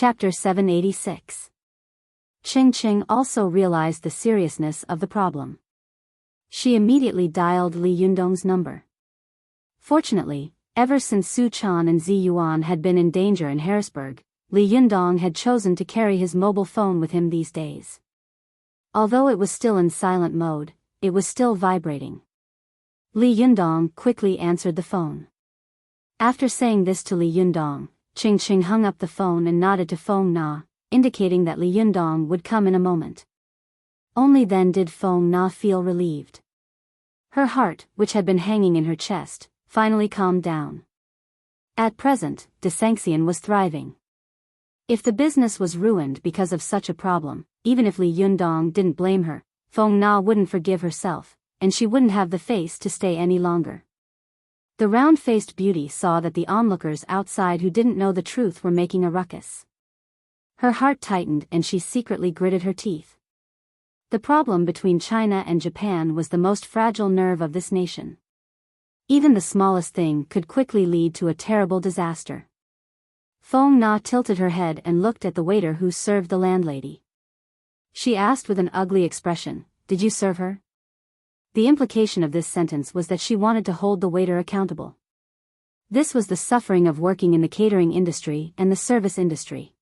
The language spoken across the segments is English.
Chapter 786. Ching also realized the seriousness of the problem. She immediately dialed Li Yundong's number. Fortunately, ever since Su Chan and Zi Yuan had been in danger in Harrisburg, Li Yundong had chosen to carry his mobile phone with him these days. Although it was still in silent mode, it was still vibrating. Li Yundong quickly answered the phone. After saying this to Li Yundong, Ching hung up the phone and nodded to Feng Na, indicating that Li Yundong would come in a moment. Only then did Feng Na feel relieved. Her heart, which had been hanging in her chest, finally calmed down. At present, Desanxian was thriving. If the business was ruined because of such a problem, even if Li Yundong didn't blame her, Feng Na wouldn't forgive herself, and she wouldn't have the face to stay any longer. The round-faced beauty saw that the onlookers outside who didn't know the truth were making a ruckus. Her heart tightened and she secretly gritted her teeth. The problem between China and Japan was the most fragile nerve of this nation. Even the smallest thing could quickly lead to a terrible disaster. Feng Na tilted her head and looked at the waiter who served the landlady. She asked with an ugly expression, "Did you serve her?" The implication of this sentence was that she wanted to hold the waiter accountable. This was the suffering of working in the catering industry and the service industry.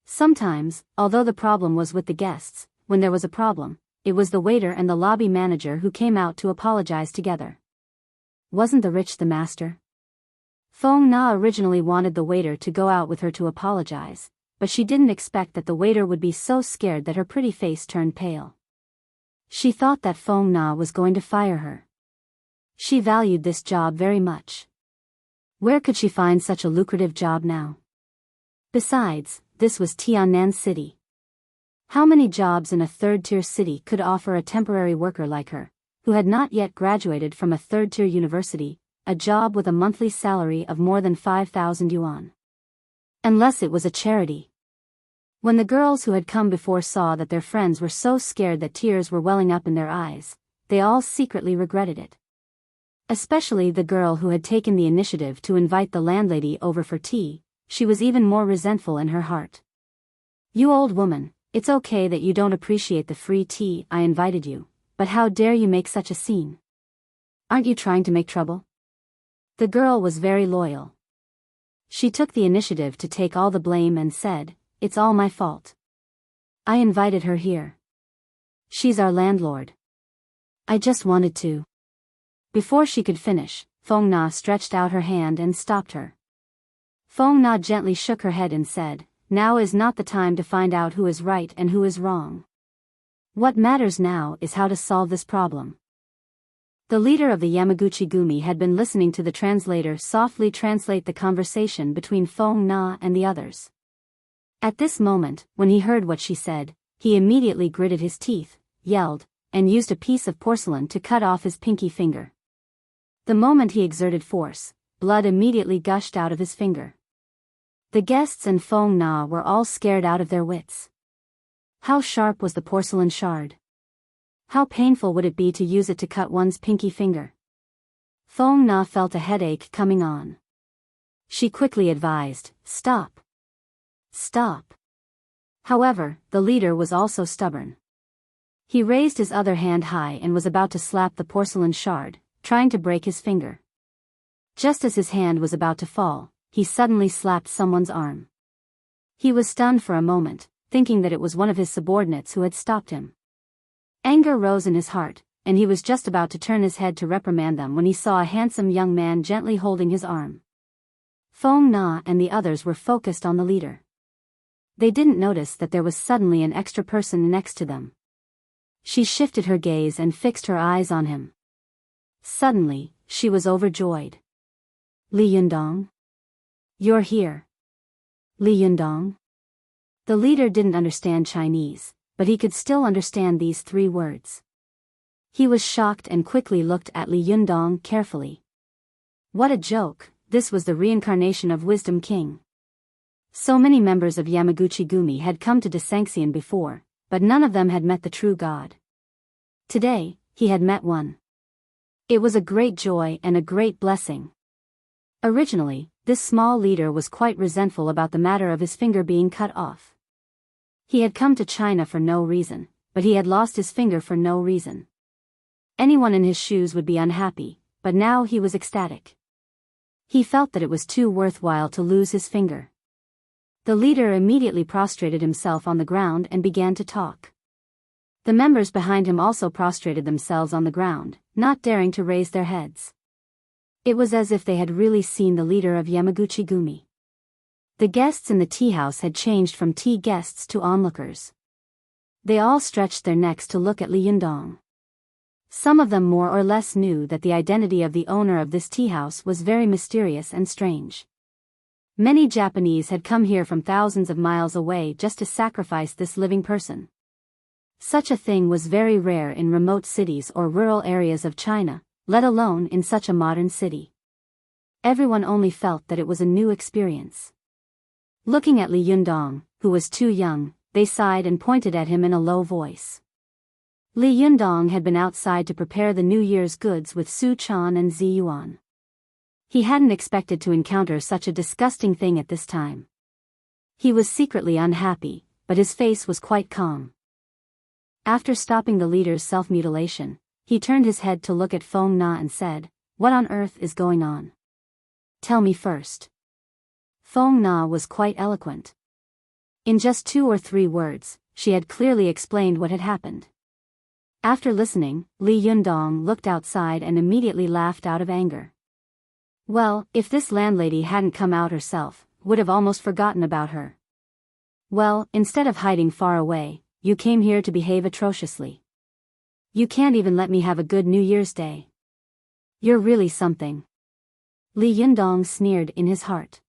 Sometimes, although the problem was with the guests, when there was a problem, it was the waiter and the lobby manager who came out to apologize together. Wasn't the rich the master? Feng Na originally wanted the waiter to go out with her to apologize, but she didn't expect that the waiter would be so scared that her pretty face turned pale. She thought that Feng Na was going to fire her. She valued this job very much. Where could she find such a lucrative job now? Besides, this was Tiannan City. How many jobs in a third-tier city could offer a temporary worker like her, who had not yet graduated from a third-tier university, a job with a monthly salary of more than 5,000 yuan? Unless it was a charity. When the girls who had come before saw that their friends were so scared that tears were welling up in their eyes, they all secretly regretted it. Especially the girl who had taken the initiative to invite the landlady over for tea. She was even more resentful in her heart. "You old woman, it's okay that you don't appreciate the free tea I invited you, but how dare you make such a scene? Aren't you trying to make trouble?" The girl was very loyal. She took the initiative to take all the blame and said, "It's all my fault. I invited her here. She's our landlord. I just wanted to." Before she could finish, Feng Na stretched out her hand and stopped her. Feng Na gently shook her head and said, "Now is not the time to find out who is right and who is wrong. What matters now is how to solve this problem." The leader of the Yamaguchi Gumi had been listening to the translator softly translate the conversation between Feng Na and the others. At this moment, when he heard what she said, he immediately gritted his teeth, yelled, and used a piece of porcelain to cut off his pinky finger. The moment he exerted force, blood immediately gushed out of his finger. The guests and Feng Na were all scared out of their wits. How sharp was the porcelain shard? How painful would it be to use it to cut one's pinky finger? Feng Na felt a headache coming on. She quickly advised, "Stop. Stop." However, the leader was also stubborn. He raised his other hand high and was about to slap the porcelain shard, trying to break his finger. Just as his hand was about to fall, he suddenly slapped someone's arm. He was stunned for a moment, thinking that it was one of his subordinates who had stopped him. Anger rose in his heart, and he was just about to turn his head to reprimand them when he saw a handsome young man gently holding his arm. Feng Na and the others were focused on the leader. They didn't notice that there was suddenly an extra person next to them. She shifted her gaze and fixed her eyes on him. Suddenly, she was overjoyed. "Li Yundong? You're here. Li Yundong?" The leader didn't understand Chinese, but he could still understand these 3 words. He was shocked and quickly looked at Li Yundong carefully. What a joke, this was the reincarnation of Wisdom King. So many members of Yamaguchi Gumi had come to Desanxian before, but none of them had met the true God. Today, he had met one. It was a great joy and a great blessing. Originally, this small leader was quite resentful about the matter of his finger being cut off. He had come to China for no reason, but he had lost his finger for no reason. Anyone in his shoes would be unhappy, but now he was ecstatic. He felt that it was too worthwhile to lose his finger. The leader immediately prostrated himself on the ground and began to talk. The members behind him also prostrated themselves on the ground, not daring to raise their heads. It was as if they had really seen the leader of Yamaguchi-gumi. The guests in the tea house had changed from tea guests to onlookers. They all stretched their necks to look at Li Yundong. Some of them more or less knew that the identity of the owner of this tea house was very mysterious and strange. Many Japanese had come here from thousands of miles away just to sacrifice this living person. Such a thing was very rare in remote cities or rural areas of China, let alone in such a modern city. Everyone only felt that it was a new experience. Looking at Li Yundong, who was too young, they sighed and pointed at him in a low voice. Li Yundong had been outside to prepare the New Year's goods with Su Chan and Zi Yuan. He hadn't expected to encounter such a disgusting thing at this time. He was secretly unhappy, but his face was quite calm. After stopping the leader's self-mutilation, he turned his head to look at Feng Na and said, "What on earth is going on? Tell me first." Feng Na was quite eloquent. In just 2 or 3 words, she had clearly explained what had happened. After listening, Li Yundong looked outside and immediately laughed out of anger. Well, if this landlady hadn't come out herself, would have almost forgotten about her. Well, instead of hiding far away, you came here to behave atrociously. You can't even let me have a good New Year's Day. You're really something. Li Yundong sneered in his heart.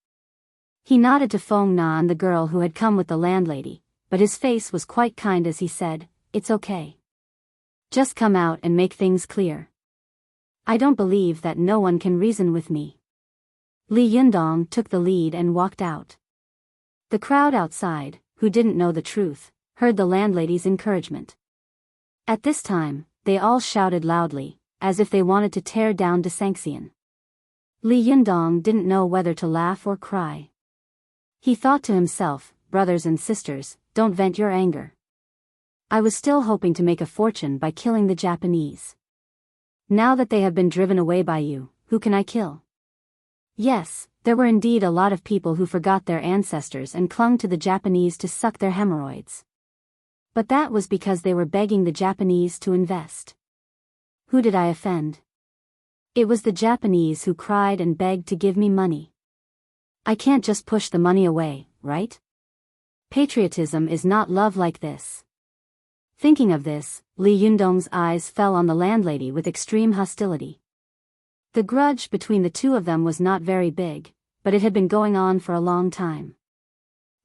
He nodded to Feng Na and the girl who had come with the landlady, but his face was quite kind as he said, "It's okay. Just come out and make things clear. I don't believe that no one can reason with me." Li Yundong took the lead and walked out. The crowd outside, who didn't know the truth, heard the landlady's encouragement. At this time, they all shouted loudly, as if they wanted to tear down de Sanxian. Li Yundong didn't know whether to laugh or cry. He thought to himself, "Brothers and sisters, don't vent your anger. I was still hoping to make a fortune by killing the Japanese. Now that they have been driven away by you, who can I kill?" Yes, there were indeed a lot of people who forgot their ancestors and clung to the Japanese to suck their hemorrhoids. But that was because they were begging the Japanese to invest. Who did I offend? It was the Japanese who cried and begged to give me money. I can't just push the money away, right? Patriotism is not love like this. Thinking of this, Li Yundong's eyes fell on the landlady with extreme hostility. The grudge between the two of them was not very big, but it had been going on for a long time.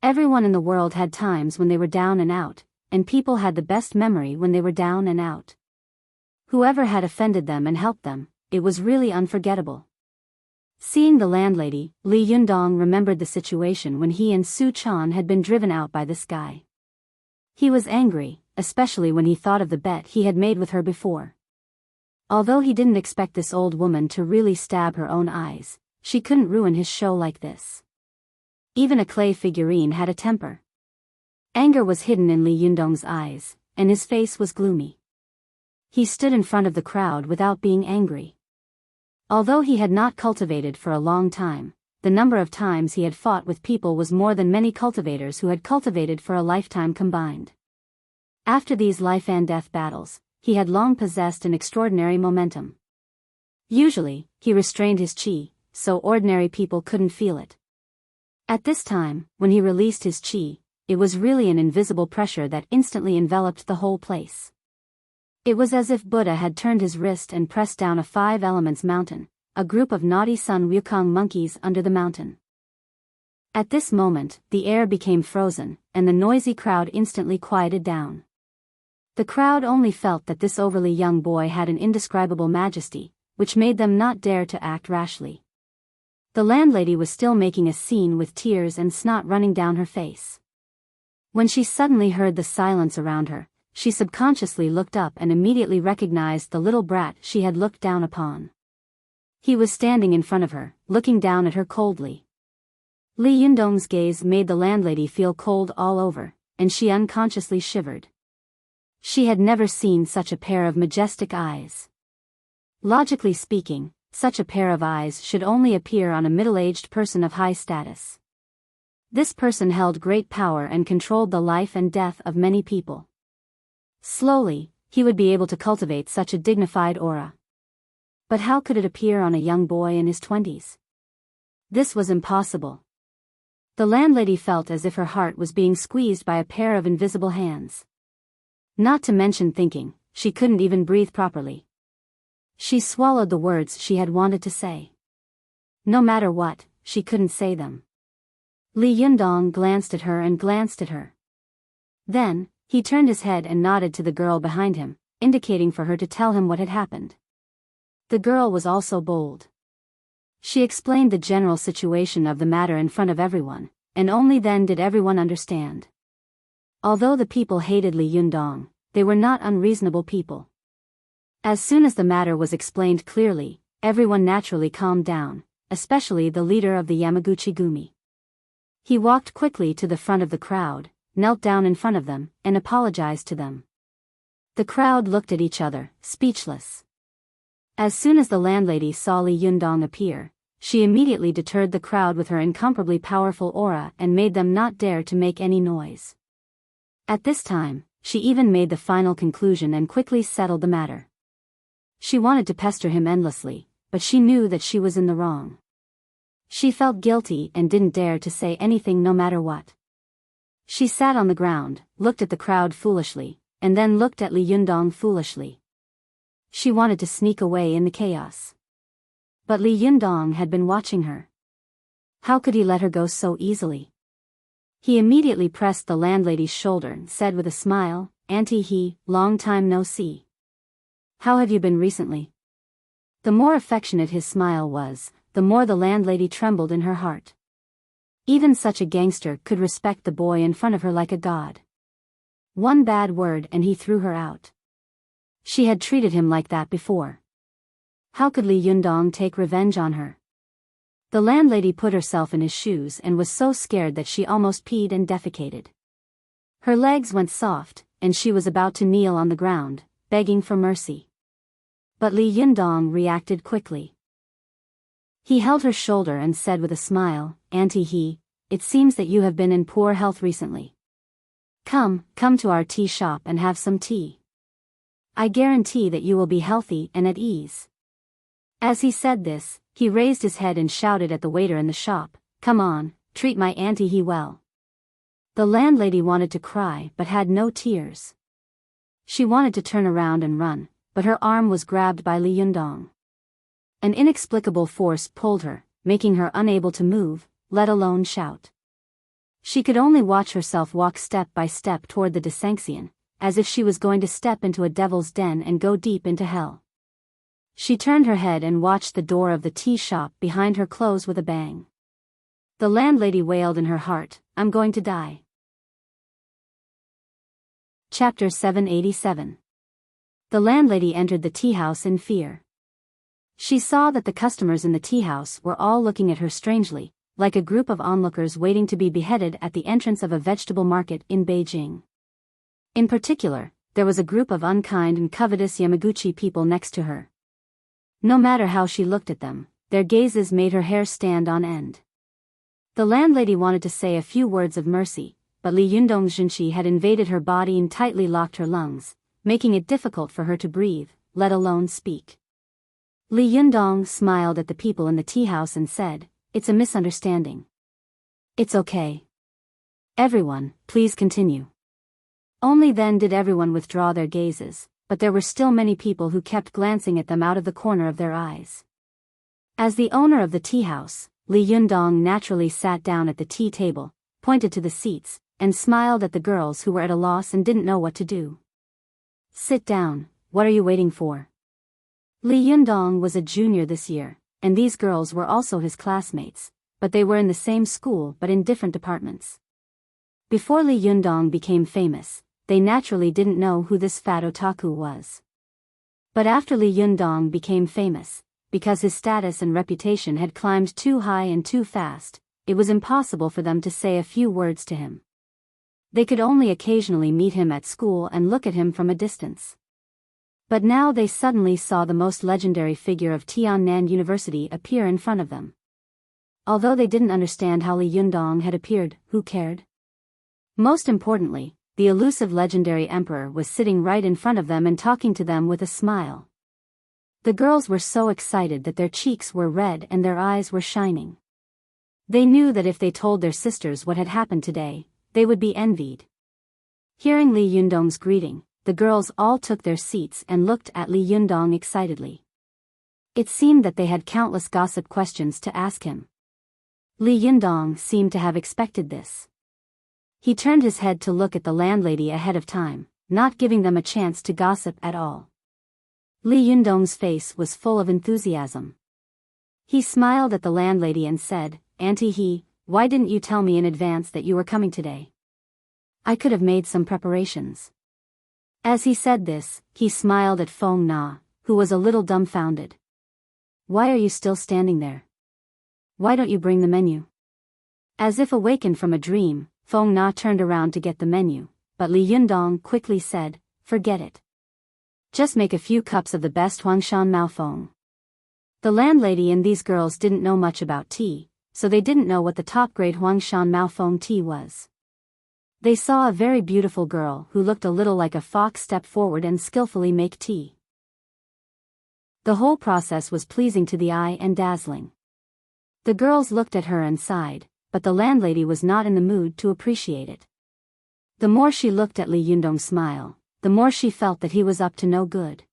Everyone in the world had times when they were down and out, and people had the best memory when they were down and out. Whoever had offended them and helped them, it was really unforgettable. Seeing the landlady, Li Yundong remembered the situation when he and Su Chan had been driven out by this guy. He was angry, especially when he thought of the bet he had made with her before. Although he didn't expect this old woman to really stab her own eyes, she couldn't ruin his show like this. Even a clay figurine had a temper. Anger was hidden in Li Yundong's eyes, and his face was gloomy. He stood in front of the crowd without being angry. Although he had not cultivated for a long time, the number of times he had fought with people was more than many cultivators who had cultivated for a lifetime combined. After these life and death battles, he had long possessed an extraordinary momentum. Usually, he restrained his chi, so ordinary people couldn't feel it. At this time, when he released his chi, it was really an invisible pressure that instantly enveloped the whole place. It was as if Buddha had turned his wrist and pressed down a 5 elements mountain, a group of naughty Sun Wukong monkeys under the mountain. At this moment, the air became frozen, and the noisy crowd instantly quieted down. The crowd only felt that this overly young boy had an indescribable majesty, which made them not dare to act rashly. The landlady was still making a scene with tears and snot running down her face. When she suddenly heard the silence around her, she subconsciously looked up and immediately recognized the little brat she had looked down upon. He was standing in front of her, looking down at her coldly. Li Yundong's gaze made the landlady feel cold all over, and she unconsciously shivered. She had never seen such a pair of majestic eyes. Logically speaking, such a pair of eyes should only appear on a middle-aged person of high status. This person held great power and controlled the life and death of many people. Slowly, he would be able to cultivate such a dignified aura. But how could it appear on a young boy in his 20s? This was impossible. The landlady felt as if her heart was being squeezed by a pair of invisible hands. Not to mention thinking, she couldn't even breathe properly. She swallowed the words she had wanted to say. No matter what, she couldn't say them. Li Yundong glanced at her and glanced at her. Then, he turned his head and nodded to the girl behind him, indicating for her to tell him what had happened. The girl was also bold. She explained the general situation of the matter in front of everyone, and only then did everyone understand. Although the people hated Li Yundong, they were not unreasonable people. As soon as the matter was explained clearly, everyone naturally calmed down, especially the leader of the Yamaguchi Gumi. He walked quickly to the front of the crowd, knelt down in front of them, and apologized to them. The crowd looked at each other, speechless. As soon as the landlady saw Li Yundong appear, she immediately deterred the crowd with her incomparably powerful aura and made them not dare to make any noise. At this time, she even made the final conclusion and quickly settled the matter. She wanted to pester him endlessly, but she knew that she was in the wrong. She felt guilty and didn't dare to say anything no matter what. She sat on the ground, looked at the crowd foolishly, and then looked at Li Yundong foolishly. She wanted to sneak away in the chaos. But Li Yundong had been watching her. How could he let her go so easily? He immediately pressed the landlady's shoulder and said with a smile, "Auntie He, long time no see. How have you been recently?" The more affectionate his smile was, the more the landlady trembled in her heart. Even such a gangster could respect the boy in front of her like a god. One bad word and he threw her out. She had treated him like that before. How could Li Yundong take revenge on her? The landlady put herself in his shoes and was so scared that she almost peed and defecated. Her legs went soft, and she was about to kneel on the ground, begging for mercy. But Li Yundong reacted quickly. He held her shoulder and said with a smile, "Auntie He, it seems that you have been in poor health recently. Come to our tea shop and have some tea. I guarantee that you will be healthy and at ease." As he said this, he raised his head and shouted at the waiter in the shop, "Come on, treat my Auntie He well." The landlady wanted to cry but had no tears. She wanted to turn around and run, but her arm was grabbed by Li Yundong. An inexplicable force pulled her, making her unable to move, let alone shout. She could only watch herself walk step by step toward the Desanxian, as if she was going to step into a devil's den and go deep into hell. She turned her head and watched the door of the tea shop behind her close with a bang. The landlady wailed in her heart, "I'm going to die." Chapter 787. The landlady entered the tea house in fear. She saw that the customers in the tea house were all looking at her strangely, like a group of onlookers waiting to be beheaded at the entrance of a vegetable market in Beijing. In particular, there was a group of unkind and covetous Yamaguchi people next to her. No matter how she looked at them, their gazes made her hair stand on end. The landlady wanted to say a few words of mercy, but Li Yundong's Jinshi had invaded her body and tightly locked her lungs, making it difficult for her to breathe, let alone speak. Li Yundong smiled at the people in the tea house and said, "It's a misunderstanding. It's okay. Everyone, please continue." Only then did everyone withdraw their gazes, but there were still many people who kept glancing at them out of the corner of their eyes. As the owner of the tea house, Li Yundong naturally sat down at the tea table, pointed to the seats, and smiled at the girls who were at a loss and didn't know what to do. "Sit down, what are you waiting for?" Li Yundong was a junior this year, and these girls were also his classmates, but they were in the same school but in different departments. Before Li Yundong became famous, they naturally didn't know who this fat otaku was. But after Li Yundong became famous, because his status and reputation had climbed too high and too fast, it was impossible for them to say a few words to him. They could only occasionally meet him at school and look at him from a distance. But now they suddenly saw the most legendary figure of Tiannan University appear in front of them. Although they didn't understand how Li Yundong had appeared, who cared? Most importantly, the elusive legendary emperor was sitting right in front of them and talking to them with a smile. The girls were so excited that their cheeks were red and their eyes were shining. They knew that if they told their sisters what had happened today, they would be envied. Hearing Li Yundong's greeting, the girls all took their seats and looked at Li Yundong excitedly. It seemed that they had countless gossip questions to ask him. Li Yundong seemed to have expected this. He turned his head to look at the landlady ahead of time, not giving them a chance to gossip at all. Li Yundong's face was full of enthusiasm. He smiled at the landlady and said, "Auntie He, why didn't you tell me in advance that you were coming today? I could have made some preparations." As he said this, he smiled at Feng Na, who was a little dumbfounded. "Why are you still standing there? Why don't you bring the menu?" As if awakened from a dream, Feng Na turned around to get the menu, but Li Yundong quickly said, "Forget it. Just make a few cups of the best Huangshan Maofeng." The landlady and these girls didn't know much about tea, so they didn't know what the top-grade Huangshan Maofeng tea was. They saw a very beautiful girl who looked a little like a fox step forward and skillfully make tea. The whole process was pleasing to the eye and dazzling. The girls looked at her and sighed, but the landlady was not in the mood to appreciate it. The more she looked at Li Yundong's smile, the more she felt that he was up to no good.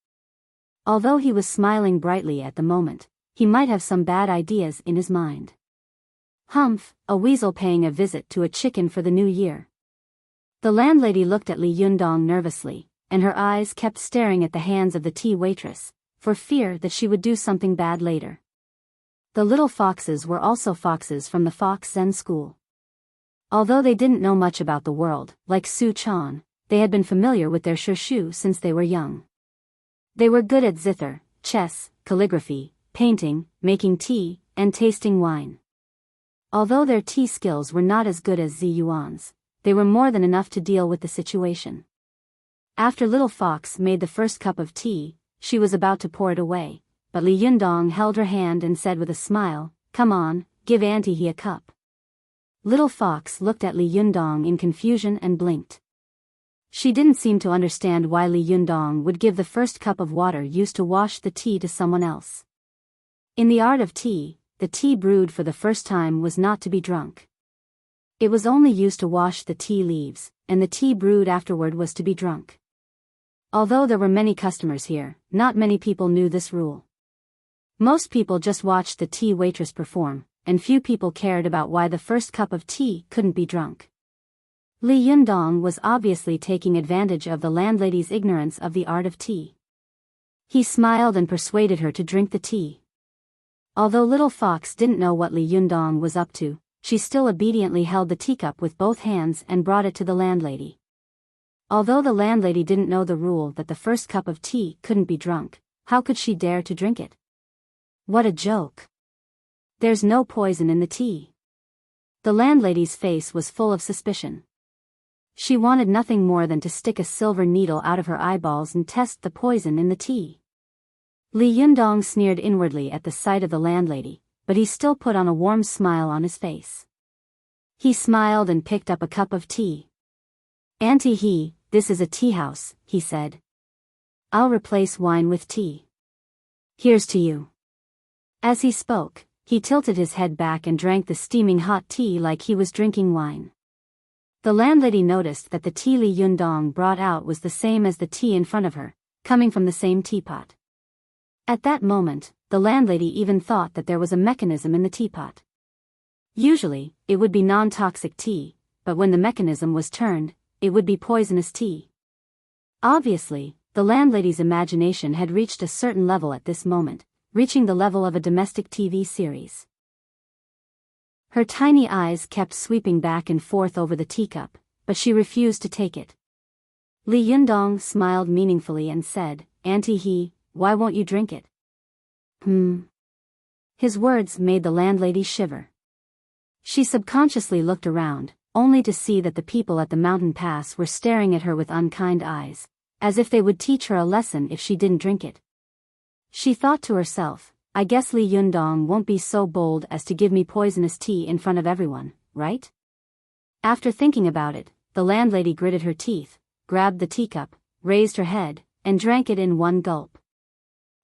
Although he was smiling brightly at the moment, he might have some bad ideas in his mind. Humph, a weasel paying a visit to a chicken for the new year. The landlady looked at Li Yundong nervously, and her eyes kept staring at the hands of the tea waitress, for fear that she would do something bad later. The little foxes were also foxes from the Fox Zen school. Although they didn't know much about the world, like Su Chan, they had been familiar with their shushu since they were young. They were good at zither, chess, calligraphy, painting, making tea, and tasting wine. Although their tea skills were not as good as Zi Yuan's, they were more than enough to deal with the situation. After Little Fox made the first cup of tea, she was about to pour it away, but Li Yundong held her hand and said with a smile, "Come on, give Auntie He a cup." Little Fox looked at Li Yundong in confusion and blinked. She didn't seem to understand why Li Yundong would give the first cup of water used to wash the tea to someone else. In the art of tea, the tea brewed for the first time was not to be drunk. It was only used to wash the tea leaves, and the tea brewed afterward was to be drunk. Although there were many customers here, not many people knew this rule. Most people just watched the tea waitress perform, and few people cared about why the first cup of tea couldn't be drunk. Li Yundong was obviously taking advantage of the landlady's ignorance of the art of tea. He smiled and persuaded her to drink the tea. Although Little Fox didn't know what Li Yundong was up to, she still obediently held the teacup with both hands and brought it to the landlady. Although the landlady didn't know the rule that the first cup of tea couldn't be drunk, how could she dare to drink it? What a joke! There's no poison in the tea. The landlady's face was full of suspicion. She wanted nothing more than to stick a silver needle out of her eyeballs and test the poison in the tea. Li Yundong sneered inwardly at the sight of the landlady, but he still put on a warm smile on his face. He smiled and picked up a cup of tea. "Auntie He, this is a tea house," he said. "I'll replace wine with tea. Here's to you." As he spoke, he tilted his head back and drank the steaming hot tea like he was drinking wine. The landlady noticed that the tea Li Yundong brought out was the same as the tea in front of her, coming from the same teapot. At that moment, the landlady even thought that there was a mechanism in the teapot. Usually, it would be non-toxic tea, but when the mechanism was turned, it would be poisonous tea. Obviously, the landlady's imagination had reached a certain level at this moment, reaching the level of a domestic TV series. Her tiny eyes kept sweeping back and forth over the teacup, but she refused to take it. Li Yundong smiled meaningfully and said, "Auntie He, why won't you drink it?" His words made the landlady shiver. She subconsciously looked around, only to see that the people at the mountain pass were staring at her with unkind eyes, as if they would teach her a lesson if she didn't drink it. She thought to herself, I guess Li Yundong won't be so bold as to give me poisonous tea in front of everyone, right? After thinking about it, the landlady gritted her teeth, grabbed the teacup, raised her head, and drank it in one gulp.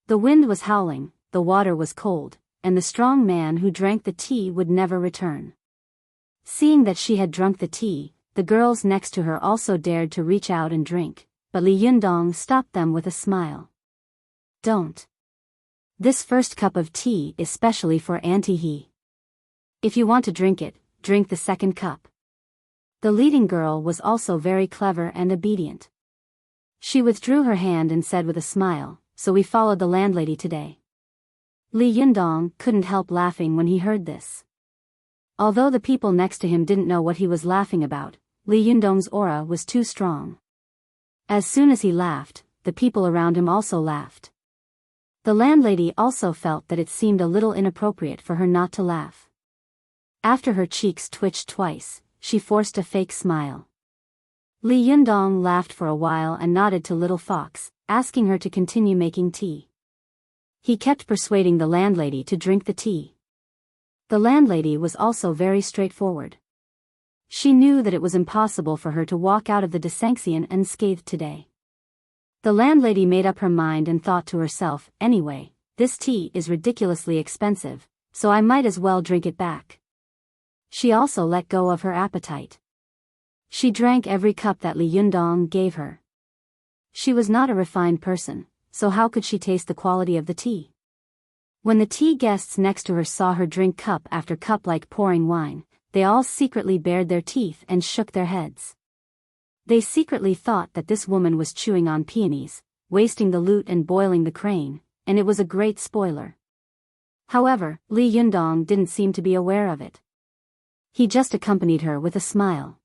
The wind was howling, the water was cold, and the strong man who drank the tea would never return. Seeing that she had drunk the tea, the girls next to her also dared to reach out and drink, but Li Yundong stopped them with a smile. Don't. This first cup of tea is specially for Auntie He. If you want to drink it, drink the second cup. The leading girl was also very clever and obedient. She withdrew her hand and said with a smile, so we followed the landlady today. Li Yundong couldn't help laughing when he heard this. Although the people next to him didn't know what he was laughing about, Li Yundong's aura was too strong. As soon as he laughed, the people around him also laughed. The landlady also felt that it seemed a little inappropriate for her not to laugh. After her cheeks twitched twice, she forced a fake smile. Li Yundong laughed for a while and nodded to Little Fox, asking her to continue making tea. He kept persuading the landlady to drink the tea. The landlady was also very straightforward. She knew that it was impossible for her to walk out of the Desanxian unscathed today. The landlady made up her mind and thought to herself, anyway, this tea is ridiculously expensive, so I might as well drink it back. She also let go of her appetite. She drank every cup that Li Yundong gave her. She was not a refined person, so how could she taste the quality of the tea? When the tea guests next to her saw her drink cup after cup like pouring wine, they all secretly bared their teeth and shook their heads. They secretly thought that this woman was chewing on peonies, wasting the lute and boiling the crane, and it was a great spoiler. However, Li Yundong didn't seem to be aware of it. He just accompanied her with a smile.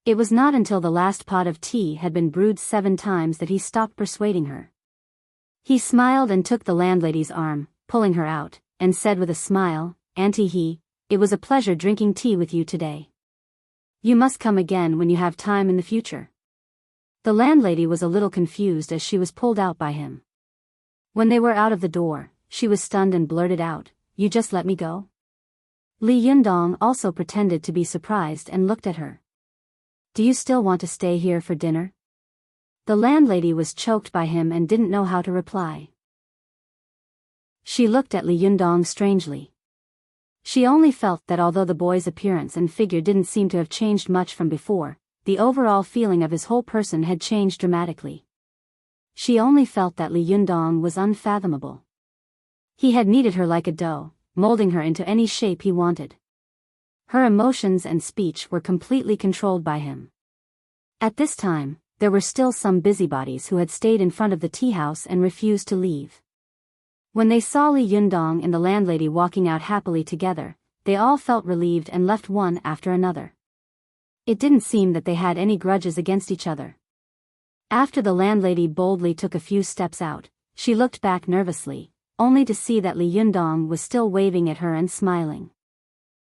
It was not until the last pot of tea had been brewed 7 times that he stopped persuading her. He smiled and took the landlady's arm, pulling her out, and said with a smile, Auntie He, it was a pleasure drinking tea with you today. You must come again when you have time in the future. The landlady was a little confused as she was pulled out by him. When they were out of the door, she was stunned and blurted out, You just let me go? Li Yundong also pretended to be surprised and looked at her. Do you still want to stay here for dinner? The landlady was choked by him and didn't know how to reply. She looked at Li Yundong strangely. She only felt that although the boy's appearance and figure didn't seem to have changed much from before, the overall feeling of his whole person had changed dramatically. She only felt that Li Yundong was unfathomable. He had kneaded her like a dough, molding her into any shape he wanted. Her emotions and speech were completely controlled by him. At this time, there were still some busybodies who had stayed in front of the tea house and refused to leave. When they saw Li Yundong and the landlady walking out happily together, they all felt relieved and left one after another. It didn't seem that they had any grudges against each other. After the landlady boldly took a few steps out, she looked back nervously, only to see that Li Yundong was still waving at her and smiling.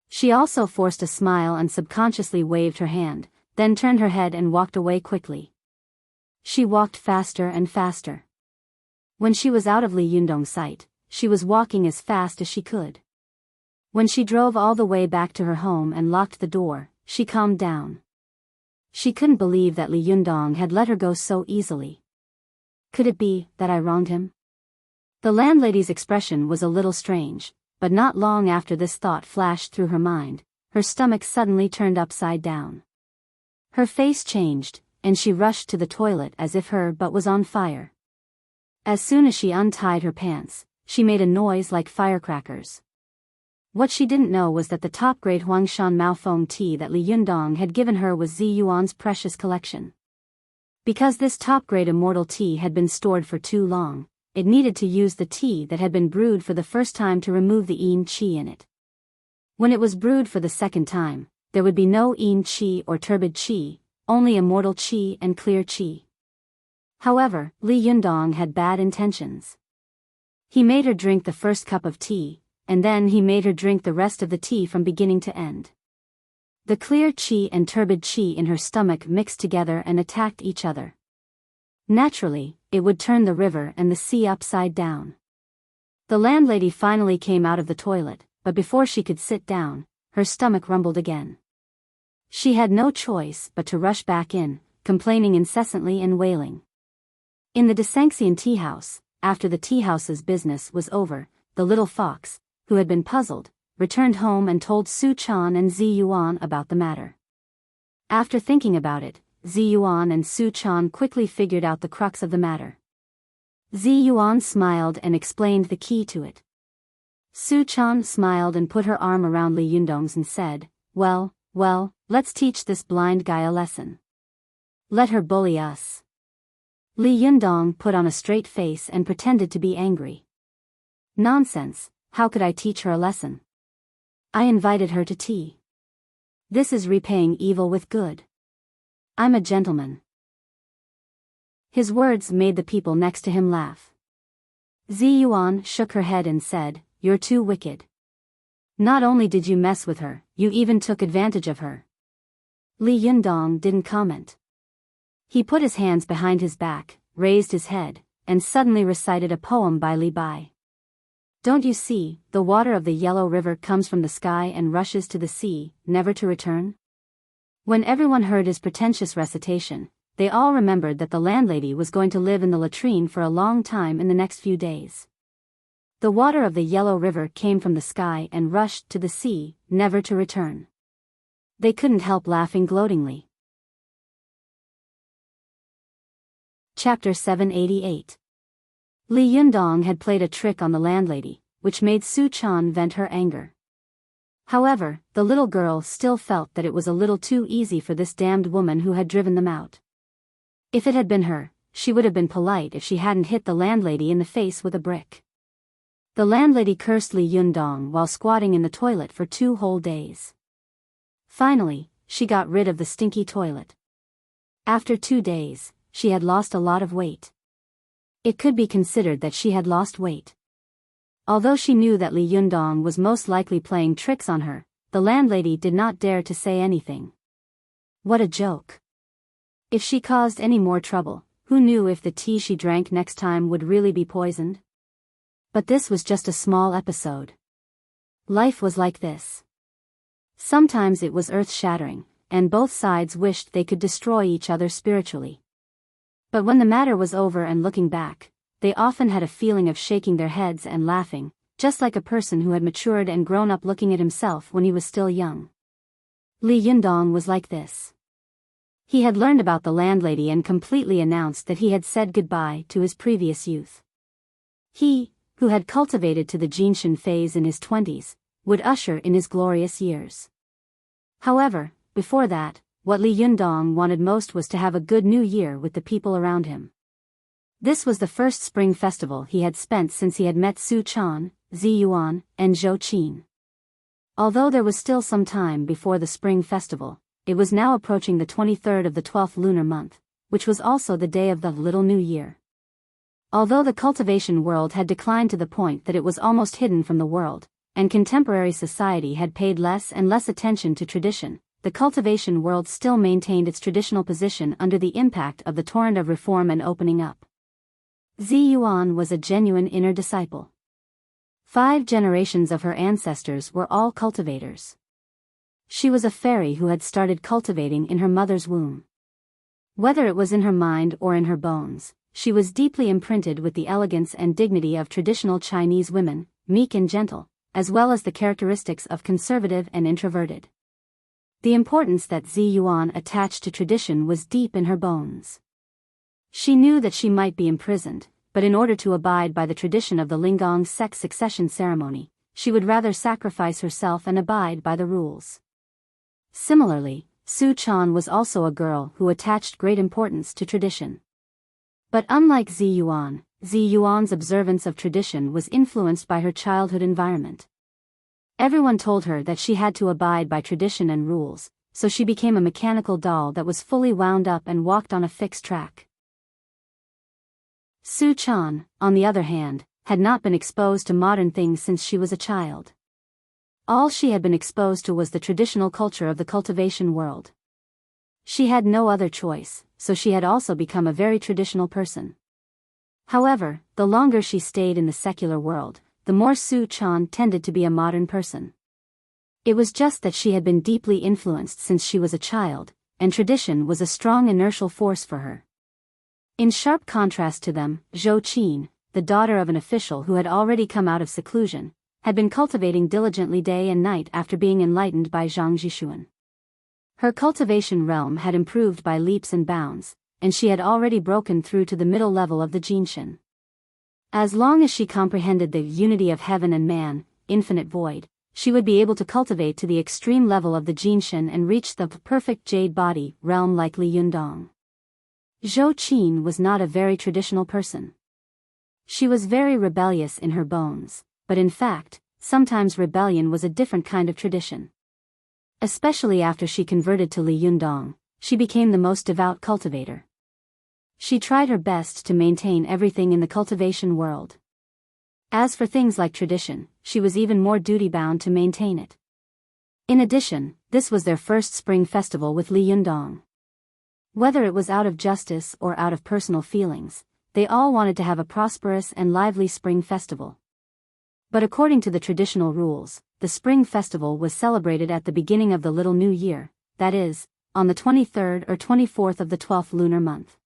She also forced a smile and subconsciously waved her hand, then turned her head and walked away quickly. She walked faster and faster. When she was out of Li Yundong's sight, she was walking as fast as she could. When she drove all the way back to her home and locked the door, she calmed down. She couldn't believe that Li Yundong had let her go so easily. Could it be that I wronged him? The landlady's expression was a little strange, but not long after this thought flashed through her mind, her stomach suddenly turned upside down. Her face changed, and she rushed to the toilet as if her butt was on fire. As soon as she untied her pants, she made a noise like firecrackers. What she didn't know was that the top-grade Huangshan Maofeng tea that Li Yundong had given her was Zi Yuan's precious collection. Because this top-grade immortal tea had been stored for too long, it needed to use the tea that had been brewed for the first time to remove the yin qi in it. When it was brewed for the second time, there would be no yin qi or turbid qi, only immortal qi and clear qi. However, Li Yundong had bad intentions. He made her drink the first cup of tea, and then he made her drink the rest of the tea from beginning to end. The clear qi and turbid qi in her stomach mixed together and attacked each other. Naturally, it would turn the river and the sea upside down. The landlady finally came out of the toilet, but before she could sit down, her stomach rumbled again. She had no choice but to rush back in, complaining incessantly and wailing. In the Desanxian tea house, after the tea house's business was over, the little fox, who had been puzzled, returned home and told Su Chan and Zi Yuan about the matter. After thinking about it, Zi Yuan and Su Chan quickly figured out the crux of the matter. Zi Yuan smiled and explained the key to it. Su Chan smiled and put her arm around Li Yundong's and said, well, let's teach this blind guy a lesson. Let her bully us. Li Yundong put on a straight face and pretended to be angry. Nonsense, how could I teach her a lesson? I invited her to tea. This is repaying evil with good. I'm a gentleman. His words made the people next to him laugh. Zi Yuan shook her head and said, you're too wicked. Not only did you mess with her, you even took advantage of her. Li Yundong didn't comment. He put his hands behind his back, raised his head, and suddenly recited a poem by Li Bai. Don't you see, the water of the yellow river comes from the sky and rushes to the sea, never to return? When everyone heard his pretentious recitation, they all remembered that the landlady was going to live in the latrine for a long time in the next few days. The water of the yellow river came from the sky and rushed to the sea, never to return. They couldn't help laughing gloatingly. Chapter 788. Li Yundong had played a trick on the landlady, which made Su Chan vent her anger. However, the little girl still felt that it was a little too easy for this damned woman who had driven them out. If it had been her, she would have been polite if she hadn't hit the landlady in the face with a brick. The landlady cursed Li Yundong while squatting in the toilet for 2 whole days. Finally, she got rid of the stinky toilet. After 2 days, she had lost a lot of weight. It could be considered that she had lost weight. Although she knew that Li Yundong was most likely playing tricks on her, the landlady did not dare to say anything. What a joke. If she caused any more trouble, who knew if the tea she drank next time would really be poisoned? But this was just a small episode. Life was like this. Sometimes it was earth-shattering, and both sides wished they could destroy each other spiritually. But when the matter was over and looking back, they often had a feeling of shaking their heads and laughing, just like a person who had matured and grown up looking at himself when he was still young. Li Yundong was like this. He had learned about the landlady and completely announced that he had said goodbye to his previous youth. He, who had cultivated to the Jinshin phase in his 20s, would usher in his glorious years. However, before that, what Li Yundong wanted most was to have a good new year with the people around him. This was the first spring festival he had spent since he had met Su Chan, Zi Yuan, and Zhou Qin. Although there was still some time before the spring festival, it was now approaching the 23rd of the 12th lunar month, which was also the day of the Little New Year. Although the cultivation world had declined to the point that it was almost hidden from the world, and contemporary society had paid less and less attention to tradition, the cultivation world still maintained its traditional position under the impact of the torrent of reform and opening up. Zi Yuan was a genuine inner disciple. 5 generations of her ancestors were all cultivators. She was a fairy who had started cultivating in her mother's womb. Whether it was in her mind or in her bones, she was deeply imprinted with the elegance and dignity of traditional Chinese women, meek and gentle, as well as the characteristics of conservative and introverted. The importance that Zi Yuan attached to tradition was deep in her bones. She knew that she might be imprisoned, but in order to abide by the tradition of the Linggong sex succession ceremony, she would rather sacrifice herself and abide by the rules. Similarly, Su Chan was also a girl who attached great importance to tradition. But unlike Zi Yuan's observance of tradition was influenced by her childhood environment. Everyone told her that she had to abide by tradition and rules, so she became a mechanical doll that was fully wound up and walked on a fixed track. Su Chan, on the other hand, had not been exposed to modern things since she was a child. All she had been exposed to was the traditional culture of the cultivation world. She had no other choice, so she had also become a very traditional person. However, the longer she stayed in the secular world, the more Su Chan tended to be a modern person. It was just that she had been deeply influenced since she was a child, and tradition was a strong inertial force for her. In sharp contrast to them, Zhou Qin, the daughter of an official who had already come out of seclusion, had been cultivating diligently day and night after being enlightened by Zhang Zhishuan. Her cultivation realm had improved by leaps and bounds, and she had already broken through to the middle level of the Jinshin. As long as she comprehended the unity of heaven and man, infinite void, she would be able to cultivate to the extreme level of the Jinshin and reach the perfect jade body realm like Li Yundong. Zhou Qin was not a very traditional person. She was very rebellious in her bones, but in fact, sometimes rebellion was a different kind of tradition. Especially after she converted to Li Yundong, she became the most devout cultivator. She tried her best to maintain everything in the cultivation world. As for things like tradition, she was even more duty-bound to maintain it. In addition, this was their first spring festival with Li Yundong. Whether it was out of justice or out of personal feelings, they all wanted to have a prosperous and lively spring festival. But according to the traditional rules, the spring festival was celebrated at the beginning of the Little New Year, that is, on the 23rd or 24th of the 12th lunar month.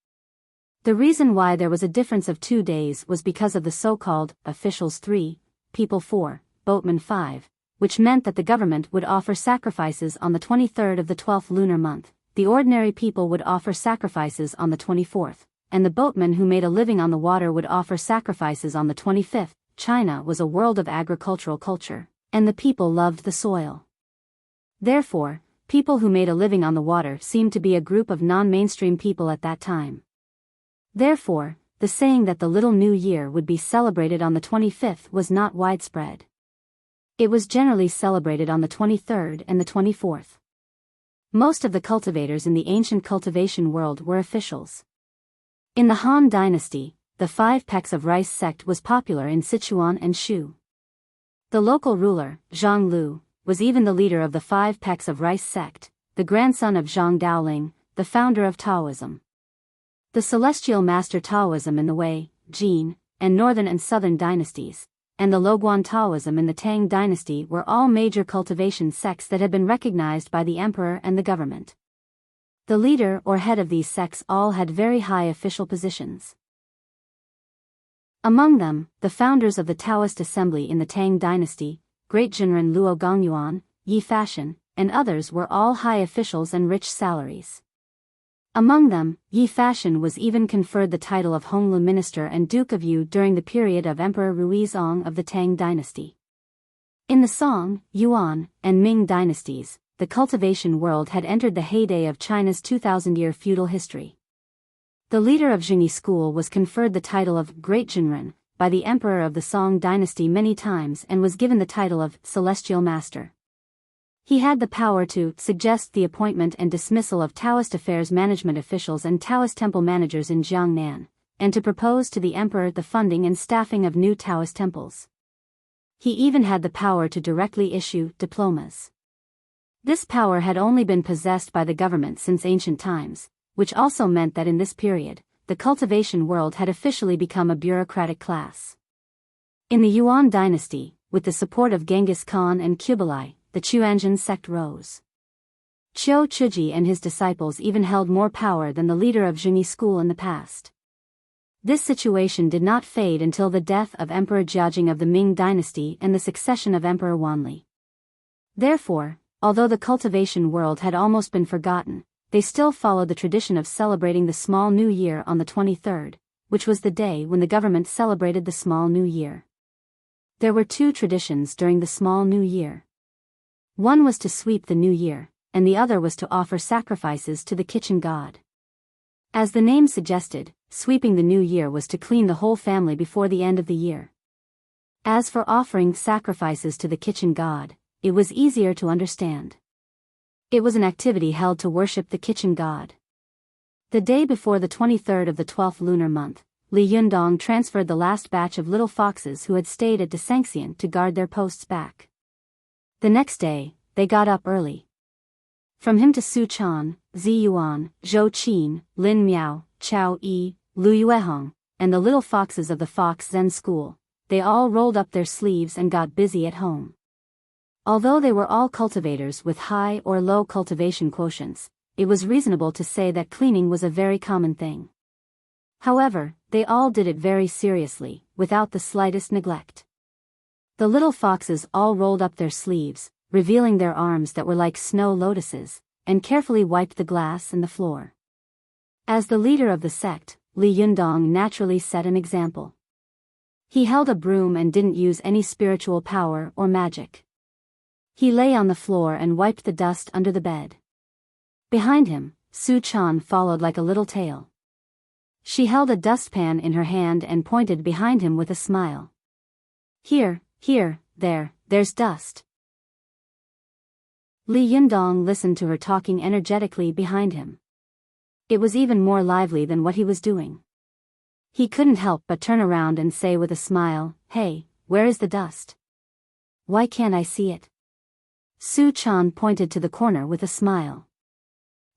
The reason why there was a difference of 2 days was because of the so-called officials 3, people 4, boatmen 5, which meant that the government would offer sacrifices on the 23rd of the 12th lunar month, the ordinary people would offer sacrifices on the 24th, and the boatmen who made a living on the water would offer sacrifices on the 25th. China was a world of agricultural culture, and the people loved the soil. Therefore, people who made a living on the water seemed to be a group of non-mainstream people at that time. Therefore, the saying that the Little New Year would be celebrated on the 25th was not widespread. It was generally celebrated on the 23rd and the 24th. Most of the cultivators in the ancient cultivation world were officials. In the Han Dynasty, the 5 pecks of rice sect was popular in Sichuan and Shu. The local ruler, Zhang Lu, was even the leader of the 5 pecks of rice sect, the grandson of Zhang Daoling, the founder of Taoism. The celestial master Taoism in the Wei, Jin, and northern and southern dynasties, and the Loguan Taoism in the Tang dynasty were all major cultivation sects that had been recognized by the emperor and the government. The leader or head of these sects all had very high official positions. Among them, the founders of the Taoist assembly in the Tang dynasty, Great Jinren Luo Gongyuan, Yi Fashion, and others were all high officials and rich salaries. Among them, Yi Fashion was even conferred the title of Honglu Minister and Duke of Yu during the period of Emperor Ruizong of the Tang dynasty. In the Song, Yuan, and Ming dynasties, the cultivation world had entered the heyday of China's 2,000-year feudal history. The leader of Jingyi school was conferred the title of Great Jinren by the emperor of the Song dynasty many times and was given the title of Celestial Master. He had the power to suggest the appointment and dismissal of Taoist affairs management officials and Taoist temple managers in Jiangnan, and to propose to the emperor the funding and staffing of new Taoist temples. He even had the power to directly issue diplomas. This power had only been possessed by the government since ancient times, which also meant that in this period, the cultivation world had officially become a bureaucratic class. In the Yuan dynasty, with the support of Genghis Khan and Kublai, the Chuanzhen sect rose. Qiu Chuji and his disciples even held more power than the leader of Jingyi school in the past. This situation did not fade until the death of Emperor Jiajing of the Ming dynasty and the succession of Emperor Wanli. Therefore, although the cultivation world had almost been forgotten, they still followed the tradition of celebrating the Small New Year on the 23rd, which was the day when the government celebrated the Small New Year. There were 2 traditions during the Small New Year. One was to sweep the new year, and the other was to offer sacrifices to the kitchen god. As the name suggested, sweeping the new year was to clean the whole family before the end of the year. As for offering sacrifices to the kitchen god, it was easier to understand. It was an activity held to worship the kitchen god. The day before the 23rd of the 12th lunar month, Li Yundong transferred the last batch of little foxes who had stayed at Desanxian to guard their posts back. The next day, they got up early. From him to Su Chan, Zi Yuan, Zhou Qin, Lin Miao, Chao Yi, Lu Yuehong, and the little foxes of the Fox Zen school, they all rolled up their sleeves and got busy at home. Although they were all cultivators with high or low cultivation quotients, it was reasonable to say that cleaning was a very common thing. However, they all did it very seriously, without the slightest neglect. The little foxes all rolled up their sleeves, revealing their arms that were like snow lotuses, and carefully wiped the glass and the floor. As the leader of the sect, Li Yundong naturally set an example. He held a broom and didn't use any spiritual power or magic. He lay on the floor and wiped the dust under the bed. Behind him, Su Chan followed like a little tail. She held a dustpan in her hand and pointed behind him with a smile. Here, there's dust. Li Yundong listened to her talking energetically behind him. It was even more lively than what he was doing. He couldn't help but turn around and say with a smile, "Hey, where is the dust? Why can't I see it?" Su Chan pointed to the corner with a smile.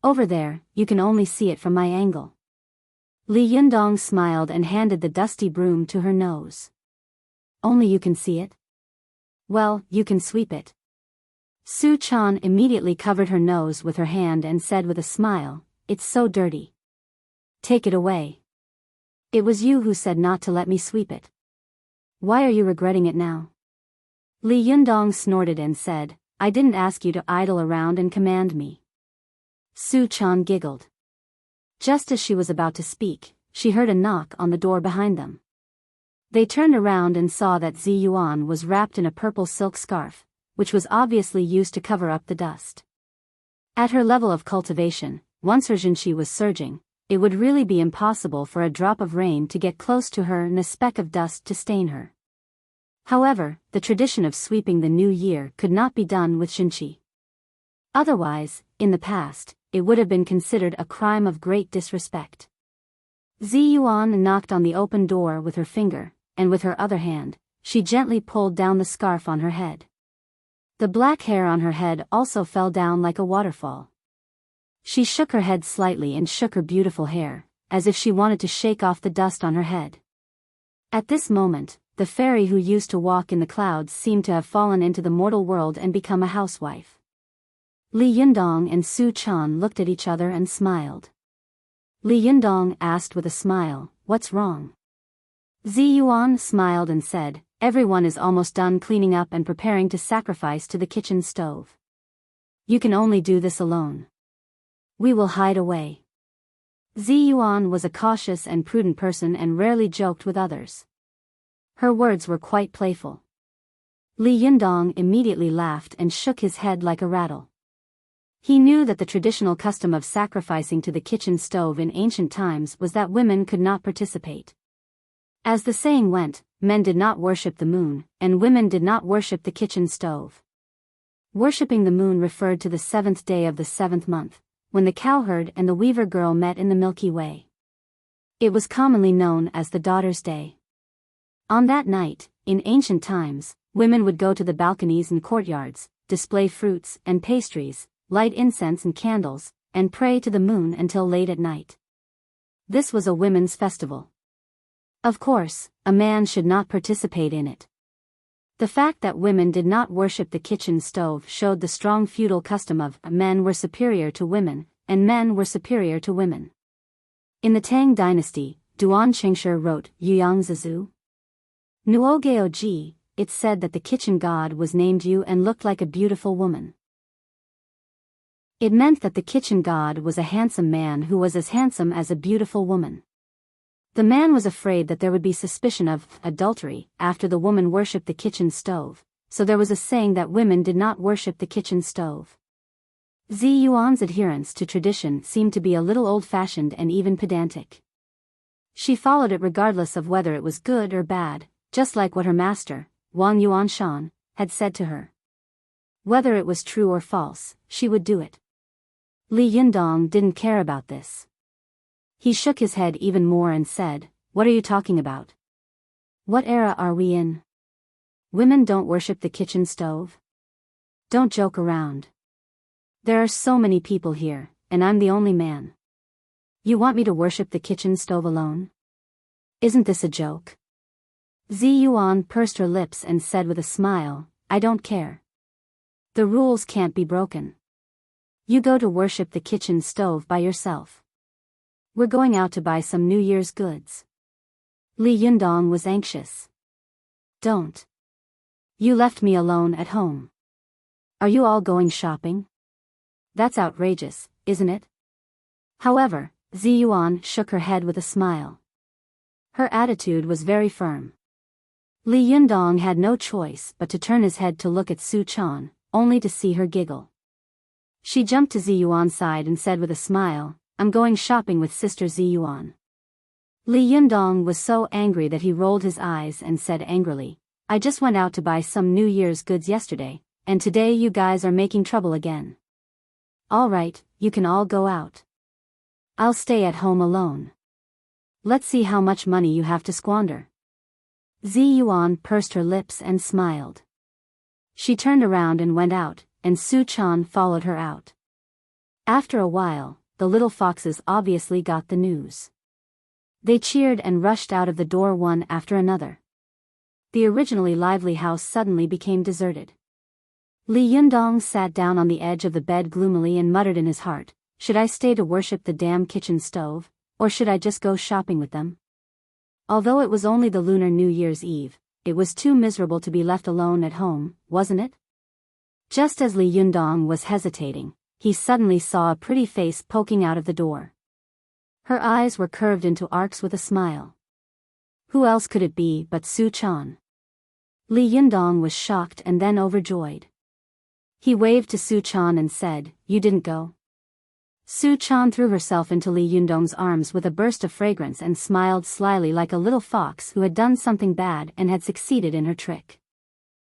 "Over there, you can only see it from my angle." Li Yundong smiled and handed the dusty broom to her nose. "Only you can see it? Well, you can sweep it." Su Chan immediately covered her nose with her hand and said with a smile, "It's so dirty. Take it away. It was you who said not to let me sweep it. Why are you regretting it now?" Li Yundong snorted and said, "I didn't ask you to idle around and command me." Su Chan giggled. Just as she was about to speak, she heard a knock on the door behind them. They turned around and saw that Zi Yuan was wrapped in a purple silk scarf, which was obviously used to cover up the dust. At her level of cultivation, once her Jinqi was surging, it would really be impossible for a drop of rain to get close to her and a speck of dust to stain her. However, the tradition of sweeping the new year could not be done with Jinqi. Otherwise, in the past, it would have been considered a crime of great disrespect. Zi Yuan knocked on the open door with her finger, and with her other hand, she gently pulled down the scarf on her head. The black hair on her head also fell down like a waterfall. She shook her head slightly and shook her beautiful hair, as if she wanted to shake off the dust on her head. At this moment, the fairy who used to walk in the clouds seemed to have fallen into the mortal world and become a housewife. Li Yundong and Su Chan looked at each other and smiled. Li Yundong asked with a smile, "What's wrong?" Zi Yuan smiled and said, "Everyone is almost done cleaning up and preparing to sacrifice to the kitchen stove. You can only do this alone. We will hide away." Zi Yuan was a cautious and prudent person and rarely joked with others. Her words were quite playful. Li Yundong immediately laughed and shook his head like a rattle. He knew that the traditional custom of sacrificing to the kitchen stove in ancient times was that women could not participate. As the saying went, men did not worship the moon, and women did not worship the kitchen stove. Worshipping the moon referred to the 7th day of the 7th month, when the cowherd and the weaver girl met in the Milky Way. It was commonly known as the Daughter's Day. On that night, in ancient times, women would go to the balconies and courtyards, display fruits and pastries, light incense and candles, and pray to the moon until late at night. This was a women's festival. Of course, a man should not participate in it. The fact that women did not worship the kitchen stove showed the strong feudal custom of men were superior to women, and men were superior to women. In the Tang dynasty, Duan Qingshi wrote Yuyang Zizu. Nuogeo Ji, it said that the kitchen god was named Yu and looked like a beautiful woman. It meant that the kitchen god was a handsome man who was as handsome as a beautiful woman. The man was afraid that there would be suspicion of adultery after the woman worshipped the kitchen stove, so there was a saying that women did not worship the kitchen stove. Zi Yuan's adherence to tradition seemed to be a little old-fashioned and even pedantic. She followed it regardless of whether it was good or bad, just like what her master, Wang Yuanshan, had said to her. Whether it was true or false, she would do it. Li Yundong didn't care about this. He shook his head even more and said, What are you talking about? What era are we in? Women don't worship the kitchen stove? Don't joke around. There are so many people here, and I'm the only man. You want me to worship the kitchen stove alone? Isn't this a joke? Ziyuan pursed her lips and said with a smile, I don't care. The rules can't be broken. You go to worship the kitchen stove by yourself. We're going out to buy some New Year's goods. Li Yundong was anxious. Don't. You left me alone at home. Are you all going shopping? That's outrageous, isn't it? However, Ziyuan shook her head with a smile. Her attitude was very firm. Li Yundong had no choice but to turn his head to look at Su Chan, only to see her giggle. She jumped to Ziyuan's side and said with a smile, I'm going shopping with Sister Ziyuan. Li Yundong was so angry that he rolled his eyes and said angrily, I just went out to buy some New Year's goods yesterday, and today you guys are making trouble again. All right, you can all go out. I'll stay at home alone. Let's see how much money you have to squander. Ziyuan pursed her lips and smiled. She turned around and went out, and Su Chan followed her out. After a while, the little foxes obviously got the news. They cheered and rushed out of the door one after another. The originally lively house suddenly became deserted. Li Yundong sat down on the edge of the bed gloomily and muttered in his heart, should I stay to worship the damn kitchen stove, or should I just go shopping with them? Although it was only the Lunar New Year's Eve, it was too miserable to be left alone at home, wasn't it? Just as Li Yundong was hesitating, he suddenly saw a pretty face poking out of the door. Her eyes were curved into arcs with a smile. Who else could it be but Su Chan? Li Yundong was shocked and then overjoyed. He waved to Su Chan and said, You didn't go? Su Chan threw herself into Li Yundong's arms with a burst of fragrance and smiled slyly like a little fox who had done something bad and had succeeded in her trick.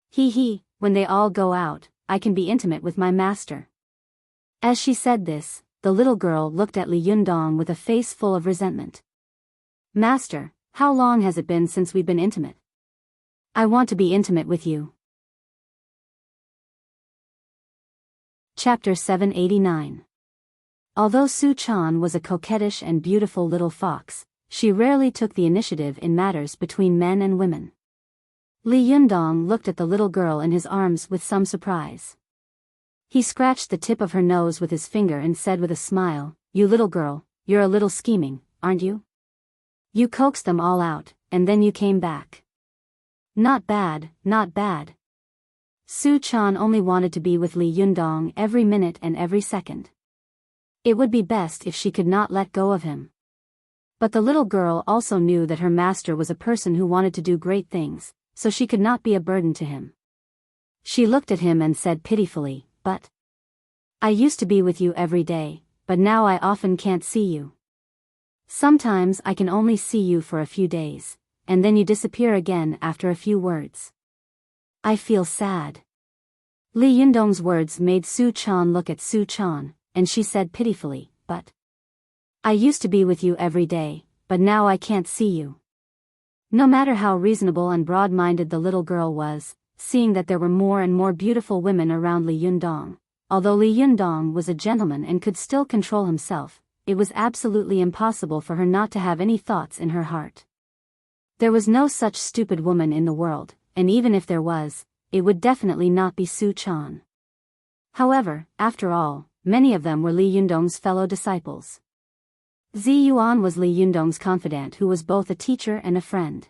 He, when they all go out, I can be intimate with my master. As she said this, the little girl looked at Li Yundong with a face full of resentment. Master, how long has it been since we've been intimate? I want to be intimate with you. Chapter 789. Although Su Chan was a coquettish and beautiful little fox, she rarely took the initiative in matters between men and women. Li Yundong looked at the little girl in his arms with some surprise. He scratched the tip of her nose with his finger and said with a smile, You little girl, you're a little scheming, aren't you? You coaxed them all out, and then you came back. Not bad, not bad. Su Chan only wanted to be with Li Yundong every minute and every second. It would be best if she could not let go of him. But the little girl also knew that her master was a person who wanted to do great things, so she could not be a burden to him. She looked at him and said pitifully, But I used to be with you every day, but now I often can't see you. Sometimes I can only see you for a few days, and then you disappear again after a few words. I feel sad. Li Yundong's words made Su Chan look at Su Chan, and she said pitifully, But I used to be with you every day, but now I can't see you. No matter how reasonable and broad-minded the little girl was, seeing that there were more and more beautiful women around Li Yundong, although Li Yundong was a gentleman and could still control himself, it was absolutely impossible for her not to have any thoughts in her heart. There was no such stupid woman in the world, and even if there was, it would definitely not be Su Chan. However, after all, many of them were Li Yundong's fellow disciples. Ziyuan was Li Yundong's confidant who was both a teacher and a friend.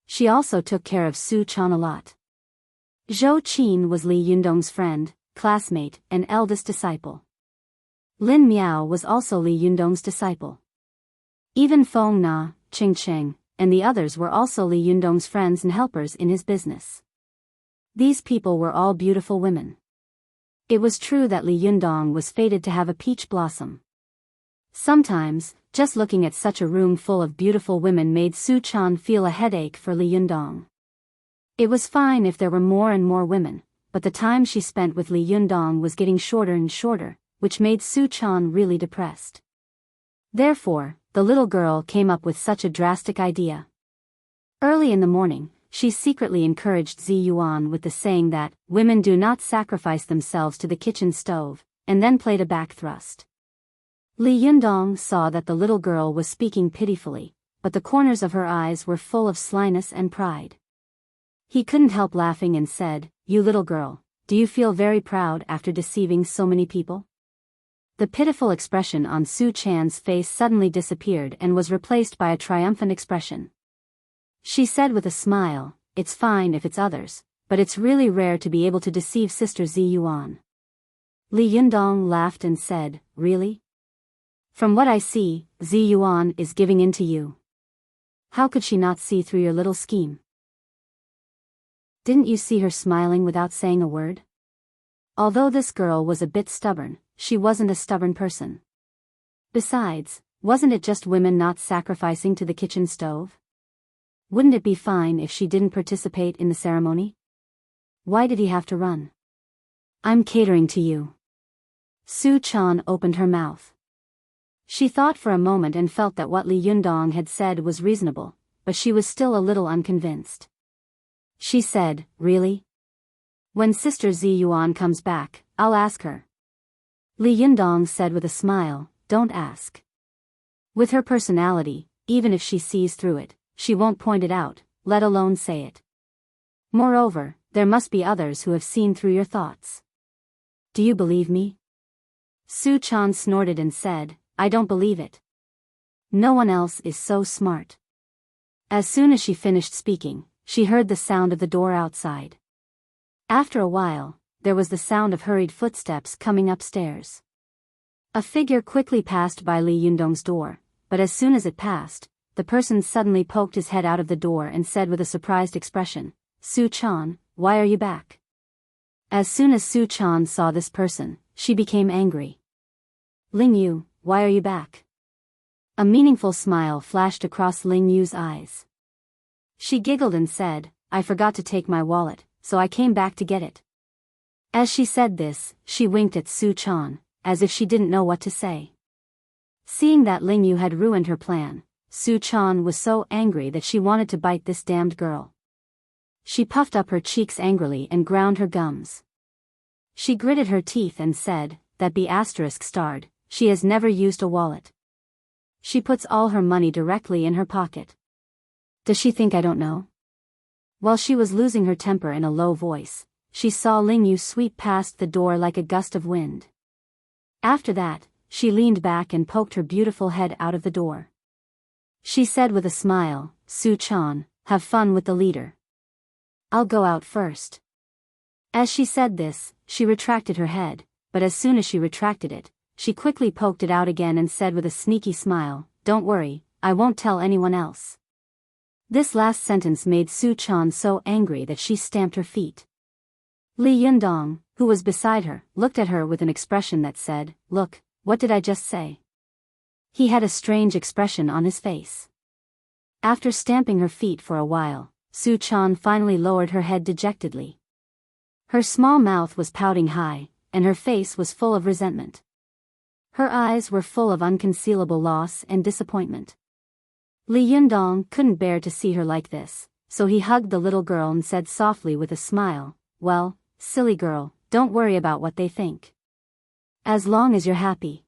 She also took care of Su Chan a lot. Zhou Qin was Li Yundong's friend, classmate, and eldest disciple. Lin Miao was also Li Yundong's disciple. Even Feng Na, Qing Cheng, and the others were also Li Yundong's friends and helpers in his business. These people were all beautiful women. It was true that Li Yundong was fated to have a peach blossom. Sometimes, just looking at such a room full of beautiful women made Su Chan feel a headache for Li Yundong. It was fine if there were more and more women, but the time she spent with Li Yundong was getting shorter and shorter, which made Su Chan really depressed. Therefore, the little girl came up with such a drastic idea. Early in the morning, she secretly encouraged Zi Yuan with the saying that women do not sacrifice themselves to the kitchen stove, and then played a back thrust. Li Yundong saw that the little girl was speaking pitifully, but the corners of her eyes were full of slyness and pride. He couldn't help laughing and said, "You little girl, do you feel very proud after deceiving so many people?" The pitiful expression on Su Chan's face suddenly disappeared and was replaced by a triumphant expression. She said with a smile, "It's fine if it's others, but it's really rare to be able to deceive Sister Zi Yuan." Li Yundong laughed and said, "Really? From what I see, Zi Yuan is giving in to you. How could she not see through your little scheme? Didn't you see her smiling without saying a word?" Although this girl was a bit stubborn, she wasn't a stubborn person. Besides, wasn't it just women not sacrificing to the kitchen stove? Wouldn't it be fine if she didn't participate in the ceremony? Why did he have to run? "I'm catering to you." Su Chan opened her mouth. She thought for a moment and felt that what Li Yundong had said was reasonable, but she was still a little unconvinced. She said, "Really? When Sister Zi Yuan comes back, I'll ask her." Li Yundong said with a smile, "Don't ask. With her personality, even if she sees through it, she won't point it out, let alone say it. Moreover, there must be others who have seen through your thoughts. Do you believe me?" Su Chan snorted and said, "I don't believe it. No one else is so smart." As soon as she finished speaking, she heard the sound of the door outside. After a while, there was the sound of hurried footsteps coming upstairs. A figure quickly passed by Li Yundong's door, but as soon as it passed, the person suddenly poked his head out of the door and said with a surprised expression, "Su Chan, why are you back?" As soon as Su Chan saw this person, she became angry. "Ling Yu, why are you back?" A meaningful smile flashed across Ling Yu's eyes. She giggled and said, "I forgot to take my wallet, so I came back to get it." As she said this, she winked at Su Chan, as if she didn't know what to say. Seeing that Ling Yu had ruined her plan, Su Chan was so angry that she wanted to bite this damned girl. She puffed up her cheeks angrily and ground her gums. She gritted her teeth and said, "That be asterisk starred, she has never used a wallet. She puts all her money directly in her pocket. Does she think I don't know?" While she was losing her temper in a low voice, she saw Ling Yu sweep past the door like a gust of wind. After that, she leaned back and poked her beautiful head out of the door. She said with a smile, "Su Chan, have fun with the leader. I'll go out first." As she said this, she retracted her head, but as soon as she retracted it, she quickly poked it out again and said with a sneaky smile, "Don't worry, I won't tell anyone else." This last sentence made Su Chan so angry that she stamped her feet. Li Yundong, who was beside her, looked at her with an expression that said, "Look, what did I just say?" He had a strange expression on his face. After stamping her feet for a while, Su Chan finally lowered her head dejectedly. Her small mouth was pouting high, and her face was full of resentment. Her eyes were full of unconcealable loss and disappointment. Li Yundong couldn't bear to see her like this, so he hugged the little girl and said softly with a smile, "Well, silly girl, don't worry about what they think. As long as you're happy."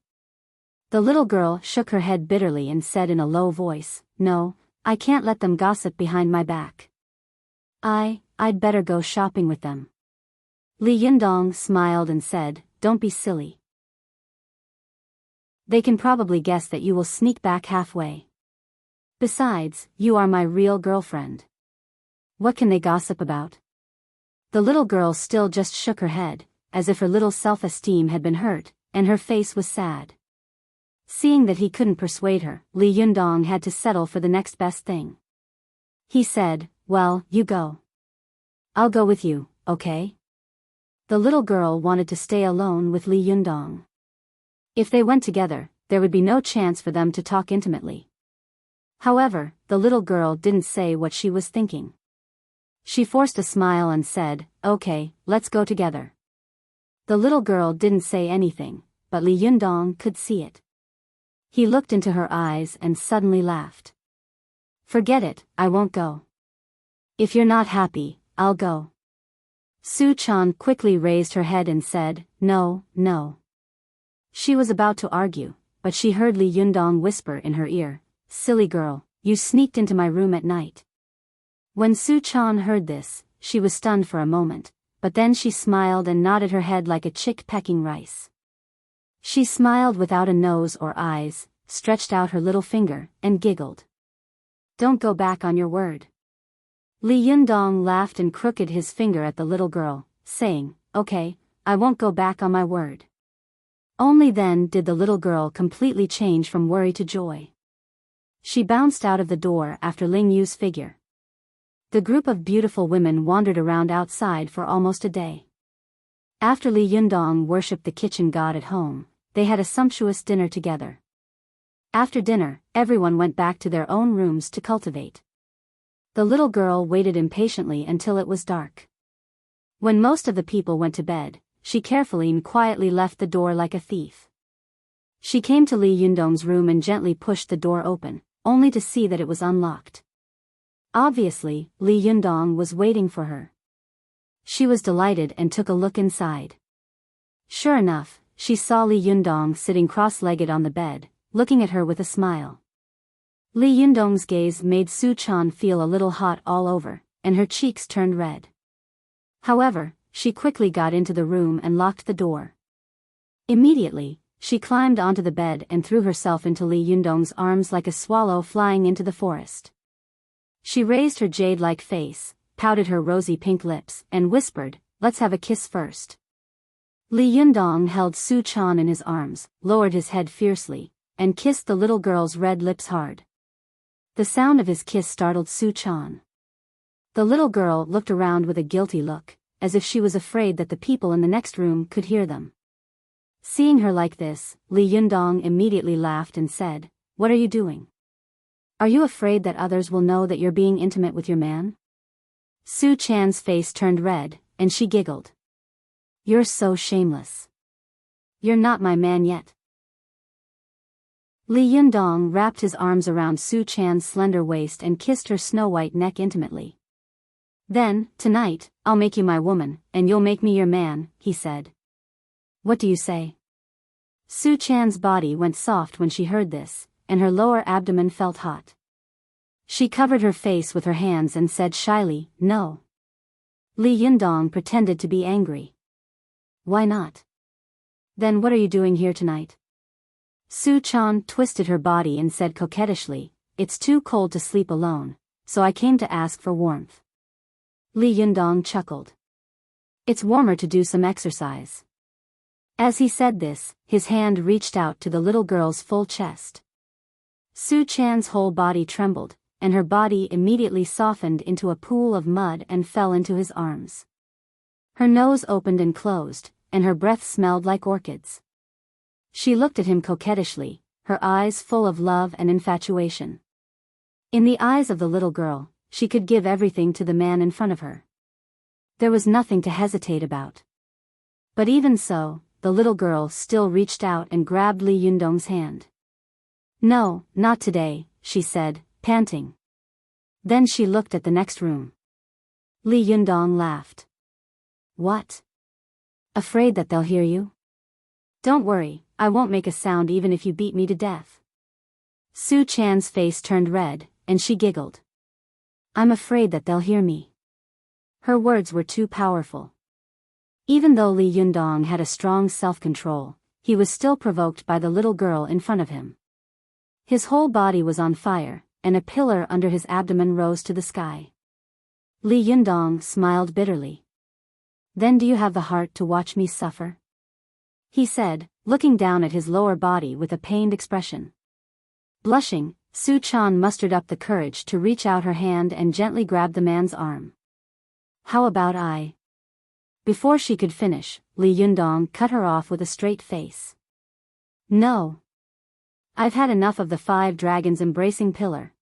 The little girl shook her head bitterly and said in a low voice, "No, I can't let them gossip behind my back. I'd better go shopping with them." Li Yundong smiled and said, "Don't be silly. They can probably guess that you will sneak back halfway. Besides, you are my real girlfriend. What can they gossip about?" The little girl still just shook her head, as if her little self-esteem had been hurt, and her face was sad. Seeing that he couldn't persuade her, Li Yundong had to settle for the next best thing. He said, "Well, you go. I'll go with you, okay?" The little girl wanted to stay alone with Li Yundong. If they went together, there would be no chance for them to talk intimately. However, the little girl didn't say what she was thinking. She forced a smile and said, "Okay, let's go together." The little girl didn't say anything, but Li Yundong could see it. He looked into her eyes and suddenly laughed. Forget it, I won't go. If you're not happy, I'll go. Su Chan quickly raised her head and said, no, no. She was about to argue, but she heard Li Yundong whisper in her ear, silly girl, you sneaked into my room at night. When Su Chan heard this, she was stunned for a moment, but then she smiled and nodded her head like a chick pecking rice. She smiled without a nose or eyes, stretched out her little finger, and giggled. Don't go back on your word. Li Yundong laughed and crooked his finger at the little girl, saying, okay, I won't go back on my word. Only then did the little girl completely change from worry to joy. She bounced out of the door after Ling Yu's figure. The group of beautiful women wandered around outside for almost a day. After Li Yundong worshipped the kitchen god at home, they had a sumptuous dinner together. After dinner, everyone went back to their own rooms to cultivate. The little girl waited impatiently until it was dark. When most of the people went to bed, she carefully and quietly left the door like a thief. She came to Li Yundong's room and gently pushed the door open, only to see that it was unlocked. Obviously, Li Yundong was waiting for her. She was delighted and took a look inside. Sure enough, she saw Li Yundong sitting cross-legged on the bed, looking at her with a smile. Li Yundong's gaze made Su Chan feel a little hot all over, and her cheeks turned red. However, she quickly got into the room and locked the door. Immediately, she climbed onto the bed and threw herself into Li Yundong's arms like a swallow flying into the forest. She raised her jade-like face, pouted her rosy pink lips, and whispered, let's have a kiss first. Li Yundong held Su Chan in his arms, lowered his head fiercely, and kissed the little girl's red lips hard. The sound of his kiss startled Su Chan. The little girl looked around with a guilty look, as if she was afraid that the people in the next room could hear them. Seeing her like this, Li Yundong immediately laughed and said, what are you doing? Are you afraid that others will know that you're being intimate with your man? Su Chan's face turned red, and she giggled. You're so shameless. You're not my man yet. Li Yundong wrapped his arms around Su Chan's slender waist and kissed her snow-white neck intimately. Then, tonight, I'll make you my woman, and you'll make me your man, he said. What do you say? Su Chan's body went soft when she heard this, and her lower abdomen felt hot. She covered her face with her hands and said shyly, no. Li Yundong pretended to be angry. Why not? Then what are you doing here tonight? Su Chan twisted her body and said coquettishly, it's too cold to sleep alone, so I came to ask for warmth. Li Yundong chuckled. It's warmer to do some exercise. As he said this, his hand reached out to the little girl's full chest. Su Chan's whole body trembled, and her body immediately softened into a pool of mud and fell into his arms. Her nose opened and closed, and her breath smelled like orchids. She looked at him coquettishly, her eyes full of love and infatuation. In the eyes of the little girl, she could give everything to the man in front of her. There was nothing to hesitate about. But even so, the little girl still reached out and grabbed Li Yundong's hand. No, not today, she said, panting. Then she looked at the next room. Li Yundong laughed. What? Afraid that they'll hear you? Don't worry, I won't make a sound even if you beat me to death. Su Chan's face turned red, and she giggled. I'm afraid that they'll hear me. Her words were too powerful. Even though Li Yundong had a strong self-control, he was still provoked by the little girl in front of him. His whole body was on fire, and a pillar under his abdomen rose to the sky. Li Yundong smiled bitterly. Then do you have the heart to watch me suffer? He said, looking down at his lower body with a pained expression. Blushing, Su Chan mustered up the courage to reach out her hand and gently grab the man's arm. How about I? Before she could finish, Li Yundong cut her off with a straight face. No. I've had enough of the 5 dragons embracing pillar.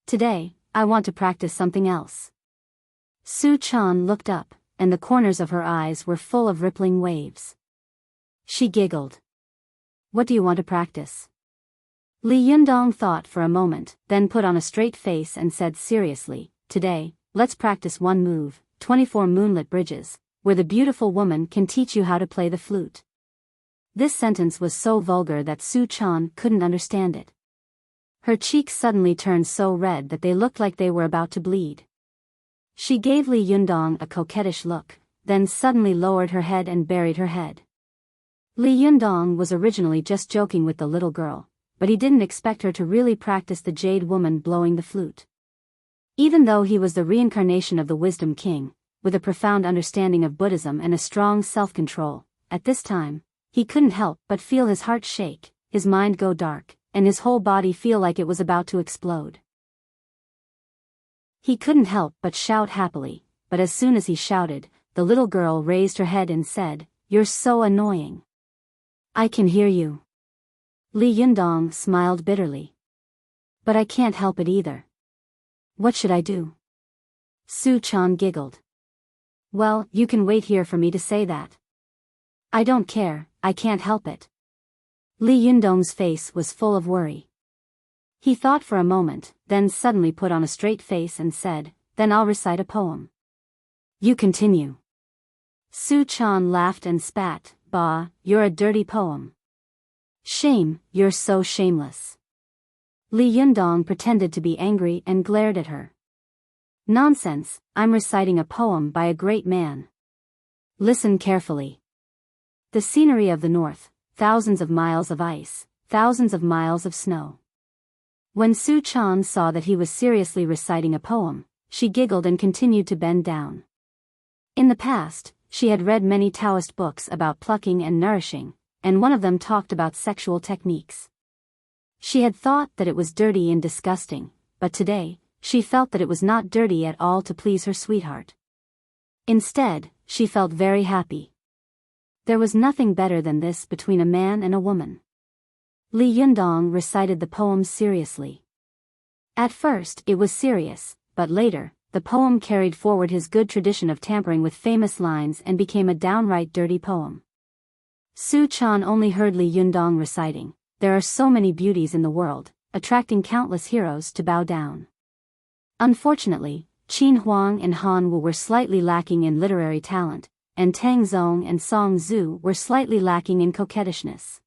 Today, I want to practice something else. Su Chan looked up, and the corners of her eyes were full of rippling waves. She giggled. What do you want to practice? Li Yundong thought for a moment, then put on a straight face and said seriously, "Today, let's practice one move, 24 moonlit bridges, where the beautiful woman can teach you how to play the flute." This sentence was so vulgar that Su Chan couldn't understand it. Her cheeks suddenly turned so red that they looked like they were about to bleed. She gave Li Yundong a coquettish look, then suddenly lowered her head and buried her head. Li Yundong was originally just joking with the little girl, but he didn't expect her to really practice the jade woman blowing the flute. Even though he was the reincarnation of the Wisdom King, with a profound understanding of Buddhism and a strong self-control, at this time, he couldn't help but feel his heart shake, his mind go dark, and his whole body feel like it was about to explode. He couldn't help but shout happily, but as soon as he shouted, the little girl raised her head and said, "You're so annoying. I can hear you." Li Yundong smiled bitterly. "But I can't help it either. What should I do?" Su Chan giggled. "Well, you can wait here for me to say that." "I don't care, I can't help it." Li Yundong's face was full of worry. He thought for a moment, then suddenly put on a straight face and said, "Then I'll recite a poem." "You continue." Su Chan laughed and spat, "Bah, you're a dirty poem. Shame, you're so shameless." Li Yundong pretended to be angry and glared at her. "Nonsense, I'm reciting a poem by a great man. Listen carefully. The scenery of the north, thousands of miles of ice, thousands of miles of snow." When Su Chan saw that he was seriously reciting a poem, she giggled and continued to bend down. In the past, she had read many Taoist books about plucking and nourishing, and one of them talked about sexual techniques. She had thought that it was dirty and disgusting, but today, she felt that it was not dirty at all to please her sweetheart. Instead, she felt very happy. There was nothing better than this between a man and a woman. Li Yundong recited the poem seriously. At first it was serious, but later, the poem carried forward his good tradition of tampering with famous lines and became a downright dirty poem. Su Chan only heard Li Yundong reciting, "There are so many beauties in the world, attracting countless heroes to bow down." Unfortunately, Qin Huang and Han Wu were slightly lacking in literary talent, and Tang Zong and Song Zhu were slightly lacking in coquettishness.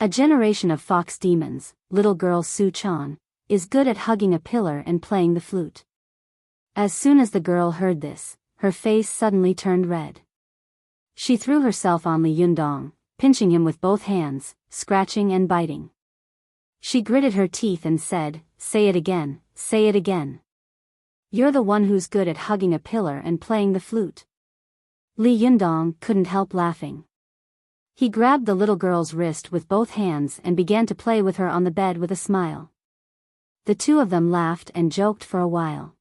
A generation of fox demons, little girl Su Chan, is good at hugging a pillar and playing the flute. As soon as the girl heard this, her face suddenly turned red. She threw herself on Li Yundong, pinching him with both hands, scratching and biting. She gritted her teeth and said, "Say it again, say it again. You're the one who's good at hugging a pillar and playing the flute." Li Yundong couldn't help laughing. He grabbed the little girl's wrist with both hands and began to play with her on the bed with a smile. The two of them laughed and joked for a while.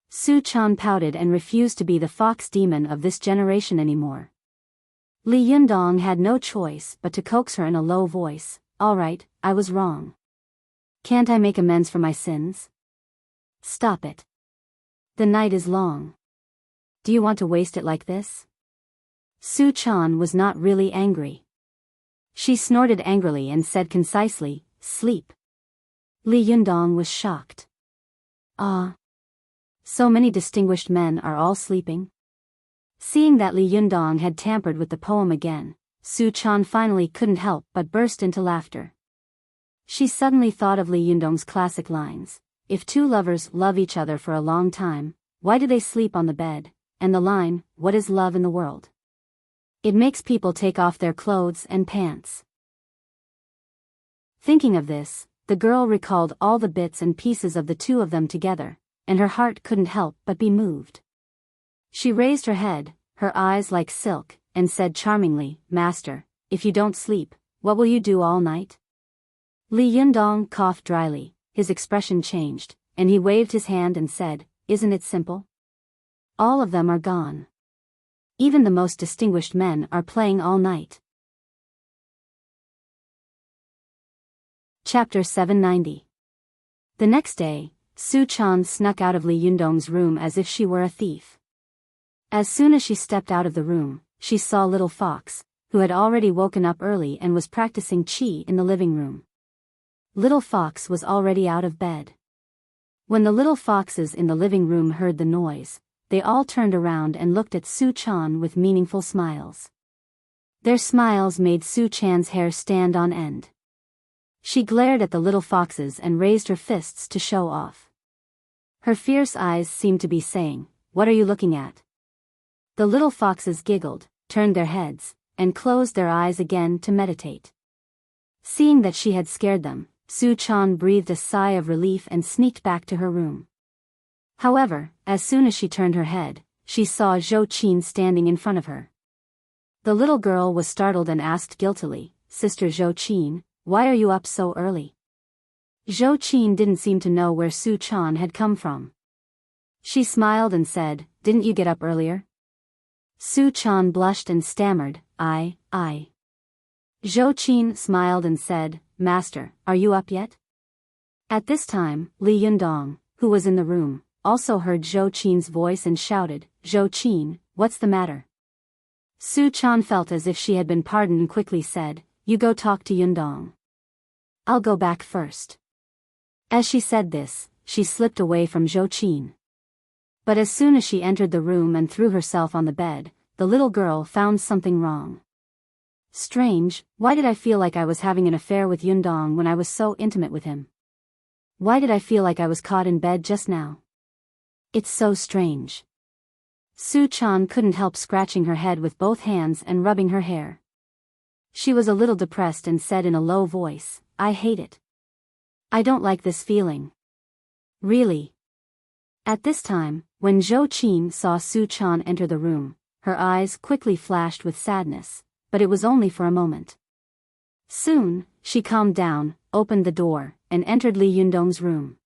Su Chan pouted and refused to be the fox demon of this generation anymore. Li Yundong had no choice but to coax her in a low voice, "All right, I was wrong. Can't I make amends for my sins? Stop it. The night is long. Do you want to waste it like this?" Su Chan was not really angry. She snorted angrily and said concisely, "Sleep." Li Yundong was shocked. "Ah. So many distinguished men are all sleeping?" Seeing that Li Yundong had tampered with the poem again, Su Chan finally couldn't help but burst into laughter. She suddenly thought of Li Yundong's classic lines, "If two lovers love each other for a long time, why do they sleep on the bed?" and the line, "What is love in the world? It makes people take off their clothes and pants." Thinking of this, the girl recalled all the bits and pieces of the two of them together, and her heart couldn't help but be moved. She raised her head, her eyes like silk, and said charmingly, "Master, if you don't sleep, what will you do all night?" Li Yundong coughed dryly, his expression changed, and he waved his hand and said, "Isn't it simple? All of them are gone. Even the most distinguished men are playing all night." Chapter 790. The next day, Su Chan snuck out of Li Yundong's room as if she were a thief. As soon as she stepped out of the room, she saw Little Fox, who had already woken up early and was practicing qi in the living room. Little Fox was already out of bed. When the little foxes in the living room heard the noise, they all turned around and looked at Su-chan with meaningful smiles. Their smiles made Su-chan's hair stand on end. She glared at the little foxes and raised her fists to show off. Her fierce eyes seemed to be saying, "What are you looking at?" The little foxes giggled, turned their heads, and closed their eyes again to meditate. Seeing that she had scared them, Su-chan breathed a sigh of relief and sneaked back to her room. However, as soon as she turned her head, she saw Zhou-chin standing in front of her. The little girl was startled and asked guiltily, "Sister Zhou-chin, why are you up so early?" Zhou-chin didn't seem to know where Su-chan had come from. She smiled and said, "Didn't you get up earlier?" Su-chan blushed and stammered, I. Zhou-chin smiled and said, "Master, are you up yet?" At this time, Li Yundong, who was in the room, also heard Zhou-chin's voice and shouted, "Zhou-chin, what's the matter?" Su-chan felt as if she had been pardoned and quickly said, "You go talk to Yundong. I'll go back first." As she said this, she slipped away from Zhou-chin. But as soon as she entered the room and threw herself on the bed, the little girl found something wrong. Strange, why did I feel like I was having an affair with Yundong when I was so intimate with him? Why did I feel like I was caught in bed just now? It's so strange. Su-chan couldn't help scratching her head with both hands and rubbing her hair. She was a little depressed and said in a low voice, "I hate it. I don't like this feeling." Really? At this time, when Zhou-chin saw Su-chan enter the room, her eyes quickly flashed with sadness, but it was only for a moment. Soon, she calmed down, opened the door, and entered Li Yundong's room.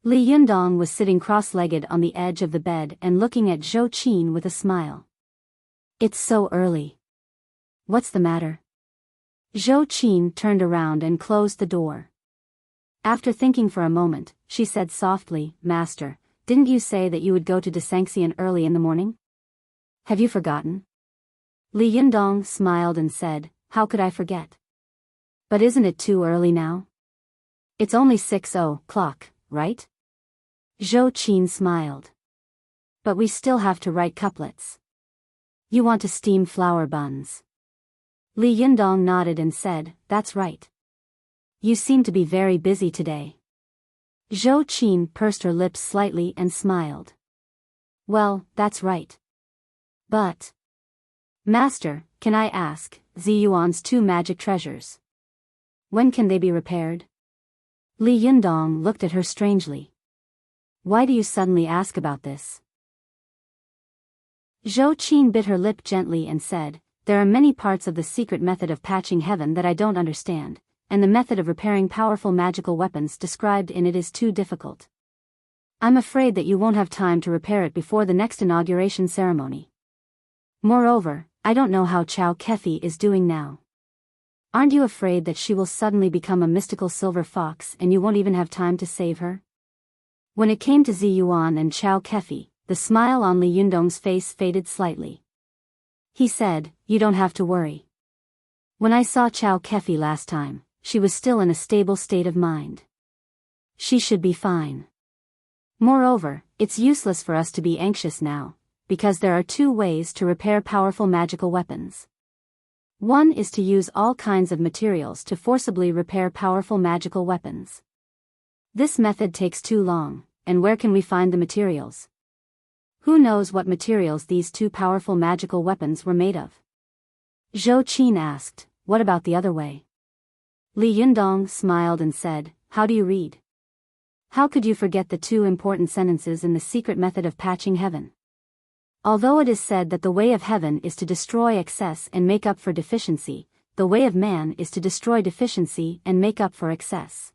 Li Yundong was sitting cross-legged on the edge of the bed and looking at Zhou-chin with a smile. "It's so early. What's the matter?" Zhou-chin turned around and closed the door. After thinking for a moment, she said softly, "Master, didn't you say that you would go to Desanxian early in the morning? Have you forgotten?" Li Yundong smiled and said, "How could I forget? But isn't it too early now? It's only 6 o'clock, right?" Zhou-chin smiled. "But we still have to write couplets. You want to steam flour buns." Li Yundong nodded and said, "That's right. You seem to be very busy today." Zhou-chin pursed her lips slightly and smiled. "Well, that's right. But, Master, can I ask, Ziyuan's 2 magic treasures? When can they be repaired?" Li Yundong looked at her strangely. "Why do you suddenly ask about this?" Zhou-chin bit her lip gently and said, "There are many parts of the secret method of patching heaven that I don't understand, and the method of repairing powerful magical weapons described in it is too difficult. I'm afraid that you won't have time to repair it before the next inauguration ceremony. Moreover, I don't know how Chow Kefi is doing now. Aren't you afraid that she will suddenly become a mystical silver fox and you won't even have time to save her?" When it came to Ziyuan and Chow Kefi, the smile on Li Yundong's face faded slightly. He said, "You don't have to worry. When I saw Chow Kefi last time, she was still in a stable state of mind. She should be fine. Moreover, it's useless for us to be anxious now, because there are 2 ways to repair powerful magical weapons. One is to use all kinds of materials to forcibly repair powerful magical weapons. This method takes too long, and where can we find the materials? Who knows what materials these 2 powerful magical weapons were made of?" Zhou-chin asked, "What about the other way?" Li Yundong smiled and said, "How do you read? How could you forget the 2 important sentences in the secret method of patching heaven? Although it is said that the way of heaven is to destroy excess and make up for deficiency, the way of man is to destroy deficiency and make up for excess.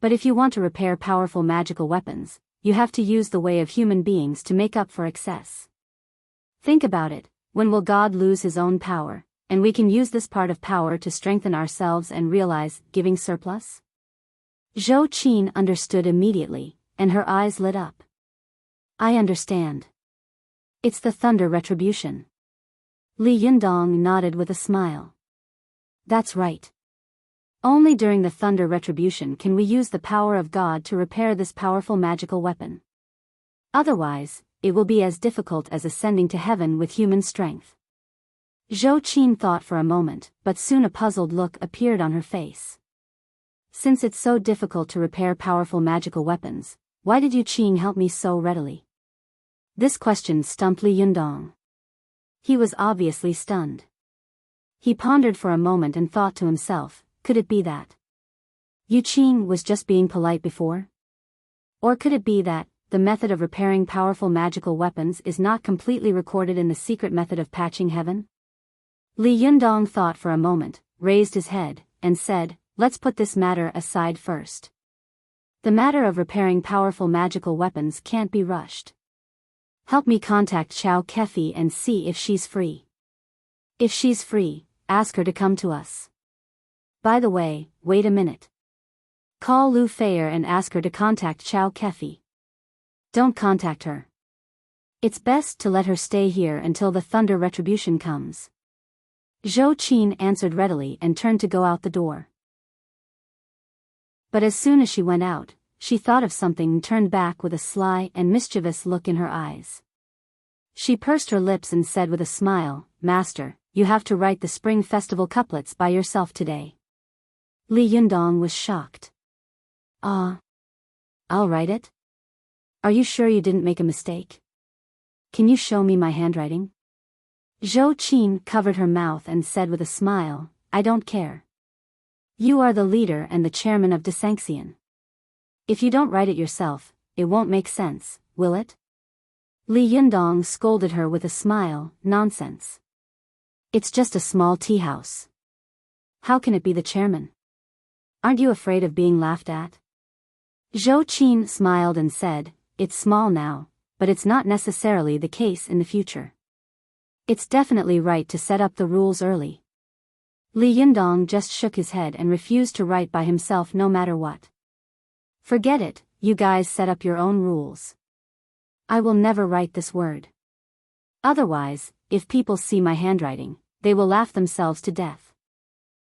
But if you want to repair powerful magical weapons, you have to use the way of human beings to make up for excess. Think about it, when will God lose his own power, and we can use this part of power to strengthen ourselves and realize giving surplus?" Zhou-chin understood immediately, and her eyes lit up. "I understand. It's the thunder retribution." Li Yundong nodded with a smile. "That's right. Only during the thunder retribution can we use the power of God to repair this powerful magical weapon. Otherwise, it will be as difficult as ascending to heaven with human strength. Zhou Qin thought for a moment, but soon a puzzled look appeared on her face. Since it's so difficult to repair powerful magical weapons, why did Yu Qing help me so readily? This question stumped Li Yundong. He was obviously stunned. He pondered for a moment and thought to himself, could it be that Yu Qing was just being polite before? Or could it be that the method of repairing powerful magical weapons is not completely recorded in the secret method of patching heaven? Li Yundong thought for a moment, raised his head, and said, let's put this matter aside first. The matter of repairing powerful magical weapons can't be rushed. Help me contact Xiao Kefi and see if she's free. If she's free, ask her to come to us. By the way, wait a minute. Call Lu Feier and ask her to contact Xiao Kefi. Don't contact her. It's best to let her stay here until the thunder retribution comes. Zhou Qin answered readily and turned to go out the door. But as soon as she went out, she thought of something and turned back with a sly and mischievous look in her eyes. She pursed her lips and said with a smile, Master, you have to write the Spring Festival couplets by yourself today. Li Yundong was shocked. I'll write it? Are you sure you didn't make a mistake? Can you show me my handwriting? Zhou Qin covered her mouth and said with a smile, I don't care. You are the leader and the chairman of Desanxian. If you don't write it yourself, it won't make sense, will it? Li Yundong scolded her with a smile, nonsense. It's just a small tea house. How can it be the chairman? Aren't you afraid of being laughed at? Zhou Qin smiled and said, it's small now, but it's not necessarily the case in the future. It's definitely right to set up the rules early. Li Yundong just shook his head and refused to write by himself no matter what. Forget it, you guys set up your own rules. I will never write this word. Otherwise, if people see my handwriting, they will laugh themselves to death.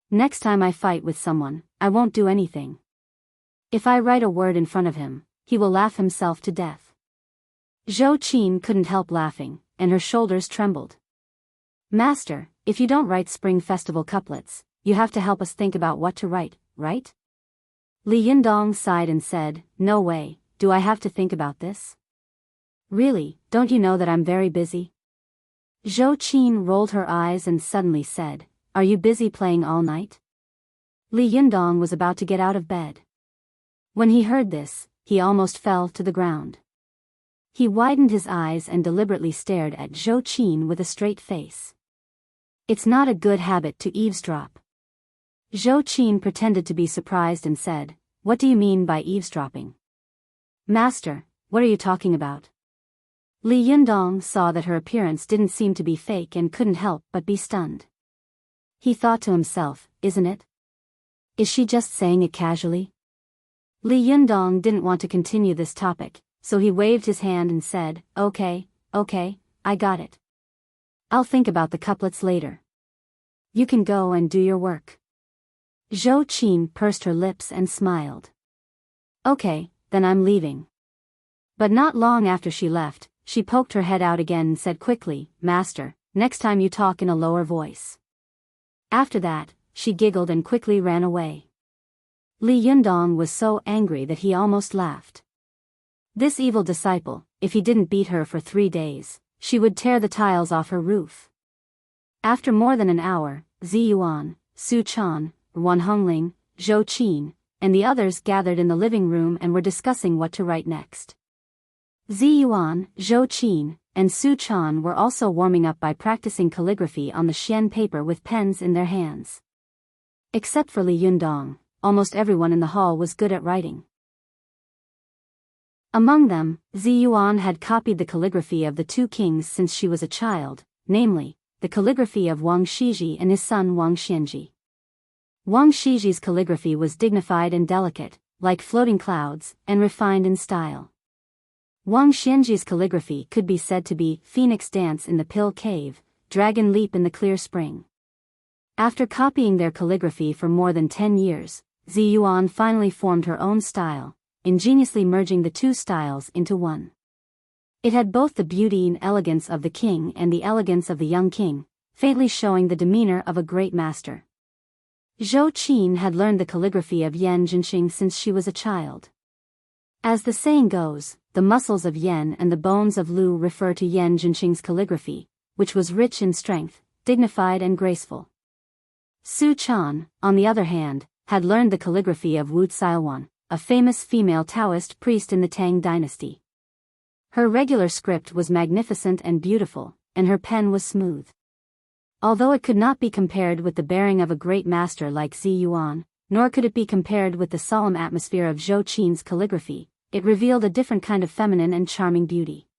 Next time I fight with someone, I won't do anything. If I write a word in front of him, he will laugh himself to death. Zhou Qin couldn't help laughing, and her shoulders trembled. Master, if you don't write Spring Festival couplets, you have to help us think about what to write, right? Li Yundong sighed and said, no way, do I have to think about this? Really, don't you know that I'm very busy? Zhou Qin rolled her eyes and suddenly said, are you busy playing all night? Li Yundong was about to get out of bed. When he heard this, he almost fell to the ground. He widened his eyes and deliberately stared at Zhou Qin with a straight face. It's not a good habit to eavesdrop. Zhou Qin pretended to be surprised and said, what do you mean by eavesdropping? Master, what are you talking about? Li Yundong saw that her appearance didn't seem to be fake and couldn't help but be stunned. He thought to himself, isn't it? Is she just saying it casually? Li Yundong didn't want to continue this topic, so he waved his hand and said, okay, I got it. I'll think about the couplets later. You can go and do your work. Zhou Qin pursed her lips and smiled. Okay, then I'm leaving. But not long after she left, she poked her head out again and said quickly, Master, next time you talk in a lower voice. After that, she giggled and quickly ran away. Li Yundong was so angry that he almost laughed. This evil disciple, if he didn't beat her for 3 days, she would tear the tiles off her roof. After more than an hour, Zi Yuan, Su Chan, Wan Hongling, Zhou Qin, and the others gathered in the living room and were discussing what to write next. Zi Yuan, Zhou Qin, and Su Chan were also warming up by practicing calligraphy on the xian paper with pens in their hands. Except for Li Yundong, almost everyone in the hall was good at writing. Among them, Zi Yuan had copied the calligraphy of the 2 kings since she was a child, namely, the calligraphy of Wang Shiji and his son Wang Xianji. Wang Shiji's calligraphy was dignified and delicate, like floating clouds, and refined in style. Wang Xianji's calligraphy could be said to be phoenix dance in the pill cave, dragon leap in the clear spring. After copying their calligraphy for more than 10 years, Zi Yuan finally formed her own style, ingeniously merging the two styles into one. It had both the beauty and elegance of the king and the elegance of the young king, faintly showing the demeanor of a great master. Zhou Qin had learned the calligraphy of Yan Jinxing since she was a child. As the saying goes, the muscles of Yan and the bones of Lu refer to Yan Jinxing's calligraphy, which was rich in strength, dignified and graceful. Su Chan, on the other hand, had learned the calligraphy of Wu Xiaowan, a famous female Taoist priest in the Tang dynasty. Her regular script was magnificent and beautiful, and her pen was smooth. Although it could not be compared with the bearing of a great master like Zi Yuan, nor could it be compared with the solemn atmosphere of Zhou Qin's calligraphy, it revealed a different kind of feminine and charming beauty.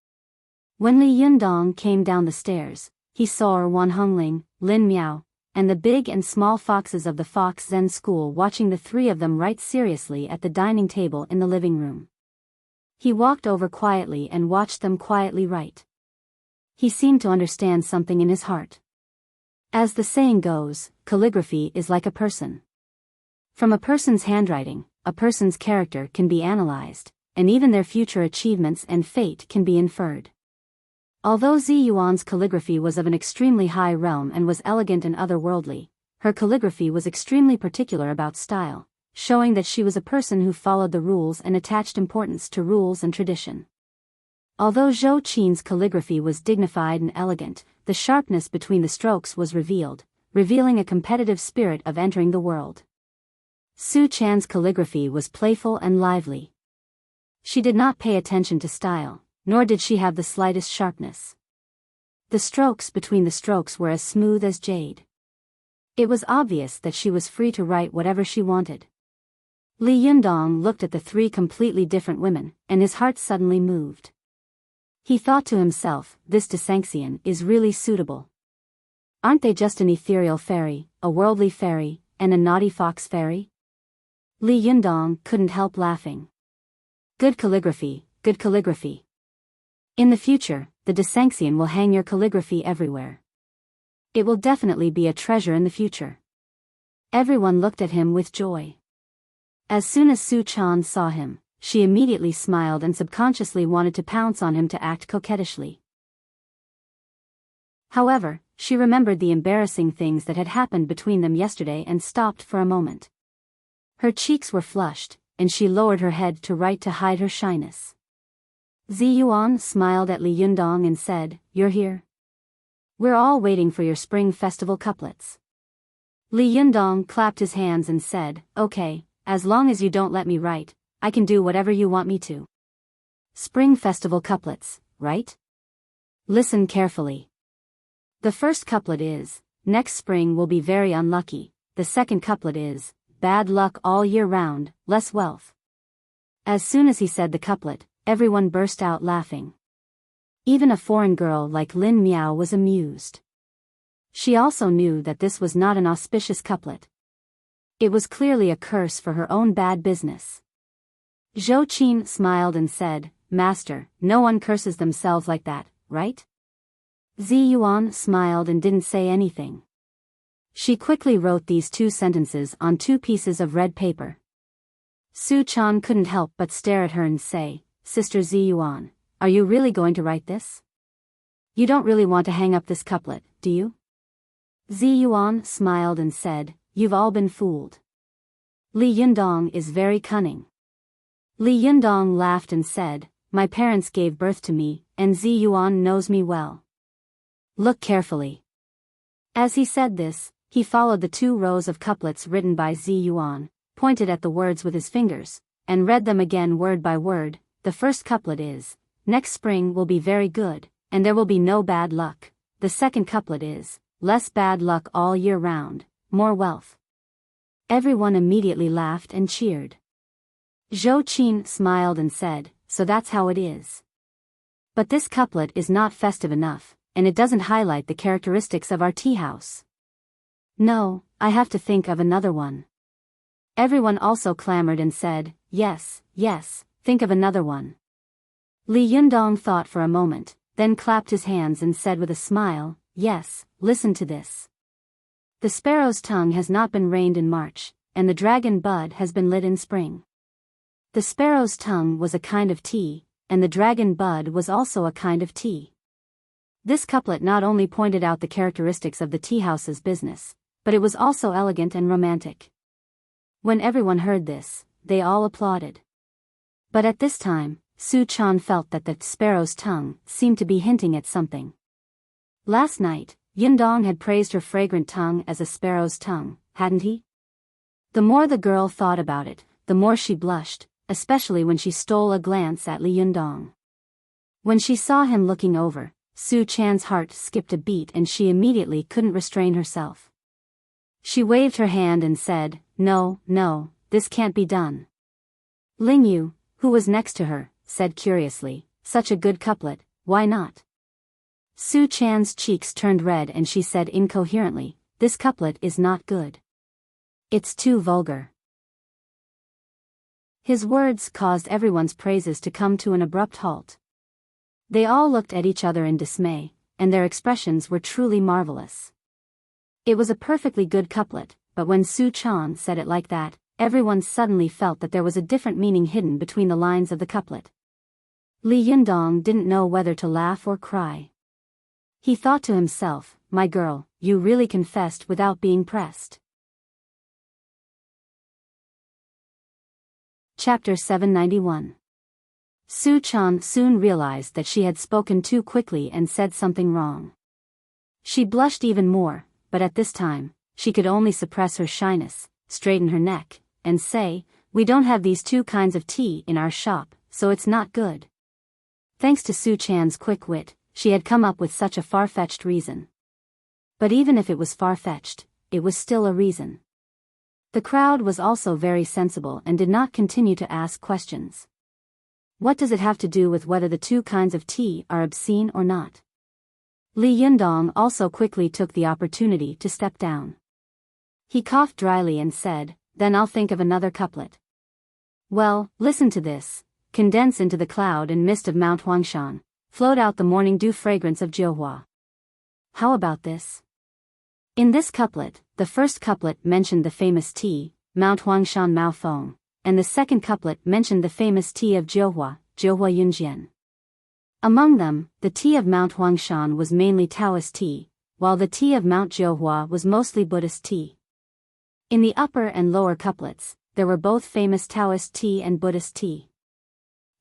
When Li Yundong came down the stairs, he saw Wan Hongling, Lin Miao, and the big and small foxes of the Fox Zen school watching the three of them write seriously at the dining table in the living room. He walked over quietly and watched them quietly write. He seemed to understand something in his heart. As the saying goes, calligraphy is like a person. From a person's handwriting, a person's character can be analyzed, and even their future achievements and fate can be inferred. Although Zi Yuan's calligraphy was of an extremely high realm and was elegant and otherworldly, her calligraphy was extremely particular about style, showing that she was a person who followed the rules and attached importance to rules and tradition. Although Zhou Qin's calligraphy was dignified and elegant, the sharpness between the strokes was revealing a competitive spirit of entering the world. Su Chan's calligraphy was playful and lively. She did not pay attention to style, nor did she have the slightest sharpness. The strokes between the strokes were as smooth as jade. It was obvious that she was free to write whatever she wanted. Li Yundong looked at the three completely different women, and his heart suddenly moved. He thought to himself, this Desanxian is really suitable. Aren't they just an ethereal fairy, a worldly fairy, and a naughty fox fairy? Li Yundong couldn't help laughing. Good calligraphy, good calligraphy. In the future, the Desanxian will hang your calligraphy everywhere. It will definitely be a treasure in the future. Everyone looked at him with joy. As soon as Su Chan saw him, she immediately smiled and subconsciously wanted to pounce on him to act coquettishly. However, she remembered the embarrassing things that had happened between them yesterday and stopped for a moment. Her cheeks were flushed, and she lowered her head to hide her shyness. Zi Yuan smiled at Li Yundong and said, "You're here? We're all waiting for your spring festival couplets." Li Yundong clapped his hands and said, "Okay, as long as you don't let me write, I can do whatever you want me to." Spring festival couplets, right? Listen carefully. The first couplet is, "Next spring will be very unlucky." The second couplet is, "Bad luck all year round, less wealth." As soon as he said the couplet, everyone burst out laughing. Even a foreign girl like Lin Miao was amused. She also knew that this was not an auspicious couplet. It was clearly a curse for her own bad business. Zhou Qin smiled and said, "Master, no one curses themselves like that, right?" Zi Yuan smiled and didn't say anything. She quickly wrote these two sentences on 2 pieces of red paper. Su Chan couldn't help but stare at her and say, "Sister Zi Yuan, are you really going to write this? You don't really want to hang up this couplet, do you?" Zi Yuan smiled and said, "You've all been fooled. Li Yundong is very cunning." Li Yundong laughed and said, "My parents gave birth to me, and Zi Yuan knows me well. Look carefully." As he said this, he followed the 2 rows of couplets written by Zi Yuan, pointed at the words with his fingers, and read them again word by word. The first couplet is, "Next spring will be very good, and there will be no bad luck." The second couplet is, "Less bad luck all year round, more wealth." Everyone immediately laughed and cheered. Zhou Qin smiled and said, "So that's how it is. But this couplet is not festive enough, and it doesn't highlight the characteristics of our tea house. No, I have to think of another one." Everyone also clamored and said, "Yes, yes, think of another one." Li Yundong thought for a moment, then clapped his hands and said with a smile, "Yes, listen to this. The sparrow's tongue has not been rained in March, and the dragon bud has been lit in spring. The sparrow's tongue was a kind of tea, and the dragon bud was also a kind of tea. This couplet not only pointed out the characteristics of the teahouse's business, but it was also elegant and romantic. When everyone heard this, they all applauded. But at this time, Su Chan felt that the sparrow's tongue seemed to be hinting at something. Last night, Yundong had praised her fragrant tongue as a sparrow's tongue, hadn't he? The more the girl thought about it, the more she blushed, especially when she stole a glance at Li Yundong. When she saw him looking over, Su Chan's heart skipped a beat and she immediately couldn't restrain herself. She waved her hand and said, "No, no, this can't be done." Ling Yu, who was next to her, said curiously, "Such a good couplet, why not?" Su Chan's cheeks turned red and she said incoherently, "This couplet is not good. It's too vulgar." His words caused everyone's praises to come to an abrupt halt. They all looked at each other in dismay, and their expressions were truly marvelous. It was a perfectly good couplet, but when Su Chan said it like that, everyone suddenly felt that there was a different meaning hidden between the lines of the couplet. Li Yundong didn't know whether to laugh or cry. He thought to himself, "My girl, you really confessed without being pressed." Chapter 791. Su Chan soon realized that she had spoken too quickly and said something wrong. She blushed even more, but at this time, she could only suppress her shyness, straighten her neck, and say, "We don't have these two kinds of tea in our shop, so it's not good." Thanks to Su Chan's quick wit, she had come up with such a far-fetched reason. But even if it was far-fetched, it was still a reason. The crowd was also very sensible and did not continue to ask questions. What does it have to do with whether the two kinds of tea are obscene or not? Li Yundong also quickly took the opportunity to step down. He coughed dryly and said, "Then I'll think of another couplet." "Well, listen to this. Condense into the cloud and mist of Mount Huangshan, float out the morning dew fragrance of Jiuhua. How about this?" In this couplet, the first couplet mentioned the famous tea, Mount Huangshan Mao Feng, and the second couplet mentioned the famous tea of Jiuhua, Jiuhua Yunjian. Among them, the tea of Mount Huangshan was mainly Taoist tea, while the tea of Mount Jiuhua was mostly Buddhist tea. In the upper and lower couplets, there were both famous Taoist tea and Buddhist tea.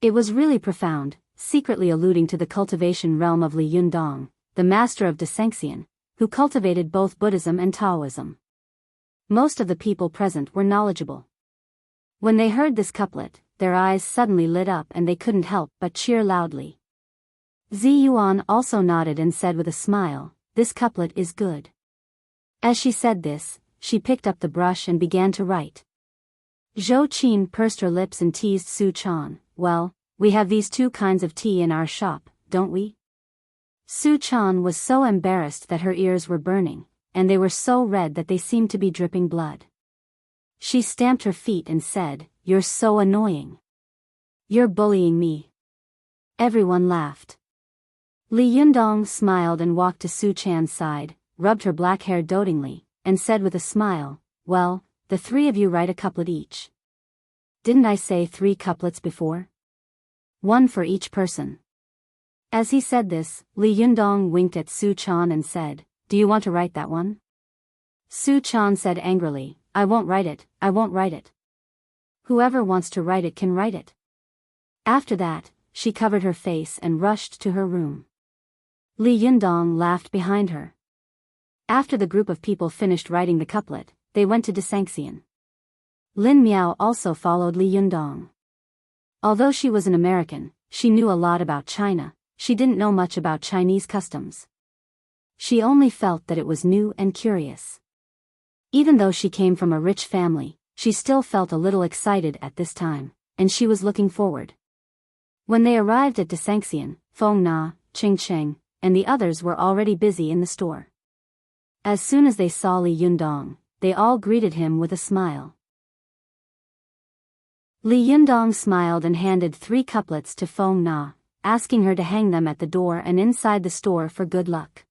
It was really profound, secretly alluding to the cultivation realm of Li Yundong, the master of Desengxian, who cultivated both Buddhism and Taoism. Most of the people present were knowledgeable. When they heard this couplet, their eyes suddenly lit up and they couldn't help but cheer loudly. Zi Yuan also nodded and said with a smile, "This couplet is good." As she said this, she picked up the brush and began to write. Zhou Qin pursed her lips and teased Su Chan, "Well, we have these two kinds of tea in our shop, don't we?" Su Chan was so embarrassed that her ears were burning, and they were so red that they seemed to be dripping blood. She stamped her feet and said, "You're so annoying. You're bullying me." Everyone laughed. Li Yundong smiled and walked to Su Chan's side, rubbed her black hair dotingly, and said with a smile, "Well, the three of you write a couplet each. Didn't I say 3 couplets before? 1 for each person." As he said this, Li Yundong winked at Su Chan and said, "Do you want to write that one?" Su Chan said angrily, "I won't write it, I won't write it. Whoever wants to write it can write it." After that, she covered her face and rushed to her room. Li Yundong laughed behind her. After the group of people finished writing the couplet, they went to Desengxian. Lin Miao also followed Li Yundong. Although she was an American, she knew a lot about China. She didn't know much about Chinese customs. She only felt that it was new and curious. Even though she came from a rich family, she still felt a little excited at this time, and she was looking forward. When they arrived at Desengxian, Feng Na, Ching Cheng, and the others were already busy in the store. As soon as they saw Li Yundong, they all greeted him with a smile. Li Yundong smiled and handed 3 couplets to Feng Na, asking her to hang them at the door and inside the store for good luck.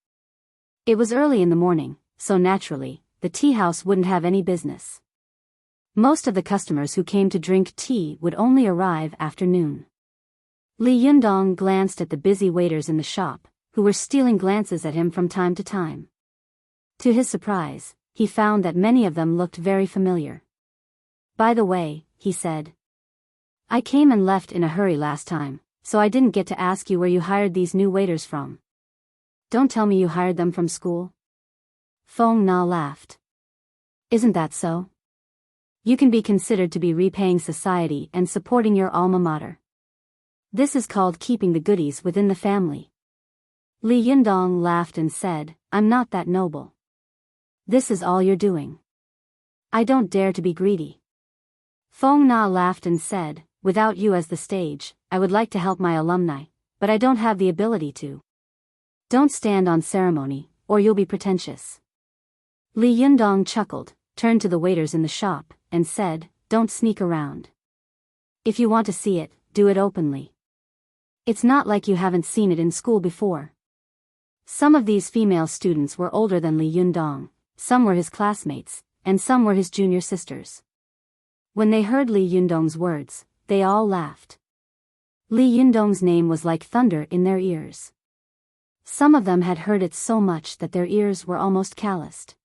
It was early in the morning, so naturally, the tea house wouldn't have any business. Most of the customers who came to drink tea would only arrive after noon. Li Yundong glanced at the busy waiters in the shop, who were stealing glances at him from time to time. To his surprise, he found that many of them looked very familiar. "By the way," he said, "I came and left in a hurry last time, so I didn't get to ask you where you hired these new waiters from. Don't tell me you hired them from school?" Feng Na laughed. "Isn't that so? You can be considered to be repaying society and supporting your alma mater. This is called keeping the goodies within the family." Li Yundong laughed and said, "I'm not that noble. This is all you're doing. I don't dare to be greedy." Feng Na laughed and said, "Without you as the stage, I would like to help my alumni, but I don't have the ability to. Don't stand on ceremony, or you'll be pretentious." Li Yundong chuckled, turned to the waiters in the shop, and said, "Don't sneak around. If you want to see it, do it openly. It's not like you haven't seen it in school before." Some of these female students were older than Li Yundong, some were his classmates, and some were his junior sisters. When they heard Li Yundong's words, they all laughed. Li Yundong's name was like thunder in their ears. Some of them had heard it so much that their ears were almost calloused.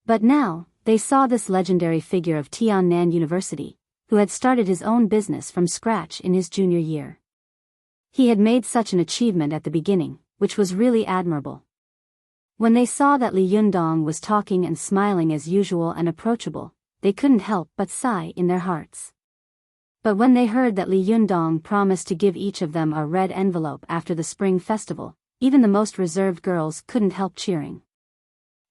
But now, they saw this legendary figure of Tiannan University, who had started his own business from scratch in his junior year. He had made such an achievement at the beginning, which was really admirable. When they saw that Li Yundong was talking and smiling as usual and approachable, they couldn't help but sigh in their hearts. But when they heard that Li Yundong promised to give each of them a red envelope after the spring festival, even the most reserved girls couldn't help cheering.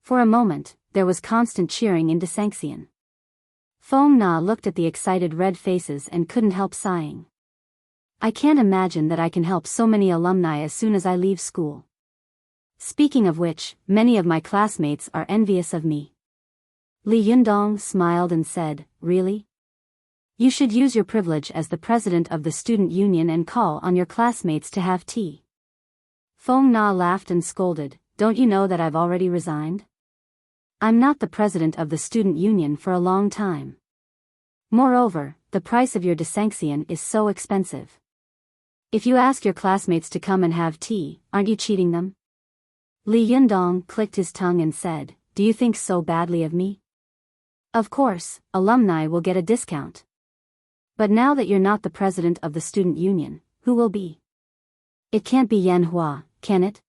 For a moment, there was constant cheering in Desanxian. Feng Na looked at the excited red faces and couldn't help sighing. "I can't imagine that I can help so many alumni as soon as I leave school. Speaking of which, many of my classmates are envious of me." Li Yundong smiled and said, "Really? You should use your privilege as the president of the student union and call on your classmates to have tea." Feng Na laughed and scolded, "Don't you know that I've already resigned? I'm not the president of the student union for a long time. Moreover, the price of your Desanxian is so expensive. If you ask your classmates to come and have tea, aren't you cheating them?" Li Yundong clicked his tongue and said, "Do you think so badly of me? Of course, alumni will get a discount. But now that you're not the president of the student union, who will be? It can't be Yan Hua, can it?"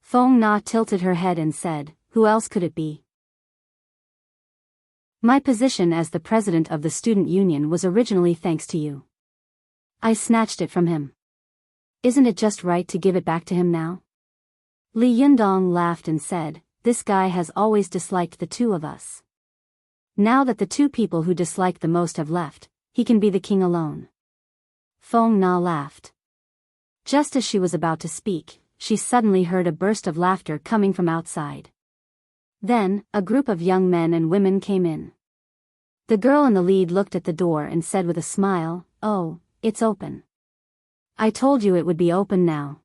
Feng Na tilted her head and said, "Who else could it be? My position as the president of the student union was originally thanks to you. I snatched it from him. Isn't it just right to give it back to him now?" Li Yundong laughed and said, "This guy has always disliked the two of us. Now that the two people who disliked the most have left, he can be the king alone." Feng Na laughed. Just as she was about to speak, she suddenly heard a burst of laughter coming from outside. Then, a group of young men and women came in. The girl in the lead looked at the door and said with a smile, "Oh, it's open. I told you it would be open now."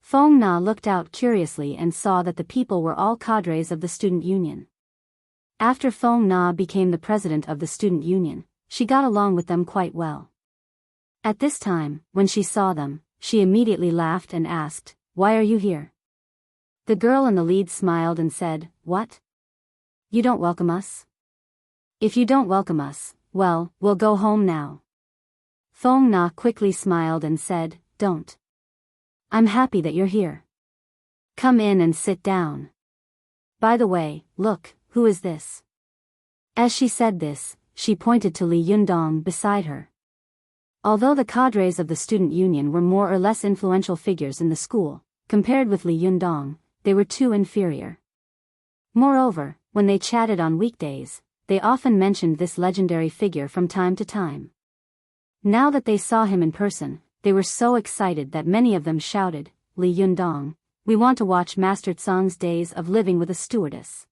Feng Na looked out curiously and saw that the people were all cadres of the student union. After Feng Na became the president of the student union, she got along with them quite well. At this time, when she saw them, she immediately laughed and asked, "Why are you here?" The girl in the lead smiled and said, "What? You don't welcome us? If you don't welcome us, well, we'll go home now." Feng Na quickly smiled and said, "Don't. I'm happy that you're here. Come in and sit down. By the way, look, who is this?" As she said this, she pointed to Li Yundong beside her. Although the cadres of the student union were more or less influential figures in the school, compared with Li Yundong, they were too inferior. Moreover, when they chatted on weekdays, they often mentioned this legendary figure from time to time. Now that they saw him in person, they were so excited that many of them shouted, "Li Yundong, we want to watch Master Tsang's Days of Living with a Stewardess."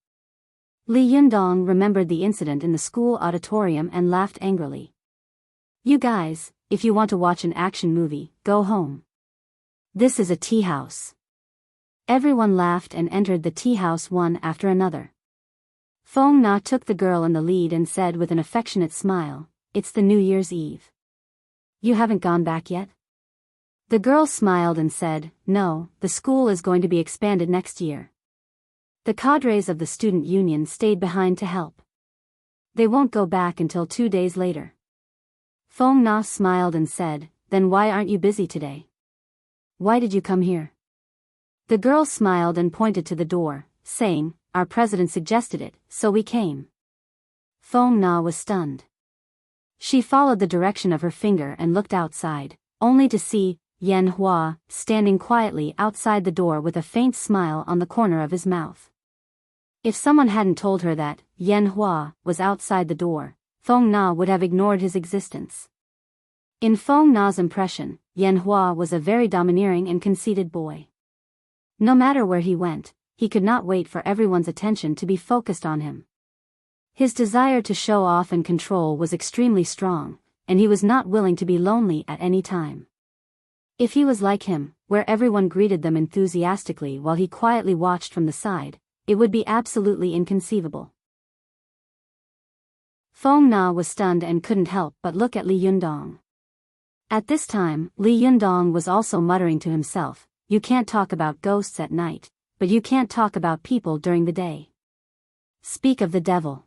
Li Yundong remembered the incident in the school auditorium and laughed angrily. "You guys, if you want to watch an action movie, go home. This is a tea house." Everyone laughed and entered the tea house one after another. Feng Na took the girl in the lead and said with an affectionate smile, "It's the New Year's Eve. You haven't gone back yet?" The girl smiled and said, "No, the school is going to be expanded next year." The cadres of the student union stayed behind to help. They won't go back until 2 days later. Feng Na smiled and said, "Then why aren't you busy today? Why did you come here?" The girl smiled and pointed to the door, saying, "Our president suggested it, so we came." Feng Na was stunned. She followed the direction of her finger and looked outside, only to see Yan Hua standing quietly outside the door with a faint smile on the corner of his mouth. If someone hadn't told her that Yan Hua was outside the door, Feng Na would have ignored his existence. In Feng Na's impression, Yan Hua was a very domineering and conceited boy. No matter where he went, he could not wait for everyone's attention to be focused on him. His desire to show off and control was extremely strong, and he was not willing to be lonely at any time. If he was like him, where everyone greeted them enthusiastically while he quietly watched from the side, it would be absolutely inconceivable. Feng Na was stunned and couldn't help but look at Li Yundong. At this time, Li Yundong was also muttering to himself, "You can't talk about ghosts at night, but you can't talk about people during the day. Speak of the devil.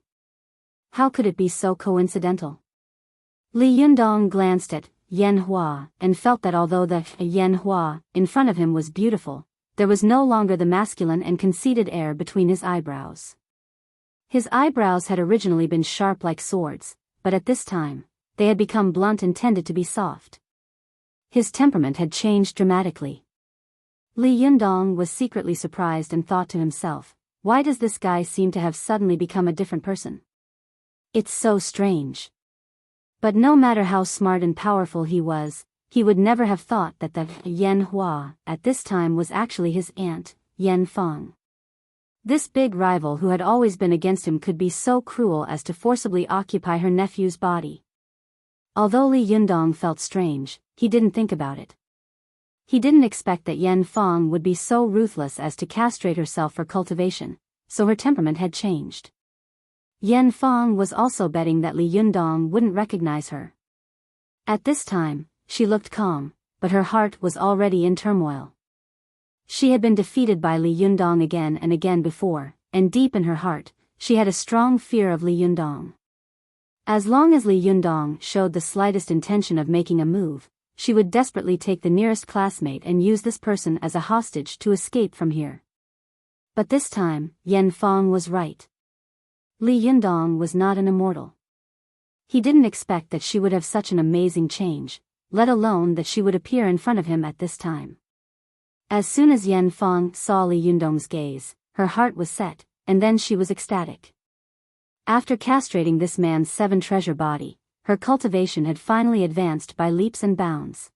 How could it be so coincidental?" Li Yundong glanced at Yan Hua and felt that although the Yan Hua in front of him was beautiful, there was no longer the masculine and conceited air between his eyebrows. His eyebrows had originally been sharp like swords, but at this time, they had become blunt and tended to be soft. His temperament had changed dramatically. Li Yundong was secretly surprised and thought to himself, "Why does this guy seem to have suddenly become a different person? It's so strange." But no matter how smart and powerful he was, he would never have thought that the Yan Hua at this time was actually his aunt, Yan Feng. This big rival who had always been against him could be so cruel as to forcibly occupy her nephew's body. Although Li Yundong felt strange, he didn't think about it. He didn't expect that Yan Feng would be so ruthless as to castrate herself for cultivation, so her temperament had changed. Yan Feng was also betting that Li Yundong wouldn't recognize her. At this time, she looked calm, but her heart was already in turmoil. She had been defeated by Li Yundong again and again before, and deep in her heart, she had a strong fear of Li Yundong. As long as Li Yundong showed the slightest intention of making a move, she would desperately take the nearest classmate and use this person as a hostage to escape from here. But this time, Yan Feng was right. Li Yundong was not an immortal. He didn't expect that she would have such an amazing change, let alone that she would appear in front of him at this time. As soon as Yan Feng saw Li Yundong's gaze, her heart was set, and then she was ecstatic. After castrating this man's 7 treasure body, her cultivation had finally advanced by leaps and bounds.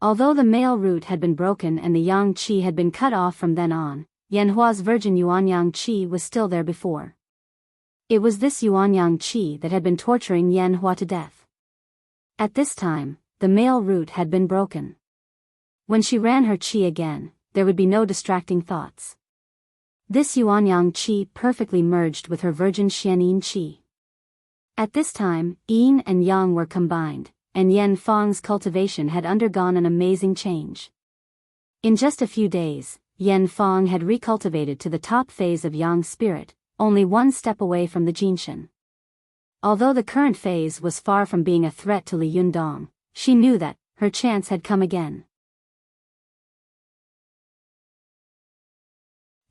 Although the male root had been broken and the yang qi had been cut off from then on, Yan Hua's virgin yuanyang qi was still there before. It was this yuanyang qi that had been torturing Yan Hua to death. At this time, the male root had been broken. When she ran her qi again, there would be no distracting thoughts. This yuanyang qi perfectly merged with her virgin xianyin qi. At this time, yin and yang were combined, and Yan Feng's cultivation had undergone an amazing change. In just a few days, Yan Feng had recultivated to the top phase of yang spirit, only 1 step away from the Jinshin. Although the current phase was far from being a threat to Li Yundong, she knew that her chance had come again.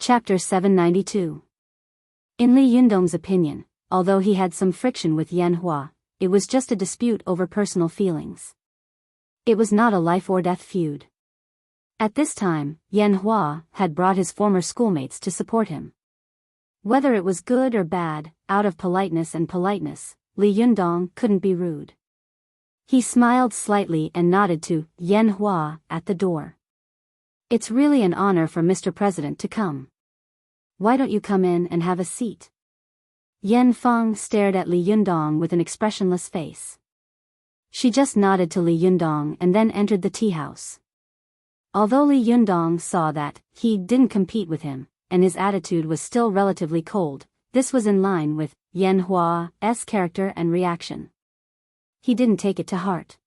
Chapter 792. In Li Yundong's opinion, although he had some friction with Yan Hua, it was just a dispute over personal feelings. It was not a life-or-death feud. At this time, Yan Hua had brought his former schoolmates to support him. Whether it was good or bad, out of politeness, Li Yundong couldn't be rude. He smiled slightly and nodded to Yan Hua at the door. "It's really an honor for Mr. President to come. Why don't you come in and have a seat?" Yan Feng stared at Li Yundong with an expressionless face. She just nodded to Li Yundong and then entered the tea house. Although Li Yundong saw that he didn't compete with him, and his attitude was still relatively cold, This was in line with Yan Hua's character and reaction. He didn't take it to heart.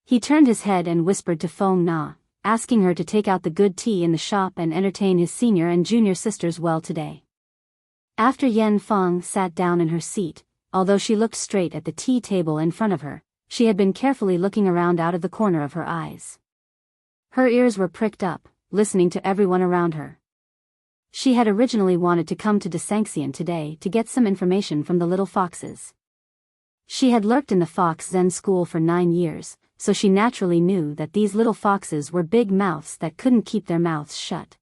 He turned his head and whispered to Feng Na, asking her to take out the good tea in the shop and entertain his senior and junior sisters well today. After Yan Feng sat down in her seat, although she looked straight at the tea table in front of her, she had been carefully looking around out of the corner of her eyes. Her ears were pricked up, listening to everyone around her. She had originally wanted to come to Desanxian today to get some information from the little foxes. She had lurked in the Fox Zen school for 9 years, so she naturally knew that these little foxes were big mouths that couldn't keep their mouths shut.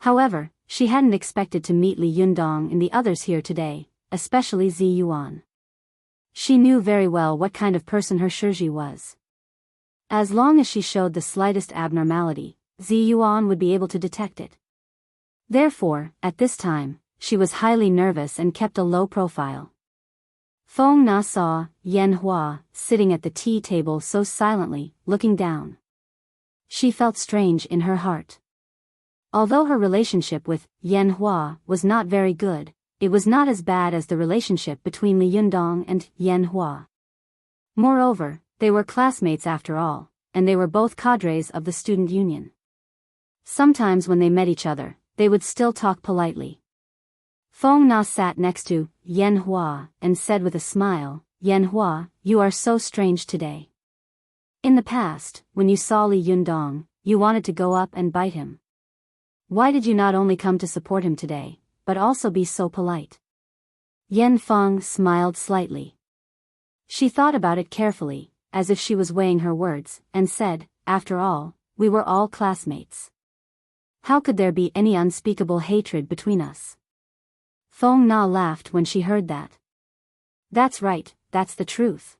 However, she hadn't expected to meet Li Yundong and the others here today, especially Zi Yuan. She knew very well what kind of person her Shiji was. As long as she showed the slightest abnormality, Zi Yuan would be able to detect it. Therefore, at this time, she was highly nervous and kept a low profile. Feng Na saw Yan Hua sitting at the tea table so silently, looking down. She felt strange in her heart. Although her relationship with Yan Hua was not very good, it was not as bad as the relationship between Li Yundong and Yan Hua. Moreover, they were classmates after all, and they were both cadres of the student union. Sometimes when they met each other, they would still talk politely. Feng Na sat next to Yan Hua and said with a smile, "Yan Hua, you are so strange today. In the past, when you saw Li Yundong, you wanted to go up and bite him. Why did you not only come to support him today, but also be so polite?" Yan Feng smiled slightly. She thought about it carefully, as if she was weighing her words, and said, "After all, we were all classmates. How could there be any unspeakable hatred between us?" Feng Na laughed when she heard that. "That's right, that's the truth.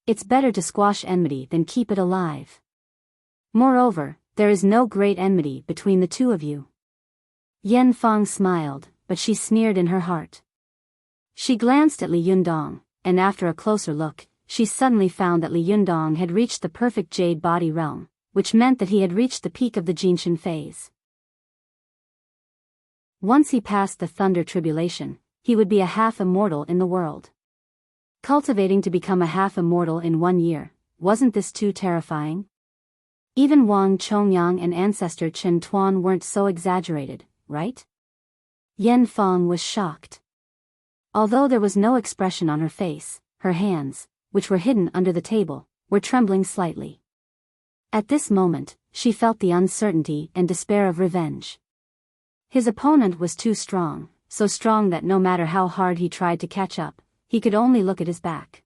It's better to squash enmity than keep it alive. Moreover, there is no great enmity between the two of you." Yan Feng smiled, but she sneered in her heart. She glanced at Li Yundong, and after a closer look, she suddenly found that Li Yundong had reached the perfect jade body realm, which meant that he had reached the peak of the Jinshin phase. Once he passed the thunder tribulation, he would be a half-immortal in the world. Cultivating to become a half-immortal in 1 year, wasn't this too terrifying? Even Wang Chongyang and ancestor Chen Tuan weren't so exaggerated, right? Yan Feng was shocked. Although there was no expression on her face, her hands, which were hidden under the table, were trembling slightly. At this moment, she felt the uncertainty and despair of revenge. His opponent was too strong, so strong that no matter how hard he tried to catch up, he could only look at his back.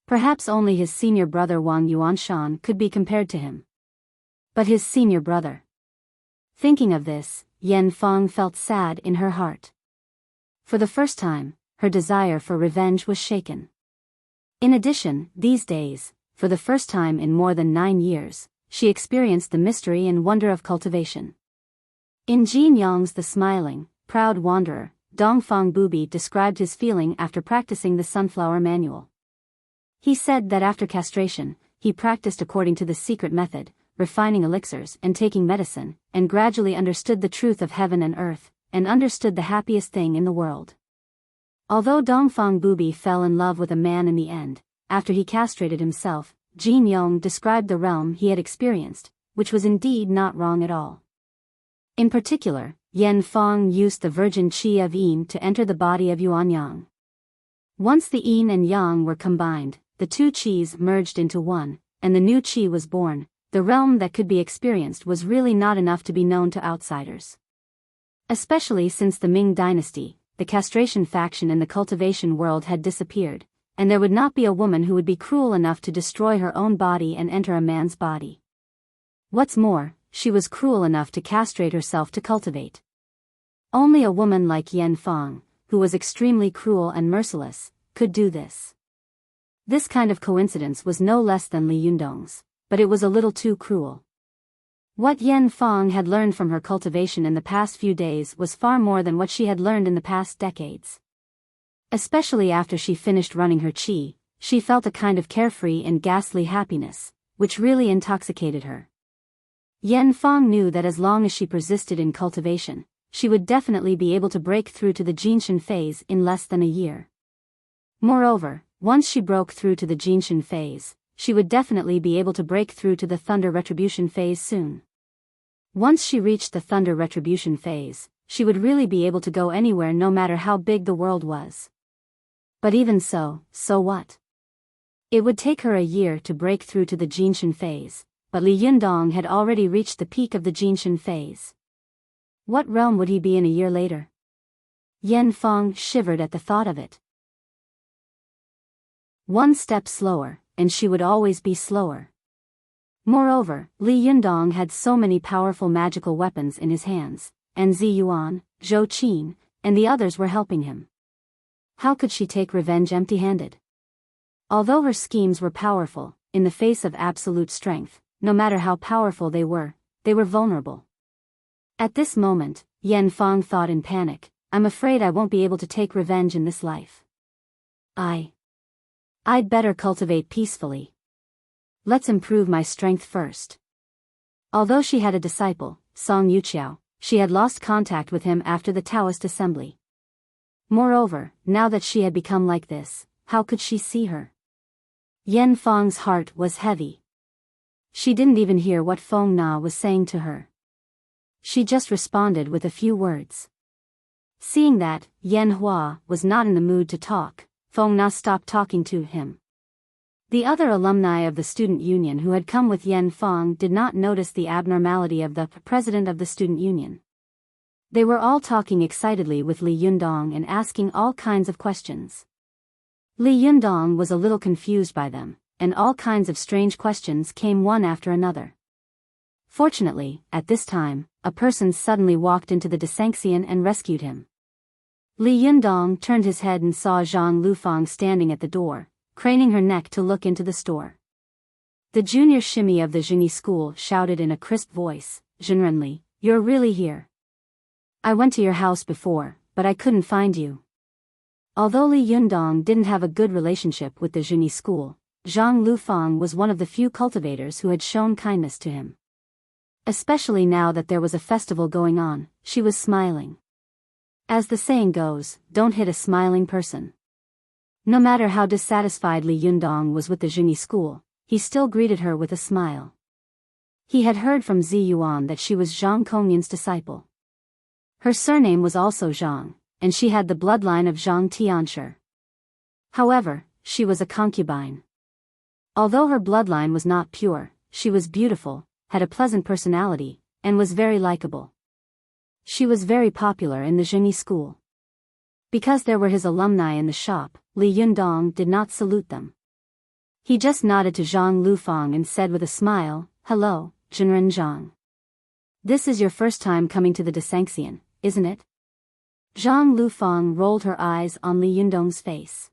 Perhaps only his senior brother Wang Yuanshan could be compared to him. But his senior brother. Thinking of this, Yan Feng felt sad in her heart. For the first time, her desire for revenge was shaken. In addition, these days, for the first time in more than 9 years, she experienced the mystery and wonder of cultivation. In Jin Yang's The Smiling, Proud Wanderer, Dongfang Bubi described his feeling after practicing the Sunflower Manual. He said that after castration, he practiced according to the secret method, refining elixirs and taking medicine, and gradually understood the truth of heaven and earth, and understood the happiest thing in the world. Although Dongfang Bubi fell in love with a man in the end, after he castrated himself, Jin Yong described the realm he had experienced, which was indeed not wrong at all. In particular, Yan Feng used the virgin qi of yin to enter the body of Yuan Yang. Once the yin and yang were combined, the two qis merged into one, and the new qi was born. The realm that could be experienced was really not enough to be known to outsiders. Especially since the Ming dynasty, the castration faction in the cultivation world had disappeared, and there would not be a woman who would be cruel enough to destroy her own body and enter a man's body. What's more, she was cruel enough to castrate herself to cultivate. Only a woman like Yan Feng, who was extremely cruel and merciless, could do this. This kind of coincidence was no less than Li Yundong's, but it was a little too cruel. What Yan Feng had learned from her cultivation in the past few days was far more than what she had learned in the past decades. Especially after she finished running her qi, she felt a kind of carefree and ghastly happiness, which really intoxicated her. Yan Feng knew that as long as she persisted in cultivation, she would definitely be able to break through to the Jinshin phase in less than a year. Moreover, once she broke through to the Jinshin phase, she would definitely be able to break through to the Thunder Retribution phase soon. Once she reached the Thunder Retribution phase, she would really be able to go anywhere no matter how big the world was. But even so what? It would take her a year to break through to the Jinshin phase, but Li Yundong had already reached the peak of the Jinshin phase. What realm would he be in a year later? Yan Feng shivered at the thought of it. One step slower, and she would always be slower. Moreover, Li Yundong had so many powerful magical weapons in his hands, and Zi Yuan, Zhou Qin, and the others were helping him. How could she take revenge empty-handed? Although her schemes were powerful, in the face of absolute strength, no matter how powerful they were vulnerable. At this moment, Yan Feng thought in panic, I'm afraid I won't be able to take revenge in this life. I'd better cultivate peacefully. Let's improve my strength first. Although she had a disciple, Song Yuqiao, she had lost contact with him after the Taoist assembly. Moreover, now that she had become like this, how could she see her? Yan Feng's heart was heavy. She didn't even hear what Feng Na was saying to her. She just responded with a few words. Seeing that Yan Hua was not in the mood to talk, Feng Na stopped talking to him. The other alumni of the student union who had come with Yan Feng did not notice the abnormality of the president of the student union. They were all talking excitedly with Li Yundong and asking all kinds of questions. Li Yundong was a little confused by them, and all kinds of strange questions came one after another. Fortunately, at this time, a person suddenly walked into the Desanxian and rescued him. Li Yundong turned his head and saw Zhang Lufang standing at the door, craning her neck to look into the store. The junior shimmy of the Zhengyi school shouted in a crisp voice, "Zhenrenli, you're really here. I went to your house before, but I couldn't find you." Although Li Yundong didn't have a good relationship with the Zhengyi school, Zhang Lufang was one of the few cultivators who had shown kindness to him. Especially now that there was a festival going on, she was smiling. As the saying goes, don't hit a smiling person. No matter how dissatisfied Li Yundong was with the Zhengyi school, he still greeted her with a smile. He had heard from Zi Yuan that she was Zhang Kongyan's disciple. Her surname was also Zhang, and she had the bloodline of Zhang Tianshi. However, she was a concubine. Although her bloodline was not pure, she was beautiful, had a pleasant personality, and was very likable. She was very popular in the Zhengyi school. Because there were his alumni in the shop, Li Yundong did not salute them. He just nodded to Zhang Lufang and said with a smile, "Hello, Zhenren Zhang. This is your first time coming to the Desanxian, isn't it?" Zhang Lufang rolled her eyes on Li Yundong's face.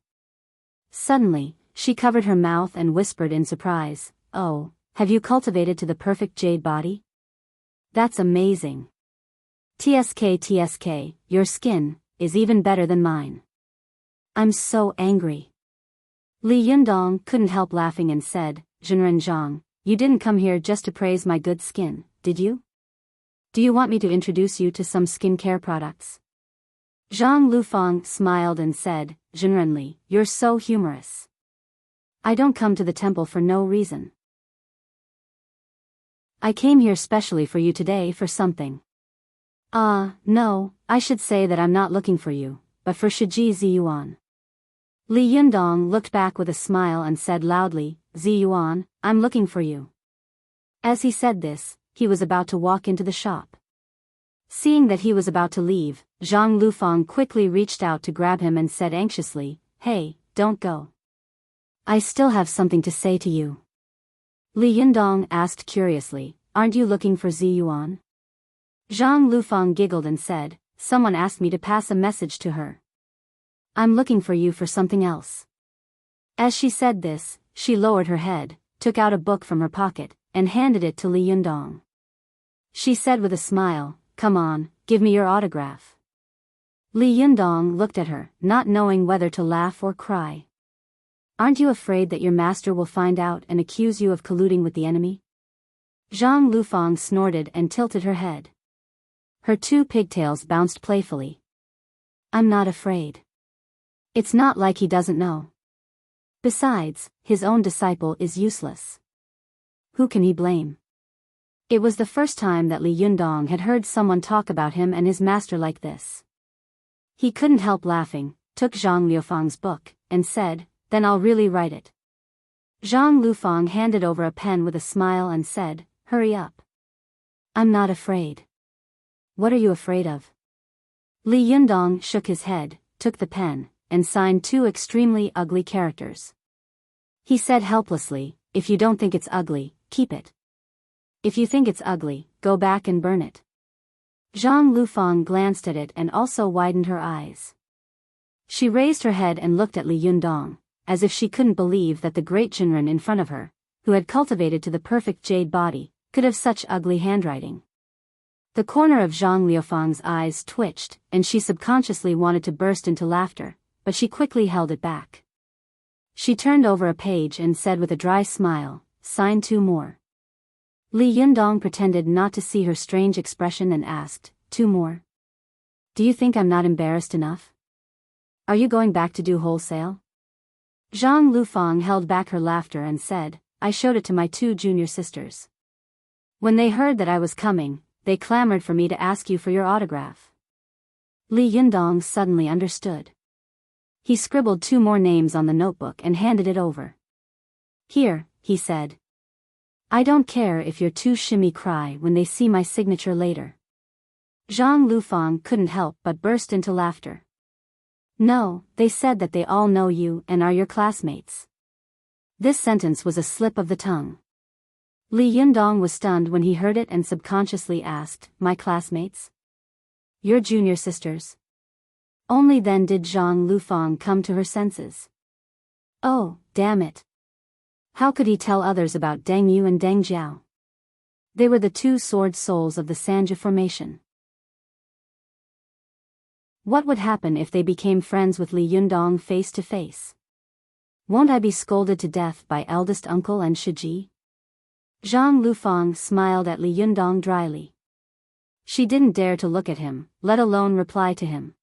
Suddenly, she covered her mouth and whispered in surprise, "Oh, have you cultivated to the perfect jade body? That's amazing. TSK, your skin is even better than mine. I'm so angry." Li Yundong couldn't help laughing and said, "Zhenren Zhang, you didn't come here just to praise my good skin, did you? Do you want me to introduce you to some skincare products?" Zhang Lufang smiled and said, "Zhenrenli, you're so humorous. I don't come to the temple for no reason. I came here specially for you today for something." No, I should say that I'm not looking for you, but for Shiji Ziyuan." Li Yundong looked back with a smile and said loudly, "Ziyuan, I'm looking for you." As he said this, he was about to walk into the shop. Seeing that he was about to leave, Zhang Lufang quickly reached out to grab him and said anxiously, "Hey, don't go. I still have something to say to you." Li Yundong asked curiously, "Aren't you looking for Ziyuan?" Zhang Lufang giggled and said, "Someone asked me to pass a message to her. I'm looking for you for something else." As she said this, she lowered her head, took out a book from her pocket, and handed it to Li Yundong. She said with a smile, "Come on, give me your autograph." Li Yundong looked at her, not knowing whether to laugh or cry. "Aren't you afraid that your master will find out and accuse you of colluding with the enemy?" Zhang Lufang snorted and tilted her head. Her two pigtails bounced playfully. I'm not afraid. It's not like he doesn't know. Besides, his own disciple is useless. Who can he blame? It was the first time that Li Yundong had heard someone talk about him and his master like this. He couldn't help laughing, took Zhang Liufang's book, and said, then I'll really write it. Zhang Lufang handed over a pen with a smile and said, hurry up. I'm not afraid. What are you afraid of? Li Yundong shook his head, took the pen, and signed two extremely ugly characters. He said helplessly, if you don't think it's ugly, keep it. If you think it's ugly, go back and burn it. Zhang Lufang glanced at it and also widened her eyes. She raised her head and looked at Li Yundong, as if she couldn't believe that the great Jinren in front of her, who had cultivated to the perfect jade body, could have such ugly handwriting. The corner of Zhang Liufang's eyes twitched, and she subconsciously wanted to burst into laughter, but she quickly held it back. She turned over a page and said with a dry smile, sign two more. Li Yundong pretended not to see her strange expression and asked, two more? Do you think I'm not embarrassed enough? Are you going back to do wholesale? Zhang Lufang held back her laughter and said, I showed it to my two junior sisters. When they heard that I was coming, they clamored for me to ask you for your autograph. Li Yundong suddenly understood. He scribbled two more names on the notebook and handed it over. Here, he said. I don't care if your two shimmy cry when they see my signature later. Zhang Lufang couldn't help but burst into laughter. No, they said that they all know you and are your classmates. This sentence was a slip of the tongue. Li Yundong was stunned when he heard it and subconsciously asked, my classmates? Your junior sisters? Only then did Zhang Lufang come to her senses. Oh, damn it. How could he tell others about Deng Yu and Deng Jiao? They were the two sword souls of the Sanja formation. What would happen if they became friends with Li Yundong face to face? Won't I be scolded to death by eldest uncle and Shiji? Zhang Lufang smiled at Li Yundong dryly. She didn't dare to look at him, let alone reply to him.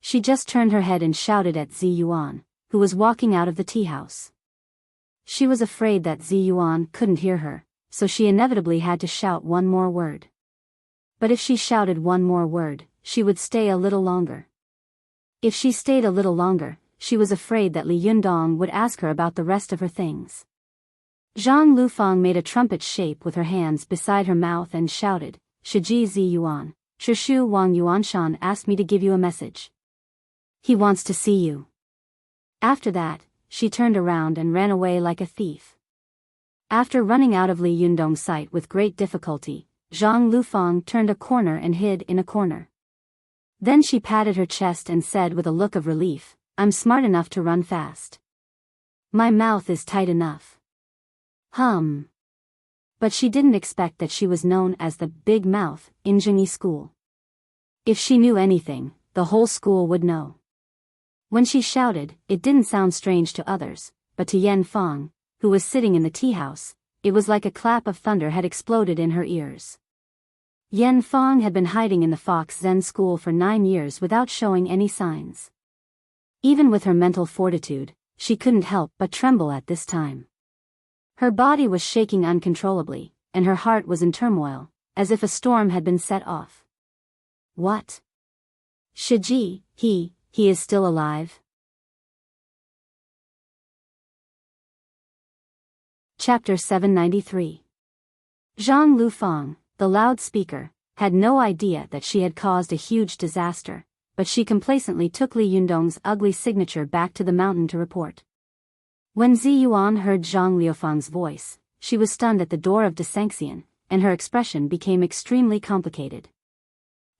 She just turned her head and shouted at Zi Yuan, who was walking out of the tea house. She was afraid that Zi Yuan couldn't hear her, so she inevitably had to shout one more word. But if she shouted one more word, she would stay a little longer. If she stayed a little longer, she was afraid that Li Yundong would ask her about the rest of her things. Zhang Lufang made a trumpet shape with her hands beside her mouth and shouted, Shiji Zi Yuan, Shishu Wang Yuanshan asked me to give you a message. He wants to see you. After that, she turned around and ran away like a thief. After running out of Li Yundong's sight with great difficulty, Zhang Lufang turned a corner and hid in a corner. Then she patted her chest and said with a look of relief, I'm smart enough to run fast. My mouth is tight enough. But she didn't expect that she was known as the Big Mouth in Jingyi school. If she knew anything, the whole school would know. When she shouted, it didn't sound strange to others, but to Yan Fang, who was sitting in the tea house, it was like a clap of thunder had exploded in her ears. Yan Fang had been hiding in the Fox Zen school for 9 years without showing any signs. Even with her mental fortitude, she couldn't help but tremble at this time. Her body was shaking uncontrollably, and her heart was in turmoil, as if a storm had been set off. What? Shiji, he is still alive? Chapter 793. Zhang Lufang, the loudspeaker, had no idea that she had caused a huge disaster, but she complacently took Li Yundong's ugly signature back to the mountain to report. When Zi Yuan heard Zhang Liufang's voice, she was stunned at the door of Desanxian, and her expression became extremely complicated.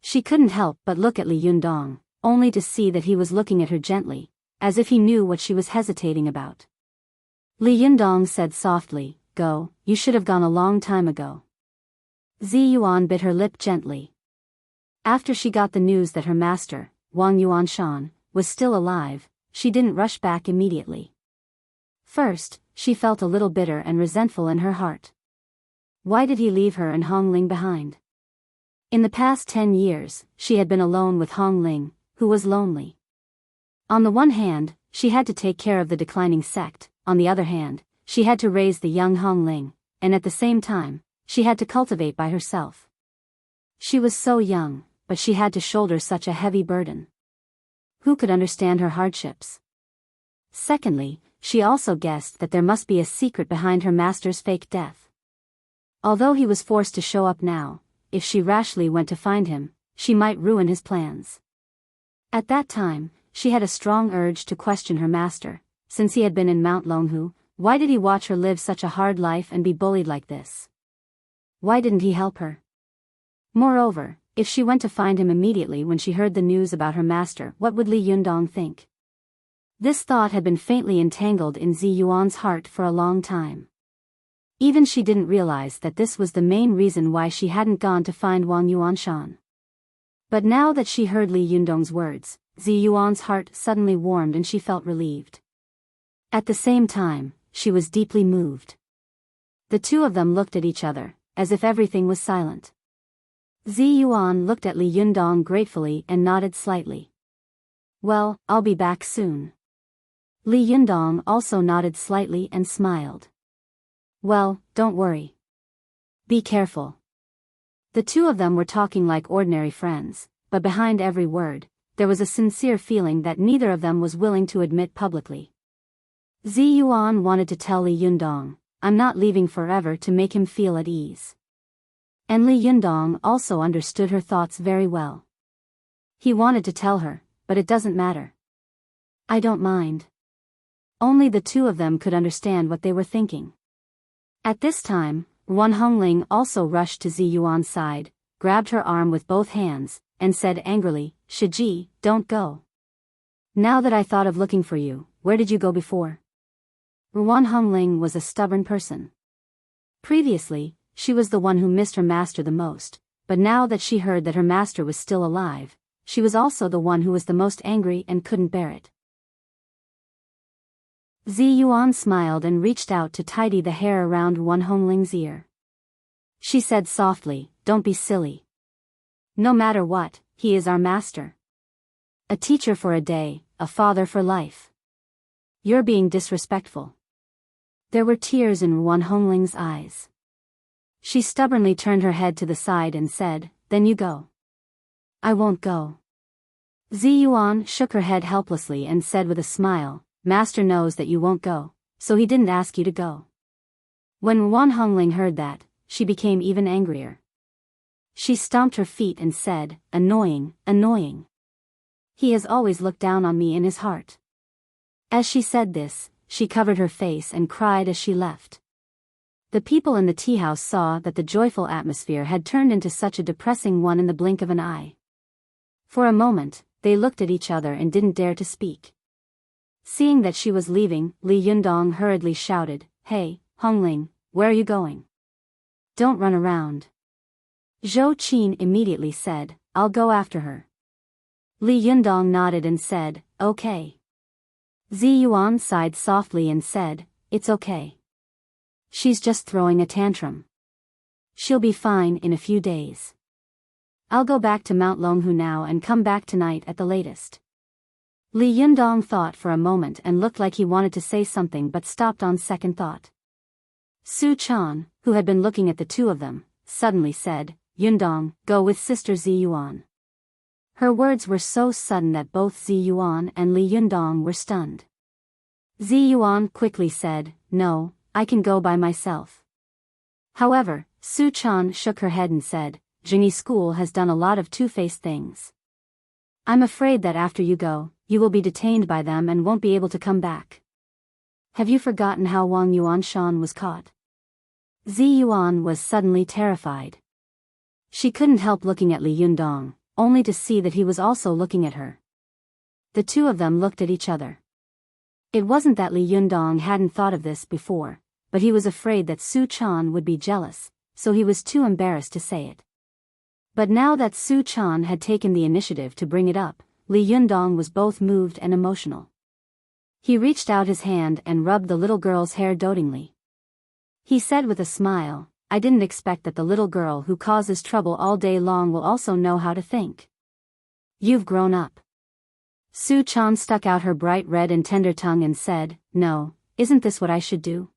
She couldn't help but look at Li Yundong, only to see that he was looking at her gently, as if he knew what she was hesitating about. Li Yundong said softly, Go, you should have gone a long time ago. Zi Yuan bit her lip gently. After she got the news that her master, Wang Yuanshan, was still alive, she didn't rush back immediately. First, she felt a little bitter and resentful in her heart. Why did he leave her and Hongling behind? In the past 10 years, she had been alone with Hong Ling, who was lonely. On the one hand, she had to take care of the declining sect, on the other hand, she had to raise the young Hong Ling, and at the same time, she had to cultivate by herself. She was so young, but she had to shoulder such a heavy burden. Who could understand her hardships? Secondly, she also guessed that there must be a secret behind her master's fake death. Although he was forced to show up now, if she rashly went to find him, she might ruin his plans. At that time, she had a strong urge to question her master. Since he had been in Mount Longhu, why did he watch her live such a hard life and be bullied like this? Why didn't he help her? Moreover, if she went to find him immediately when she heard the news about her master, what would Li Yundong think? This thought had been faintly entangled in Zi Yuan's heart for a long time. Even she didn't realize that this was the main reason why she hadn't gone to find Wang Yuanshan. But now that she heard Li Yundong's words, Zi Yuan's heart suddenly warmed and she felt relieved. At the same time, she was deeply moved. The two of them looked at each other, as if everything was silent. Zi Yuan looked at Li Yundong gratefully and nodded slightly. Well, I'll be back soon. Li Yundong also nodded slightly and smiled. Well, don't worry. Be careful. The two of them were talking like ordinary friends, but behind every word, there was a sincere feeling that neither of them was willing to admit publicly. Zi Yuan wanted to tell Li Yundong, I'm not leaving forever, to make him feel at ease. And Li Yundong also understood her thoughts very well. He wanted to tell her, but it doesn't matter. I don't mind. Only the two of them could understand what they were thinking. At this time, Wan Hongling also rushed to Zi Yuan's side, grabbed her arm with both hands, and said angrily, Shiji, don't go. Now that I thought of looking for you, where did you go before? Wan Hongling was a stubborn person. Previously, she was the one who missed her master the most, but now that she heard that her master was still alive, she was also the one who was the most angry and couldn't bear it. Zi Yuan smiled and reached out to tidy the hair around Wan Hongling's ear. She said softly, don't be silly. No matter what, he is our master. A teacher for a day, a father for life. You're being disrespectful. There were tears in Wan Hongling's eyes. She stubbornly turned her head to the side and said, then you go. I won't go. Zi Yuan shook her head helplessly and said with a smile, Master knows that you won't go, so he didn't ask you to go. When Wan Hongling heard that, she became even angrier. She stomped her feet and said, annoying, annoying. He has always looked down on me in his heart. As she said this, she covered her face and cried as she left. The people in the tea house saw that the joyful atmosphere had turned into such a depressing one in the blink of an eye. For a moment, they looked at each other and didn't dare to speak. Seeing that she was leaving, Li Yundong hurriedly shouted, Hey, Hongling, where are you going? Don't run around. Zhou Qin immediately said, I'll go after her. Li Yundong nodded and said, okay. Zi Yuan sighed softly and said, it's okay. She's just throwing a tantrum. She'll be fine in a few days. I'll go back to Mount Longhu now and come back tonight at the latest. Li Yundong thought for a moment and looked like he wanted to say something but stopped on second thought. Su Chan, who had been looking at the two of them, suddenly said, Yundong, go with Sister Zi Yuan. Her words were so sudden that both Zi Yuan and Li Yundong were stunned. Zi Yuan quickly said, no, I can go by myself. However, Su Chan shook her head and said, Jingyi school has done a lot of two-faced things. I'm afraid that after you go, you will be detained by them and won't be able to come back. Have you forgotten how Wang Yuanshan was caught? Zi Yuan was suddenly terrified. She couldn't help looking at Li Yundong, only to see that he was also looking at her. The two of them looked at each other. It wasn't that Li Yundong hadn't thought of this before, but he was afraid that Su Chan would be jealous, so he was too embarrassed to say it. But now that Su Chan had taken the initiative to bring it up, Li Yundong was both moved and emotional. He reached out his hand and rubbed the little girl's hair dotingly. He said with a smile, I didn't expect that the little girl who causes trouble all day long will also know how to think. You've grown up. Su Chan stuck out her bright red and tender tongue and said, no, isn't this what I should do?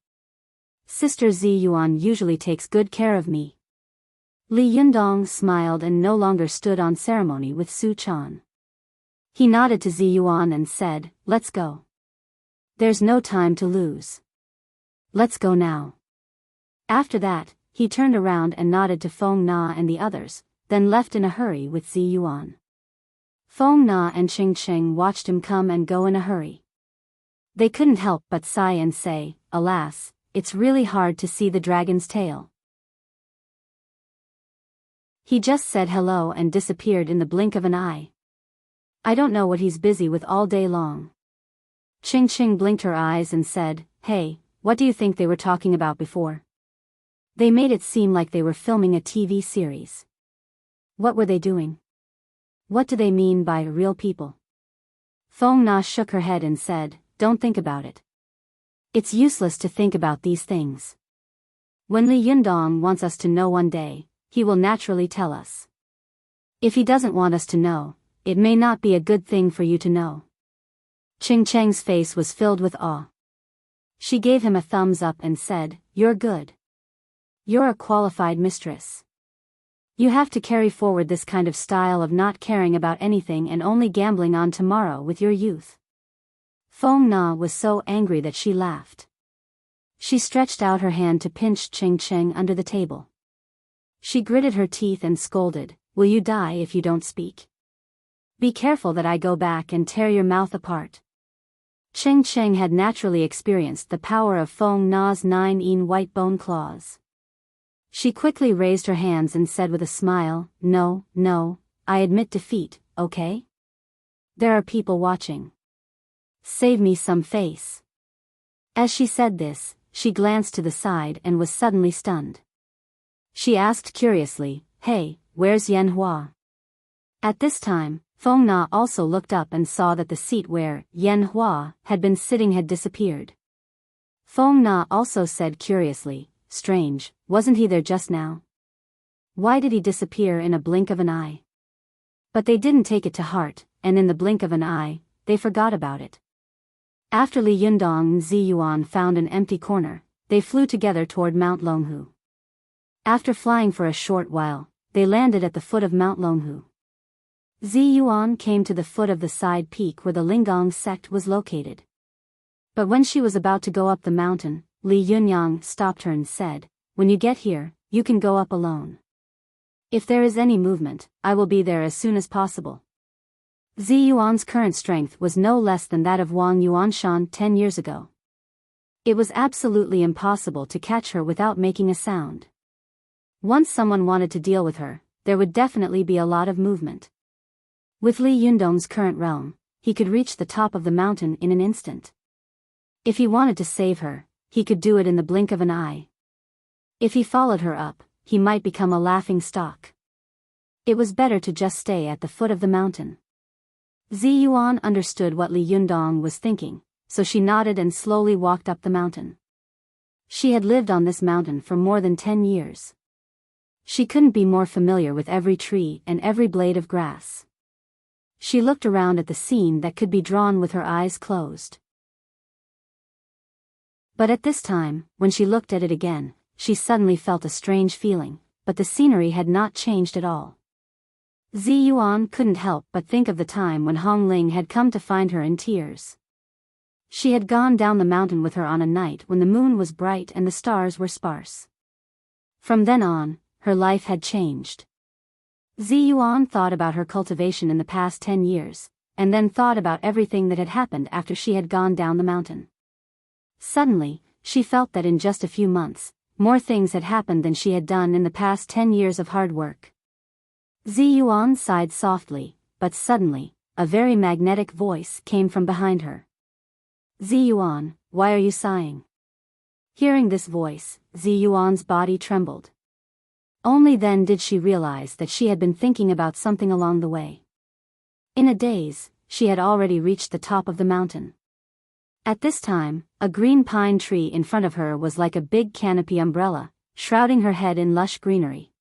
Sister Zi Yuan usually takes good care of me. Li Yundong smiled and no longer stood on ceremony with Su Chan. He nodded to Zi Yuan and said, let's go. There's no time to lose. Let's go now. After that, he turned around and nodded to Feng Na and the others, then left in a hurry with Zi Yuan. Feng Na and Ching Ching watched him come and go in a hurry. They couldn't help but sigh and say, alas, it's really hard to see the dragon's tail. He just said hello and disappeared in the blink of an eye. I don't know what he's busy with all day long. Ching Ching blinked her eyes and said, hey, what do you think they were talking about before? They made it seem like they were filming a TV series. What were they doing? What do they mean by real people? Feng Na shook her head and said, don't think about it. It's useless to think about these things. When Li Yundong wants us to know one day, he will naturally tell us. If he doesn't want us to know, it may not be a good thing for you to know. Ching Cheng's face was filled with awe. She gave him a thumbs up and said, you're good. You're a qualified mistress. You have to carry forward this kind of style of not caring about anything and only gambling on tomorrow with your youth. Feng Na was so angry that she laughed. She stretched out her hand to pinch Ching Cheng under the table. She gritted her teeth and scolded, will you die if you don't speak? Be careful that I go back and tear your mouth apart. Ching Cheng had naturally experienced the power of Feng Na's 9 white bone claws. She quickly raised her hands and said with a smile, no, I admit defeat, okay? There are people watching. Save me some face. As she said this, she glanced to the side and was suddenly stunned. She asked curiously, hey, where's Yan Hua? At this time, Feng Na also looked up and saw that the seat where Yan Hua had been sitting had disappeared. Feng Na also said curiously, strange, wasn't he there just now? Why did he disappear in a blink of an eye? But they didn't take it to heart, and in the blink of an eye, they forgot about it. After Li Yundong and Zi Yuan found an empty corner, they flew together toward Mount Longhu. After flying for a short while, they landed at the foot of Mount Longhu. Zi Yuan came to the foot of the side peak where the Lingong sect was located. But when she was about to go up the mountain, Li Yunyang stopped her and said, when you get here, you can go up alone. If there is any movement, I will be there as soon as possible. Zi Yuan's current strength was no less than that of Wang Yuanshan 10 years ago. It was absolutely impossible to catch her without making a sound. Once someone wanted to deal with her, there would definitely be a lot of movement. With Li Yundong's current realm, he could reach the top of the mountain in an instant. If he wanted to save her, he could do it in the blink of an eye. If he followed her up, he might become a laughing stock. It was better to just stay at the foot of the mountain. Zi Yuan understood what Li Yundong was thinking, so she nodded and slowly walked up the mountain. She had lived on this mountain for more than 10 years. She couldn't be more familiar with every tree and every blade of grass. She looked around at the scene that could be drawn with her eyes closed. But at this time, when she looked at it again, she suddenly felt a strange feeling, but the scenery had not changed at all. Zi Yuan couldn't help but think of the time when Hong Ling had come to find her in tears. She had gone down the mountain with her on a night when the moon was bright and the stars were sparse. From then on, her life had changed. Zi Yuan thought about her cultivation in the past 10 years, and then thought about everything that had happened after she had gone down the mountain. Suddenly, she felt that in just a few months, more things had happened than she had done in the past 10 years of hard work. Zi Yuan sighed softly, but suddenly, a very magnetic voice came from behind her. Zi Yuan, why are you sighing? Hearing this voice, Zi Yuan's body trembled. Only then did she realize that she had been thinking about something along the way. In a daze, she had already reached the top of the mountain. At this time, a green pine tree in front of her was like a big canopy umbrella, shrouding her head in lush greenery.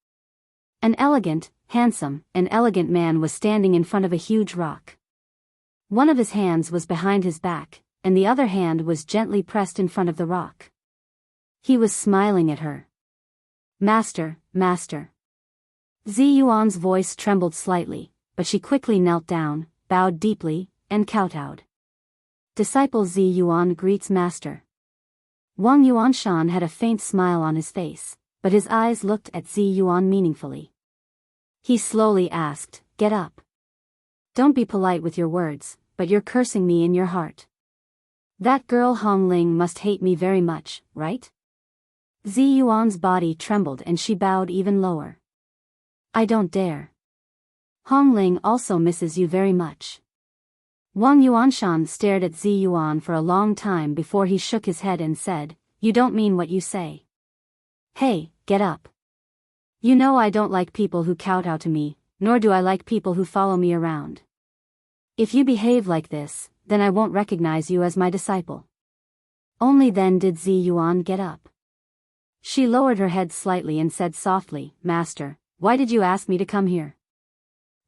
An elegant man was standing in front of a huge rock. One of his hands was behind his back, and the other hand was gently pressed in front of the rock. He was smiling at her. "Master, master." Zi Yuan's voice trembled slightly, but she quickly knelt down, bowed deeply, and kowtowed. "Disciple Zi Yuan greets master." Wang Yuanshan had a faint smile on his face, but his eyes looked at Zi Yuan meaningfully. He slowly asked, "Get up. Don't be polite with your words, but you're cursing me in your heart. That girl Hong Ling must hate me very much, right?" Zi Yuan's body trembled and she bowed even lower. "I don't dare. Hong Ling also misses you very much." Wang Yuanshan stared at Zi Yuan for a long time before he shook his head and said, "You don't mean what you say. Hey, get up. You know I don't like people who kowtow to me, nor do I like people who follow me around. If you behave like this, then I won't recognize you as my disciple." Only then did Zi Yuan get up. She lowered her head slightly and said softly, "Master, why did you ask me to come here?"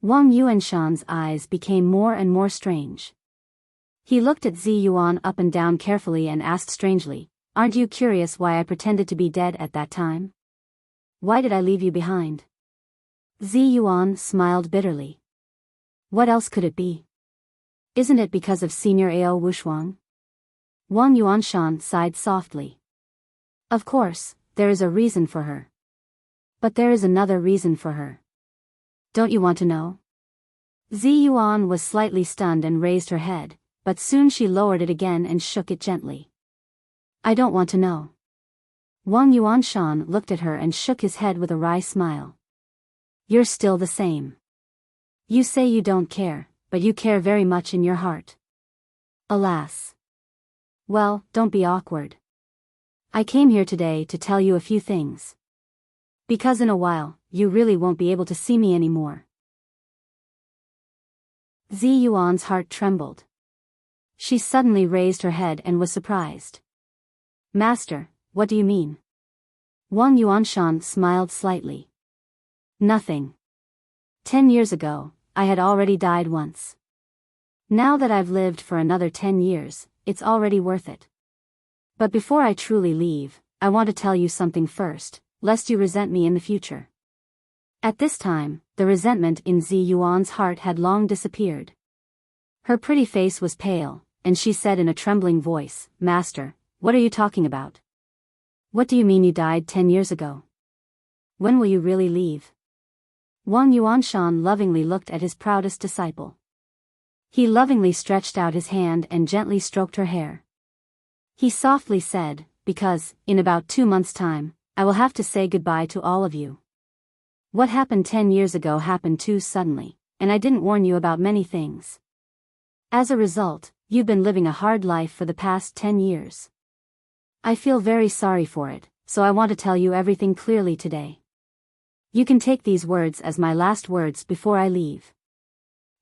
Wang Yuanshan's eyes became more and more strange. He looked at Zi Yuan up and down carefully and asked strangely, "Aren't you curious why I pretended to be dead at that time? Why did I leave you behind?" Zi Yuan smiled bitterly. "What else could it be? Isn't it because of Senior Ao Wushuang?" Wang Yuanshan sighed softly. "Of course, there is a reason for her. But there is another reason for her. Don't you want to know?" Zi Yuan was slightly stunned and raised her head, but soon she lowered it again and shook it gently. "I don't want to know." Wang Yuanshan looked at her and shook his head with a wry smile. "You're still the same. You say you don't care, but you care very much in your heart. Alas. Well, don't be awkward. I came here today to tell you a few things. Because in a while, you really won't be able to see me anymore." Zi Yuan's heart trembled. She suddenly raised her head and was surprised. "Master, what do you mean?" Wang Yuanshan smiled slightly. "Nothing. 10 years ago, I had already died once. Now that I've lived for another 10 years, it's already worth it. But before I truly leave, I want to tell you something first, lest you resent me in the future." At this time, the resentment in Zi Yuan's heart had long disappeared. Her pretty face was pale, and she said in a trembling voice, "Master, what are you talking about? What do you mean you died 10 years ago? When will you really leave?" Wang Yuanshan lovingly looked at his proudest disciple. He lovingly stretched out his hand and gently stroked her hair. He softly said, "Because, in about 2 months' time, I will have to say goodbye to all of you. What happened 10 years ago happened too suddenly, and I didn't warn you about many things. As a result, you've been living a hard life for the past 10 years. I feel very sorry for it, so I want to tell you everything clearly today. You can take these words as my last words before I leave.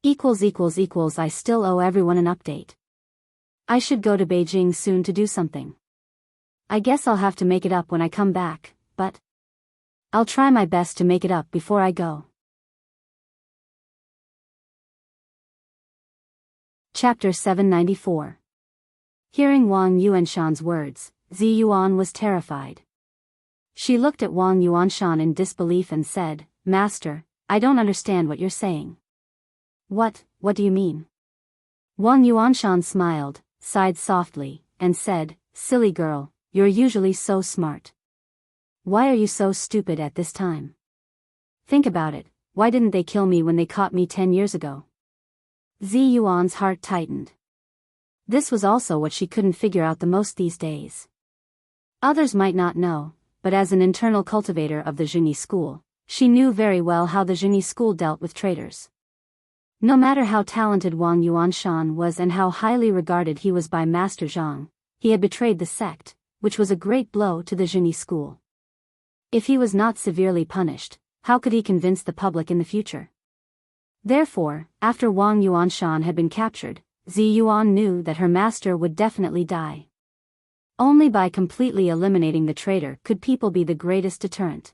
I still owe everyone an update. I should go to Beijing soon to do something. I guess I'll have to make it up when I come back, but I'll try my best to make it up before I go." Chapter 794. Hearing Wang Yuanshan's words, Zi Yuan was terrified. She looked at Wang Yuanshan in disbelief and said, "Master, I don't understand what you're saying." What do you mean?" Wang Yuanshan smiled, sighed softly, and said, "Silly girl, you're usually so smart. Why are you so stupid at this time? Think about it, why didn't they kill me when they caught me 10 years ago?" Zi Yuan's heart tightened. This was also what she couldn't figure out the most these days. Others might not know, but as an internal cultivator of the Zhengyi school, she knew very well how the Zhengyi school dealt with traitors. No matter how talented Wang Yuanshan was and how highly regarded he was by Master Zhang, he had betrayed the sect, which was a great blow to the Zhengyi school. If he was not severely punished, how could he convince the public in the future? Therefore, after Wang Yuanshan had been captured, Zi Yuan knew that her master would definitely die. Only by completely eliminating the traitor could people be the greatest deterrent.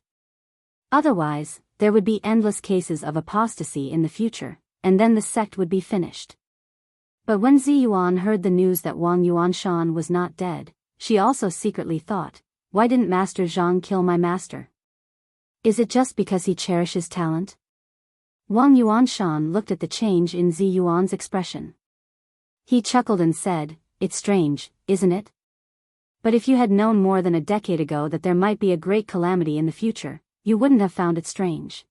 Otherwise, there would be endless cases of apostasy in the future, and then the sect would be finished. But when Ziyuan heard the news that Wang Yuanshan was not dead, she also secretly thought, why didn't Master Zhang kill my master? Is it just because he cherishes talent? Wang Yuanshan looked at the change in Ziyuan's expression. He chuckled and said, it's strange, isn't it? But if you had known more than a decade ago that there might be a great calamity in the future, you wouldn't have found it strange.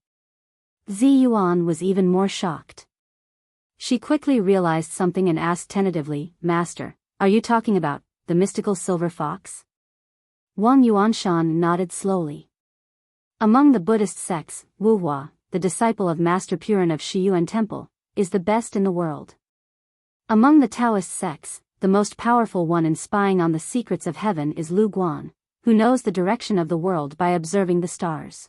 Ziyuan was even more shocked. She quickly realized something and asked tentatively, Master, are you talking about the mystical silver fox? Wang Yuanshan nodded slowly. Among the Buddhist sects, Wuhua, the disciple of Master Purin of Shiyuan Temple, is the best in the world. Among the Taoist sects, the most powerful one in spying on the secrets of heaven is Lu Guan, who knows the direction of the world by observing the stars.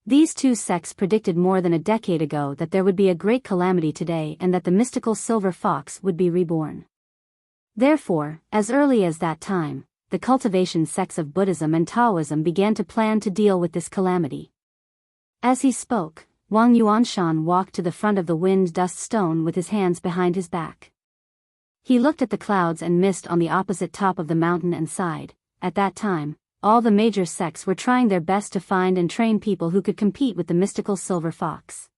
These two sects predicted more than a decade ago that there would be a great calamity today and that the mystical silver fox would be reborn. Therefore, as early as that time, the cultivation sects of Buddhism and Taoism began to plan to deal with this calamity. As he spoke, Wang Yuanshan walked to the front of the wind-dust stone with his hands behind his back. He looked at the clouds and mist on the opposite top of the mountain and sighed. At that time, all the major sects were trying their best to find and train people who could compete with the mystical silver fox.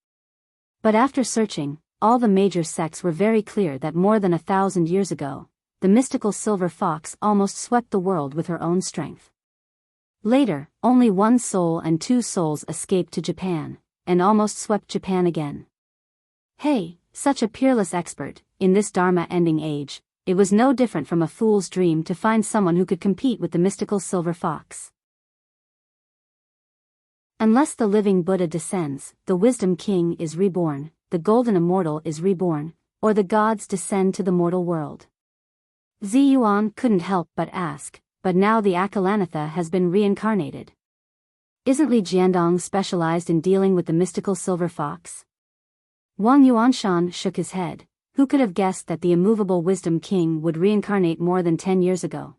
But after searching, all the major sects were very clear that more than 1,000 years ago, the mystical silver fox almost swept the world with her own strength. Later, only one soul and two souls escaped to Japan, and almost swept Japan again. Hey, such a peerless expert, in this Dharma-ending age, it was no different from a fool's dream to find someone who could compete with the mystical silver fox. Unless the living Buddha descends, the wisdom king is reborn, the golden immortal is reborn, or the gods descend to the mortal world. Ziyuan couldn't help but ask, but now the Akalanatha has been reincarnated. Isn't Li Jiandong specialized in dealing with the mystical silver fox? Wang Yuanshan shook his head. Who could have guessed that the immovable wisdom king would reincarnate more than 10 years ago?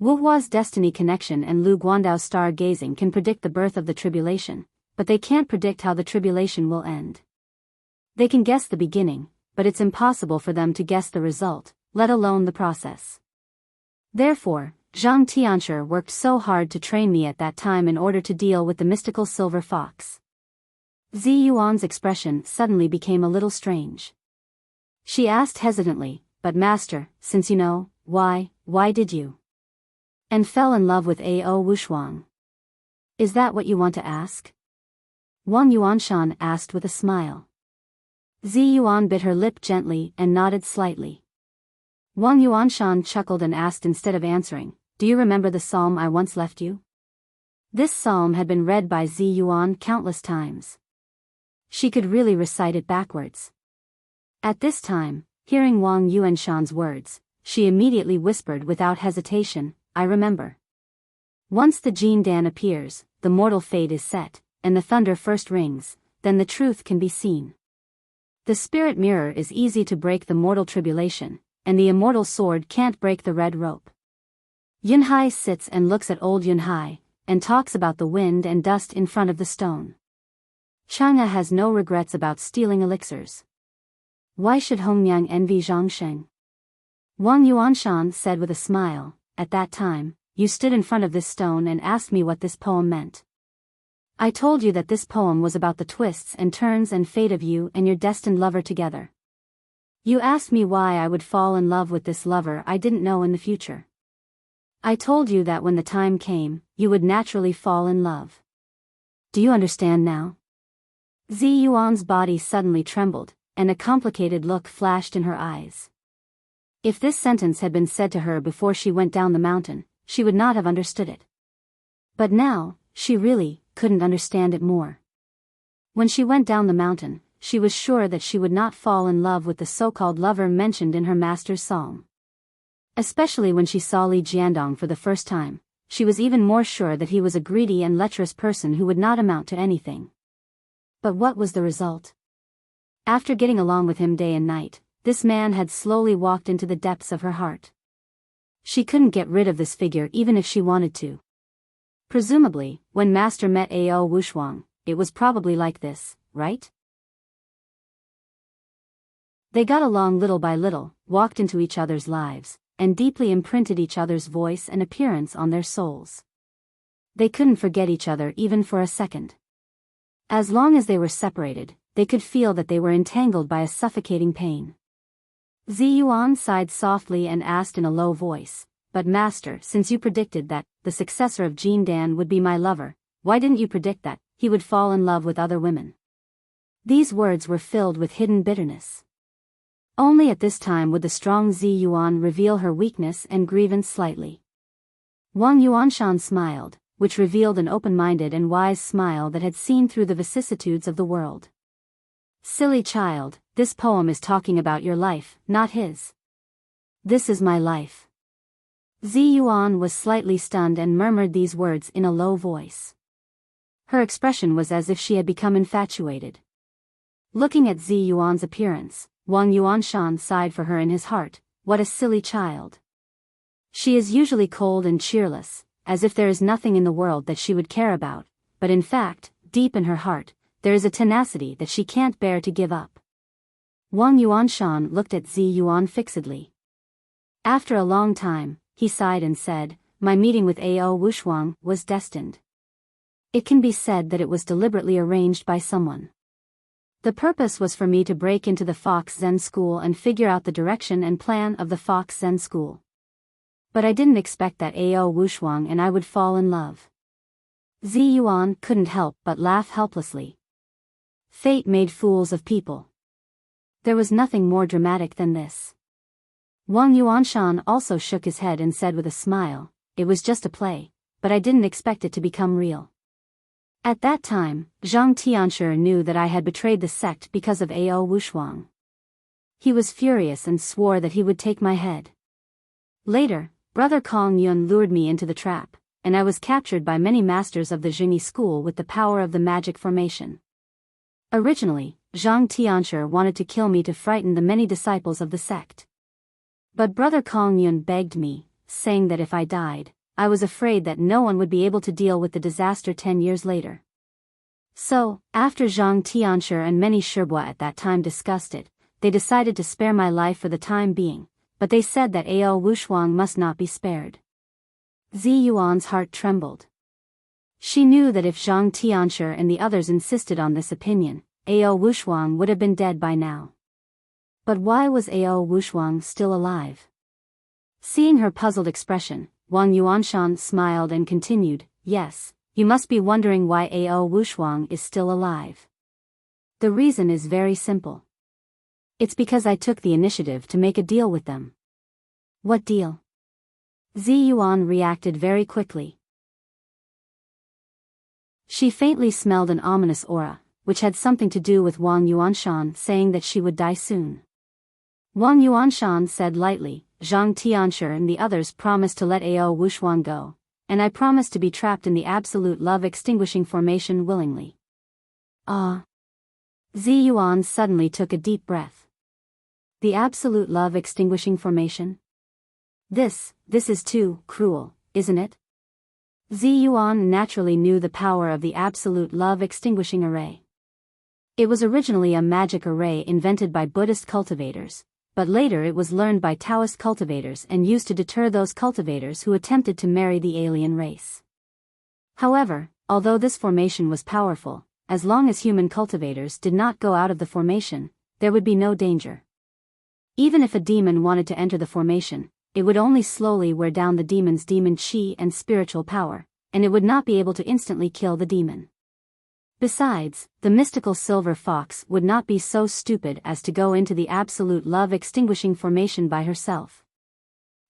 Wuhua's destiny connection and Lu Guandao's star-gazing can predict the birth of the tribulation, but they can't predict how the tribulation will end. They can guess the beginning, but it's impossible for them to guess the result, let alone the process. Therefore, Zhang Tianshi worked so hard to train me at that time in order to deal with the mystical silver fox. Ziyuan's expression suddenly became a little strange. She asked hesitantly, but Master, since you know, why did you? And fell in love with A.O. Wushuang. Is that what you want to ask? Wang Yuanshan asked with a smile. Ziyuan bit her lip gently and nodded slightly. Wang Yuanshan chuckled and asked instead of answering, do you remember the psalm I once left you? This psalm had been read by Ziyuan countless times. She could really recite it backwards. At this time, hearing Wang Yuanshan's words, she immediately whispered without hesitation, I remember. Once the Jin Dan appears, the mortal fate is set, and the thunder first rings, then the truth can be seen. The spirit mirror is easy to break the mortal tribulation, and the immortal sword can't break the red rope. Yunhai sits and looks at old Yunhai, and talks about the wind and dust in front of the stone. Chang'e has no regrets about stealing elixirs. Why should Hongmiang envy Zhangsheng? Wang Yuanshan said with a smile, at that time, you stood in front of this stone and asked me what this poem meant. I told you that this poem was about the twists and turns and fate of you and your destined lover together. You asked me why I would fall in love with this lover I didn't know in the future. I told you that when the time came, you would naturally fall in love. Do you understand now? Ziyuan's body suddenly trembled, and a complicated look flashed in her eyes. If this sentence had been said to her before she went down the mountain, she would not have understood it. But now, she really couldn't understand it more. When she went down the mountain, she was sure that she would not fall in love with the so-called lover mentioned in her master's psalm. Especially when she saw Li Jiandong for the first time, she was even more sure that he was a greedy and lecherous person who would not amount to anything. But what was the result? After getting along with him day and night, this man had slowly walked into the depths of her heart. She couldn't get rid of this figure even if she wanted to. Presumably, when Master met Ao Wushuang, it was probably like this, right? They got along little by little, walked into each other's lives, and deeply imprinted each other's voice and appearance on their souls. They couldn't forget each other even for a second. As long as they were separated, they could feel that they were entangled by a suffocating pain. Ziyuan sighed softly and asked in a low voice, "But Master, since you predicted that the successor of Jin Dan would be my lover, why didn't you predict that he would fall in love with other women?" These words were filled with hidden bitterness. Only at this time would the strong Ziyuan reveal her weakness and grievance slightly. Wang Yuanshan smiled, which revealed an open-minded and wise smile that had seen through the vicissitudes of the world. "Silly child, this poem is talking about your life, not his. This is my life." Ziyuan was slightly stunned and murmured these words in a low voice. Her expression was as if she had become infatuated. Looking at Ziyuan's appearance, Wang Yuanshan sighed for her in his heart. What a silly child. She is usually cold and cheerless, as if there is nothing in the world that she would care about, but in fact, deep in her heart, there is a tenacity that she can't bear to give up. Wang Yuanshan looked at Ziyuan fixedly. After a long time, he sighed and said, "My meeting with Ao Wushuang was destined. It can be said that it was deliberately arranged by someone. The purpose was for me to break into the Fox Zen school and figure out the direction and plan of the Fox Zen school. But I didn't expect that Ao Wushuang and I would fall in love." Ziyuan couldn't help but laugh helplessly. Fate made fools of people. There was nothing more dramatic than this. Wang Yuanshan also shook his head and said with a smile, "It was just a play, but I didn't expect it to become real." At that time, Zhang Tianshi knew that I had betrayed the sect because of Ao Wushuang. He was furious and swore that he would take my head. Later, Brother Kong Yun lured me into the trap, and I was captured by many masters of the Jingyi school with the power of the magic formation. Originally, Zhang Tianshi wanted to kill me to frighten the many disciples of the sect. But Brother Kong Yun begged me, saying that if I died, I was afraid that no one would be able to deal with the disaster 10 years later. So, after Zhang Tianshi and many Shibwa at that time discussed it, they decided to spare my life for the time being, but they said that Ao Wushuang must not be spared. Ziyuan's heart trembled. She knew that if Zhang Tianshi and the others insisted on this opinion, Ao Wushuang would have been dead by now. But why was Ao Wushuang still alive? Seeing her puzzled expression, Wang Yuanshan smiled and continued, "Yes, you must be wondering why Ao Wushuang is still alive. The reason is very simple. It's because I took the initiative to make a deal with them." "What deal?" Ziyuan reacted very quickly. She faintly smelled an ominous aura, which had something to do with Wang Yuanshan saying that she would die soon. Wang Yuanshan said lightly, "Zhang Tianshi and the others promised to let Ao Wushuang go, and I promised to be trapped in the absolute love extinguishing formation willingly." Ah. Ziyuan suddenly took a deep breath. The absolute love extinguishing formation? This is too cruel, isn't it? Ziyuan naturally knew the power of the absolute love extinguishing array. It was originally a magic array invented by Buddhist cultivators, but later it was learned by Taoist cultivators and used to deter those cultivators who attempted to marry the alien race. However, although this formation was powerful, as long as human cultivators did not go out of the formation, there would be no danger. Even if a demon wanted to enter the formation, it would only slowly wear down the demon's demon chi and spiritual power, and it would not be able to instantly kill the demon. Besides, the mystical silver fox would not be so stupid as to go into the absolute love extinguishing formation by herself.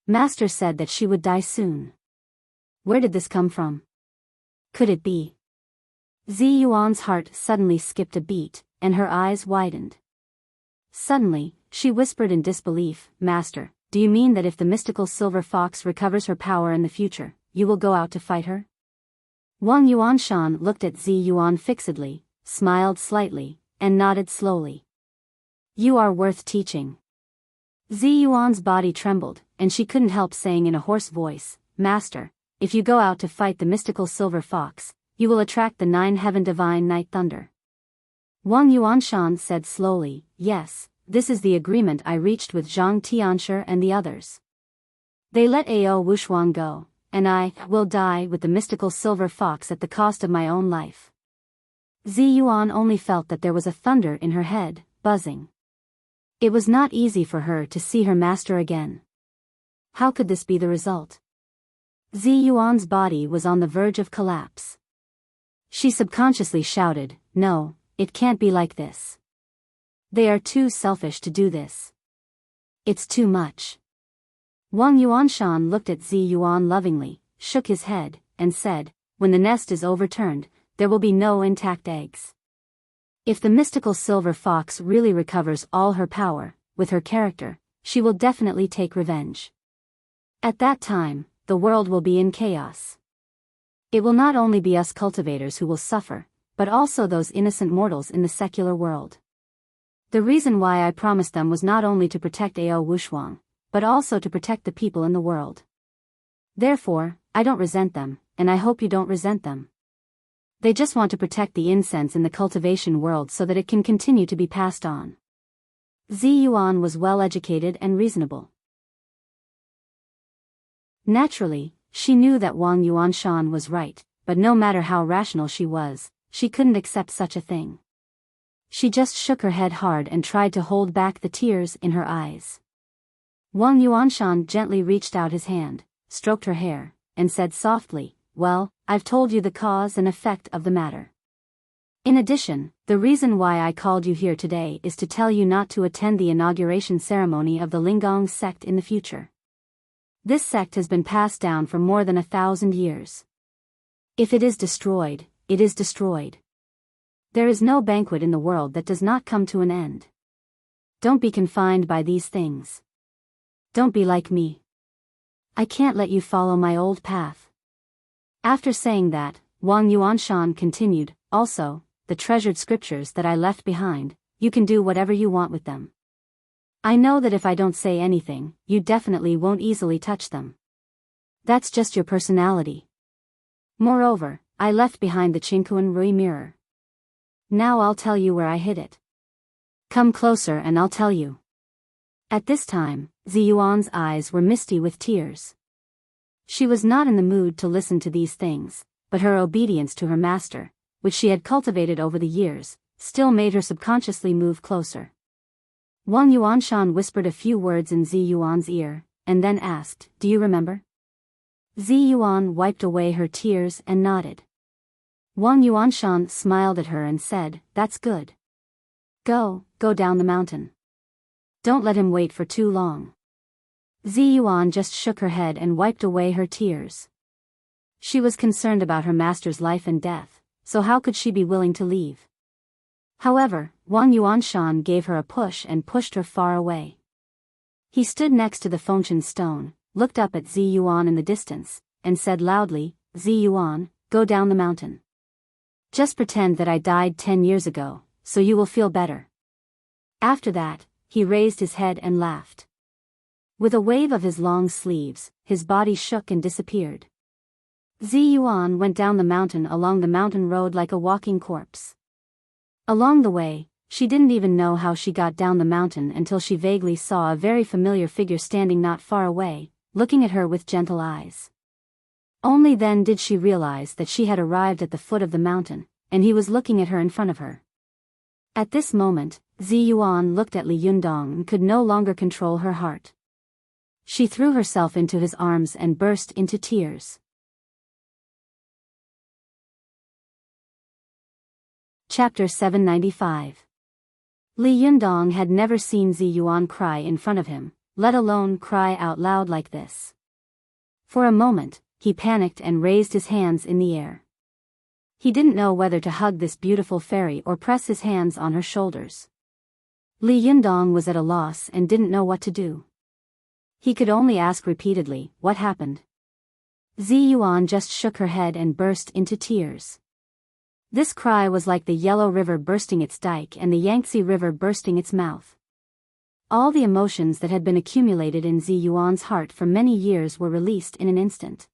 Master said that she would die soon. Where did this come from? Could it be? Ziyuan's heart suddenly skipped a beat, and her eyes widened. Suddenly, she whispered in disbelief, "Master, do you mean that if the mystical silver fox recovers her power in the future, you will go out to fight her?" Wang Yuanshan looked at Ziyuan fixedly, smiled slightly, and nodded slowly. "You are worth teaching." Ziyuan's body trembled, and she couldn't help saying in a hoarse voice, "Master, if you go out to fight the mystical silver fox, you will attract the 9 heaven divine night thunder." Wang Yuanshan said slowly, "Yes, this is the agreement I reached with Zhang Tianshi and the others. They let Ao Wushuang go, and I will die with the mystical silver fox at the cost of my own life." Zi Yuan only felt that there was a thunder in her head, buzzing. It was not easy for her to see her master again. How could this be the result? Zi Yuan's body was on the verge of collapse. She subconsciously shouted, "No, it can't be like this. They are too selfish to do this. It's too much." Wang Yuanshan looked at Zi Yuan lovingly, shook his head, and said, "When the nest is overturned, there will be no intact eggs. If the mystical silver fox really recovers all her power, with her character, she will definitely take revenge. At that time, the world will be in chaos. It will not only be us cultivators who will suffer, but also those innocent mortals in the secular world. The reason why I promised them was not only to protect Ao Wushuang, but also to protect the people in the world. Therefore, I don't resent them, and I hope you don't resent them. They just want to protect the incense in the cultivation world so that it can continue to be passed on." Zi Yuan was well educated and reasonable. Naturally, she knew that Wang Yuanshan was right, but no matter how rational she was, she couldn't accept such a thing. She just shook her head hard and tried to hold back the tears in her eyes. Wang Yuanshan gently reached out his hand, stroked her hair, and said softly, "Well, I've told you the cause and effect of the matter. In addition, the reason why I called you here today is to tell you not to attend the inauguration ceremony of the Linggong sect in the future. This sect has been passed down for more than 1,000 years. If it is destroyed, it is destroyed. There is no banquet in the world that does not come to an end. Don't be confined by these things. Don't be like me. I can't let you follow my old path." After saying that, Wang Yuanshan continued, "Also, the treasured scriptures that I left behind, you can do whatever you want with them. I know that if I don't say anything, you definitely won't easily touch them. That's just your personality. Moreover, I left behind the Qingquan Rui mirror. Now I'll tell you where I hid it. Come closer and I'll tell you." At this time, Zi Yuan's eyes were misty with tears. She was not in the mood to listen to these things, but her obedience to her master, which she had cultivated over the years, still made her subconsciously move closer. Wang Yuanshan whispered a few words in Zi Yuan's ear, and then asked, "Do you remember?" Zi Yuan wiped away her tears and nodded. Wang Yuanshan smiled at her and said, "That's good. Go down the mountain. Don't let him wait for too long." Zi Yuan just shook her head and wiped away her tears. She was concerned about her master's life and death, so how could she be willing to leave? However, Wang Yuanshan gave her a push and pushed her far away. He stood next to the Fengshan stone, looked up at Zi Yuan in the distance, and said loudly, "Zi Yuan, go down the mountain. Just pretend that I died 10 years ago, so you will feel better." After that, he raised his head and laughed. With a wave of his long sleeves, his body shook and disappeared. Zi Yuan went down the mountain along the mountain road like a walking corpse. Along the way, she didn't even know how she got down the mountain until she vaguely saw a very familiar figure standing not far away, looking at her with gentle eyes. Only then did she realize that she had arrived at the foot of the mountain, and he was looking at her in front of her. At this moment, Zi Yuan looked at Li Yundong and could no longer control her heart. She threw herself into his arms and burst into tears. Chapter 795. Li Yundong had never seen Zi Yuan cry in front of him, let alone cry out loud like this. For a moment, he panicked and raised his hands in the air. He didn't know whether to hug this beautiful fairy or press his hands on her shoulders. Li Yundong was at a loss and didn't know what to do. He could only ask repeatedly, "What happened?" Zi Yuan just shook her head and burst into tears. This cry was like the Yellow River bursting its dike and the Yangtze River bursting its mouth. All the emotions that had been accumulated in Zi Yuan's heart for many years were released in an instant.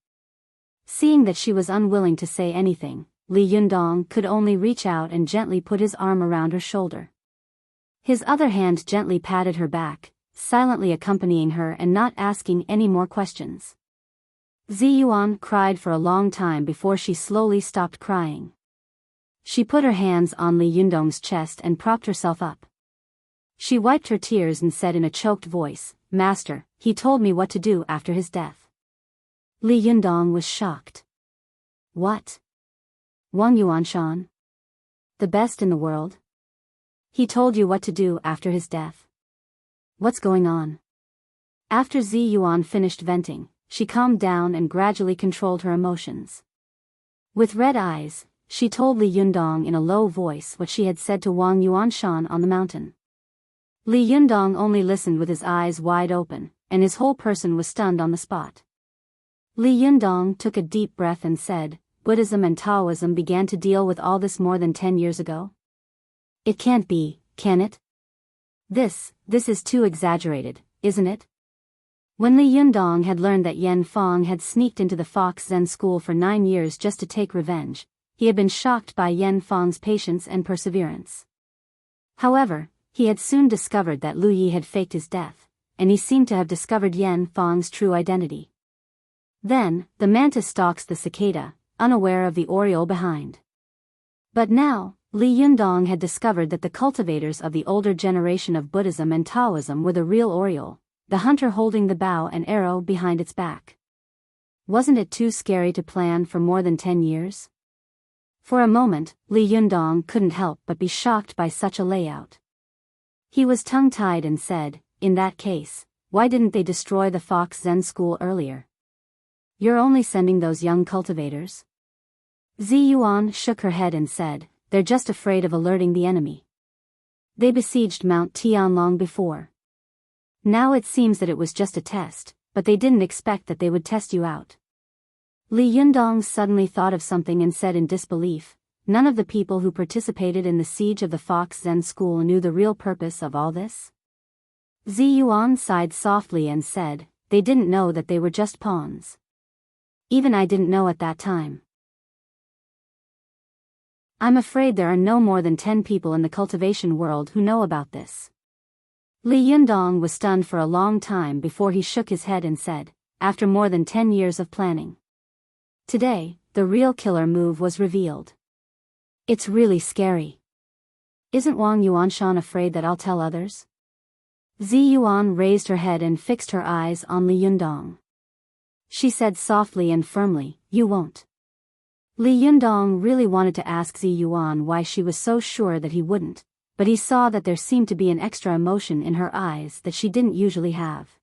Seeing that she was unwilling to say anything, Li Yundong could only reach out and gently put his arm around her shoulder. His other hand gently patted her back, silently accompanying her and not asking any more questions. Zi Yuan cried for a long time before she slowly stopped crying. She put her hands on Li Yundong's chest and propped herself up. She wiped her tears and said in a choked voice, "Master, he told me what to do after his death." Li Yundong was shocked. What? Wang Yuanshan? The best in the world? He told you what to do after his death? What's going on? After Zi Yuan finished venting, she calmed down and gradually controlled her emotions. With red eyes, she told Li Yundong in a low voice what she had said to Wang Yuanshan on the mountain. Li Yundong only listened with his eyes wide open, and his whole person was stunned on the spot. Li Yundong took a deep breath and said, "Buddhism and Taoism began to deal with all this more than 10 years ago? It can't be, can it? This is too exaggerated, isn't it?" When Li Yundong had learned that Yan Fong had sneaked into the Fox Zen school for 9 years just to take revenge, he had been shocked by Yan Fong's patience and perseverance. However, he had soon discovered that Lu Yi had faked his death, and he seemed to have discovered Yan Fong's true identity. Then, the mantis stalks the cicada, unaware of the oriole behind. But now, Li Yundong had discovered that the cultivators of the older generation of Buddhism and Taoism were the real oriole, the hunter holding the bow and arrow behind its back. Wasn't it too scary to plan for more than 10 years? For a moment, Li Yundong couldn't help but be shocked by such a layout. He was tongue-tied and said, "In that case, why didn't they destroy the Fox Zen school earlier? You're only sending those young cultivators?" Zi Yuan shook her head and said, "They're just afraid of alerting the enemy. They besieged Mount Tian long before. Now it seems that it was just a test, but they didn't expect that they would test you out." Li Yundong suddenly thought of something and said in disbelief, "None of the people who participated in the siege of the Fox Zen school knew the real purpose of all this?" Zi Yuan sighed softly and said, "They didn't know that they were just pawns. Even I didn't know at that time. I'm afraid there are no more than 10 people in the cultivation world who know about this." Li Yundong was stunned for a long time before he shook his head and said, "After more than 10 years of planning. Today, the real killer move was revealed. It's really scary. Isn't Wang Yuanshan afraid that I'll tell others?" Zi Yuan raised her head and fixed her eyes on Li Yundong. She said softly and firmly, "You won't." Li Yundong really wanted to ask Zi Yuan why she was so sure that he wouldn't, but he saw that there seemed to be an extra emotion in her eyes that she didn't usually have.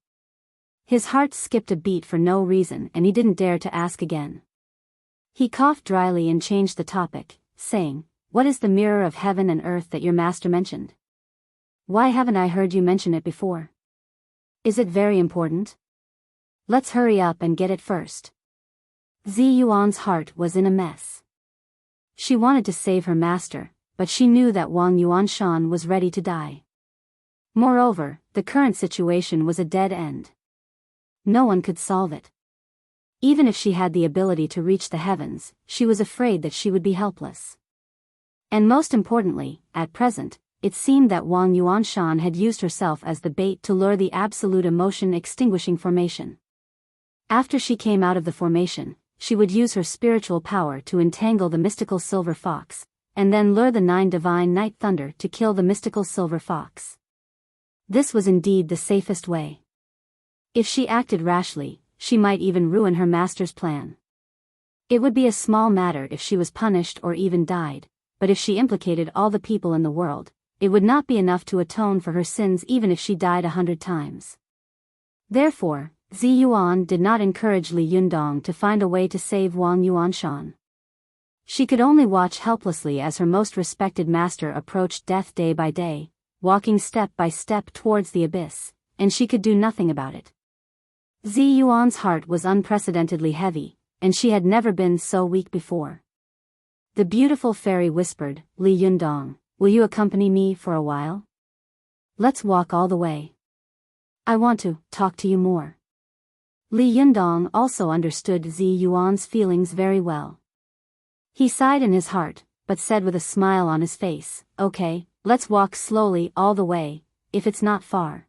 His heart skipped a beat for no reason and he didn't dare to ask again. He coughed dryly and changed the topic, saying, "What is the mirror of heaven and earth that your master mentioned? Why haven't I heard you mention it before? Is it very important? Let's hurry up and get it first." Zi Yuan's heart was in a mess. She wanted to save her master, but she knew that Wang Yuanshan was ready to die. Moreover, the current situation was a dead end. No one could solve it. Even if she had the ability to reach the heavens, she was afraid that she would be helpless. And most importantly, at present, it seemed that Wang Yuanshan had used herself as the bait to lure the absolute emotion-extinguishing formation. After she came out of the formation, she would use her spiritual power to entangle the mystical silver fox, and then lure the 9 divine night thunder to kill the mystical silver fox. This was indeed the safest way. If she acted rashly, she might even ruin her master's plan. It would be a small matter if she was punished or even died, but if she implicated all the people in the world, it would not be enough to atone for her sins even if she died 100 times. Therefore, Zi Yuan did not encourage Li Yundong to find a way to save Wang Yuanshan. She could only watch helplessly as her most respected master approached death day by day, walking step by step towards the abyss, and she could do nothing about it. Zi Yuan's heart was unprecedentedly heavy, and she had never been so weak before. The beautiful fairy whispered, "Li Yundong, will you accompany me for a while? Let's walk all the way." I want to talk to you more. Li Yundong also understood Zi Yuan's feelings very well. He sighed in his heart, but said with a smile on his face, "Okay, let's walk slowly all the way, if it's not far."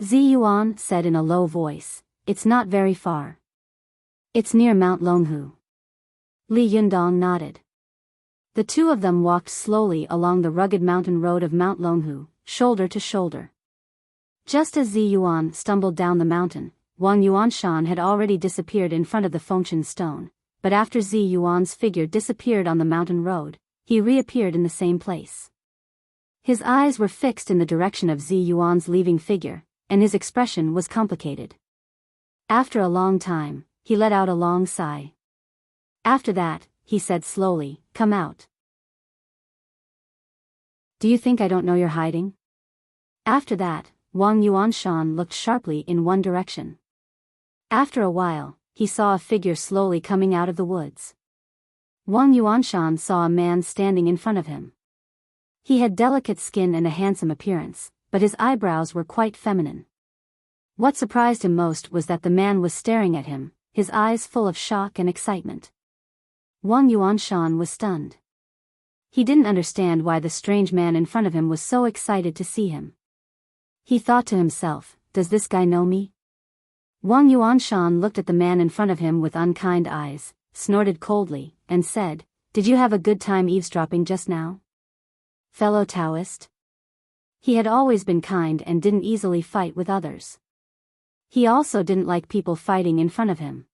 Zi Yuan said in a low voice, "It's not very far. It's near Mount Longhu." Li Yundong nodded. The two of them walked slowly along the rugged mountain road of Mount Longhu, shoulder to shoulder. Just as Zi Yuan stumbled down the mountain, Wang Yuanshan had already disappeared in front of the Fengchen stone, but after Zi Yuan's figure disappeared on the mountain road, he reappeared in the same place. His eyes were fixed in the direction of Zi Yuan's leaving figure, and his expression was complicated. After a long time, he let out a long sigh. After that, he said slowly, "Come out. Do you think I don't know you're hiding?" After that, Wang Yuanshan looked sharply in one direction. After a while, he saw a figure slowly coming out of the woods. Wang Yuanshan saw a man standing in front of him. He had delicate skin and a handsome appearance, but his eyebrows were quite feminine. What surprised him most was that the man was staring at him, his eyes full of shock and excitement. Wang Yuanshan was stunned. He didn't understand why the strange man in front of him was so excited to see him. He thought to himself, "Does this guy know me?" Wang Yuanshan looked at the man in front of him with unkind eyes, snorted coldly, and said, "Did you have a good time eavesdropping just now, fellow Taoist?" He had always been kind and didn't easily fight with others. He also didn't like people fighting in front of him.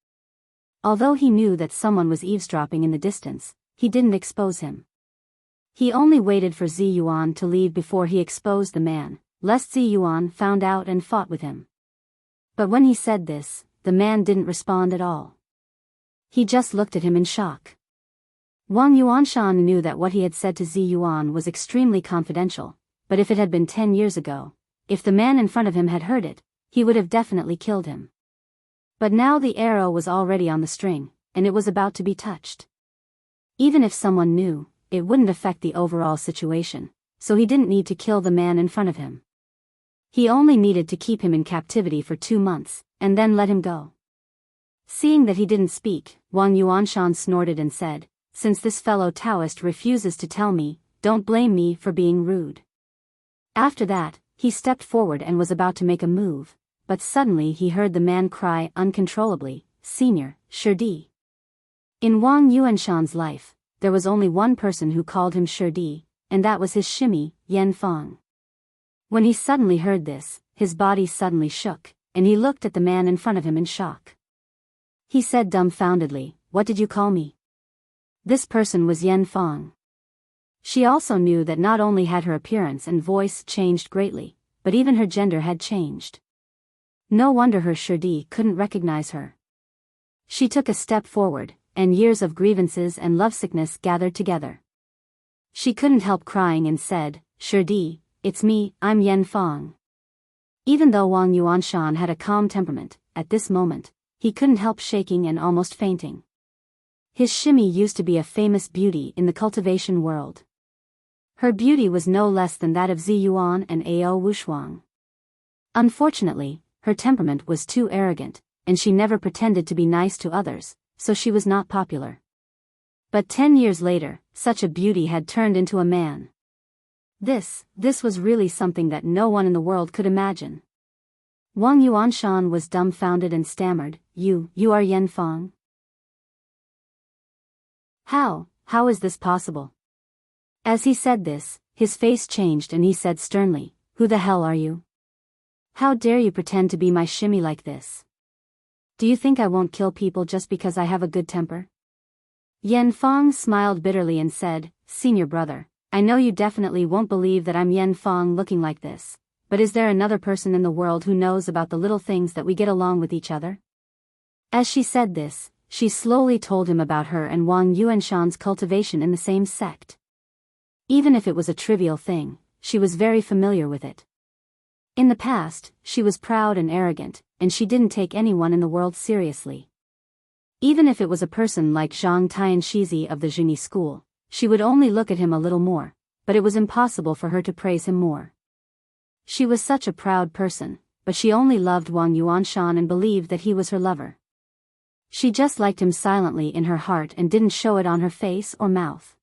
Although he knew that someone was eavesdropping in the distance, he didn't expose him. He only waited for Zi Yuan to leave before he exposed the man, lest Zi Yuan found out and fought with him. But when he said this, the man didn't respond at all. He just looked at him in shock. Wang Yuanshan knew that what he had said to Zi Yuan was extremely confidential, but if it had been 10 years ago, if the man in front of him had heard it, he would have definitely killed him. But now the arrow was already on the string, and it was about to be touched. Even if someone knew, it wouldn't affect the overall situation, so he didn't need to kill the man in front of him. He only needed to keep him in captivity for 2 months, and then let him go. Seeing that he didn't speak, Wang Yuanshan snorted and said, "Since this fellow Taoist refuses to tell me, don't blame me for being rude." After that, he stepped forward and was about to make a move, but suddenly he heard the man cry uncontrollably, "Senior, Shirdi." In Wang Yuanshan's life, there was only one person who called him Shirdi, and that was his shimmy, Yan Feng. When he suddenly heard this, his body suddenly shook, and he looked at the man in front of him in shock. He said dumbfoundedly, "What did you call me?" This person was Yan Feng. She also knew that not only had her appearance and voice changed greatly, but even her gender had changed. No wonder her Shirdi couldn't recognize her. She took a step forward, and years of grievances and lovesickness gathered together. She couldn't help crying and said, "Shirdi, it's me, I'm Yan Feng." Even though Wang Yuanshan had a calm temperament, at this moment, he couldn't help shaking and almost fainting. His shimmy used to be a famous beauty in the cultivation world. Her beauty was no less than that of Zi Yuan and Ao Wushuang. Unfortunately, her temperament was too arrogant, and she never pretended to be nice to others, so she was not popular. But 10 years later, such a beauty had turned into a man. This was really something that no one in the world could imagine. Wang Yuanshan was dumbfounded and stammered, You are Yan Feng? How is this possible?" As he said this, his face changed and he said sternly, "Who the hell are you? How dare you pretend to be my shimmy like this? Do you think I won't kill people just because I have a good temper?" Yan Feng smiled bitterly and said, "Senior brother, I know you definitely won't believe that I'm Yan Feng looking like this, but is there another person in the world who knows about the little things that we get along with each other?" As she said this, she slowly told him about her and Wang Yuanshan's cultivation in the same sect. Even if it was a trivial thing, she was very familiar with it. In the past, she was proud and arrogant, and she didn't take anyone in the world seriously. Even if it was a person like Zhang Tianshizi of the Zhengyi school, she would only look at him a little more, but it was impossible for her to praise him more. She was such a proud person, but she only loved Wang Yuanshan and believed that he was her lover. She just liked him silently in her heart and didn't show it on her face or mouth.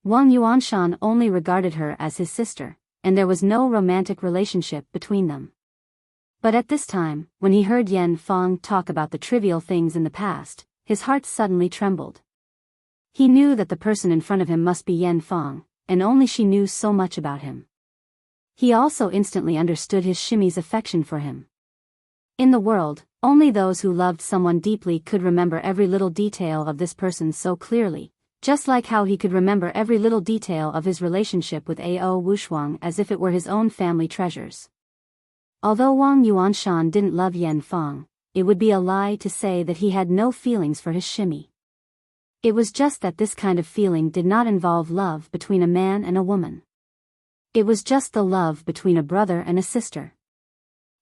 Wang Yuanshan only regarded her as his sister, and there was no romantic relationship between them. But at this time, when he heard Yan Fang talk about the trivial things in the past, his heart suddenly trembled. He knew that the person in front of him must be Yan Fang, and only she knew so much about him. He also instantly understood his Shimmy's affection for him. In the world, only those who loved someone deeply could remember every little detail of this person so clearly, just like how he could remember every little detail of his relationship with Ao Wushuang as if it were his own family treasures. Although Wang Yuanshan didn't love Yan Fang, it would be a lie to say that he had no feelings for his Shimmy. It was just that this kind of feeling did not involve love between a man and a woman. It was just the love between a brother and a sister.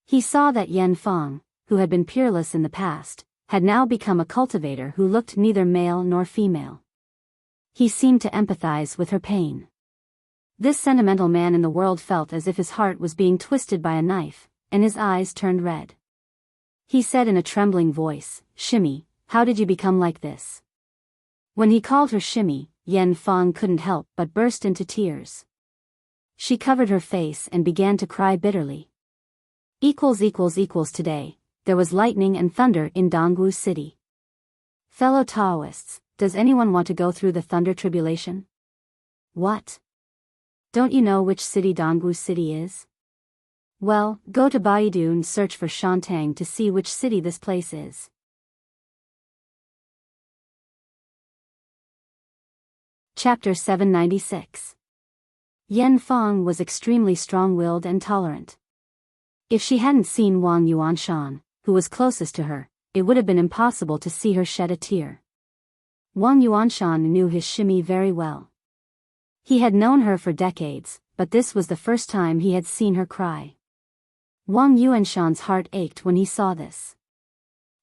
He saw that Yan Fang, who had been peerless in the past, had now become a cultivator who looked neither male nor female. He seemed to empathize with her pain. This sentimental man in the world felt as if his heart was being twisted by a knife, and his eyes turned red. He said in a trembling voice, "Shimmy, how did you become like this?" When he called her Shimmy, Yan Fang couldn't help but burst into tears. She covered her face and began to cry bitterly. Today, there was lightning and thunder in Dongwu City. Fellow Taoists, does anyone want to go through the thunder tribulation? What? Don't you know which city Dongwu City is? Well, go to Baidu and search for Shantang to see which city this place is. Chapter 796. Yan Fang was extremely strong-willed and tolerant. If she hadn't seen Wang Yuanshan, who was closest to her, it would have been impossible to see her shed a tear. Wang Yuanshan knew his Shimmy very well. He had known her for decades, but this was the first time he had seen her cry. Wang Yuanshan's heart ached when he saw this.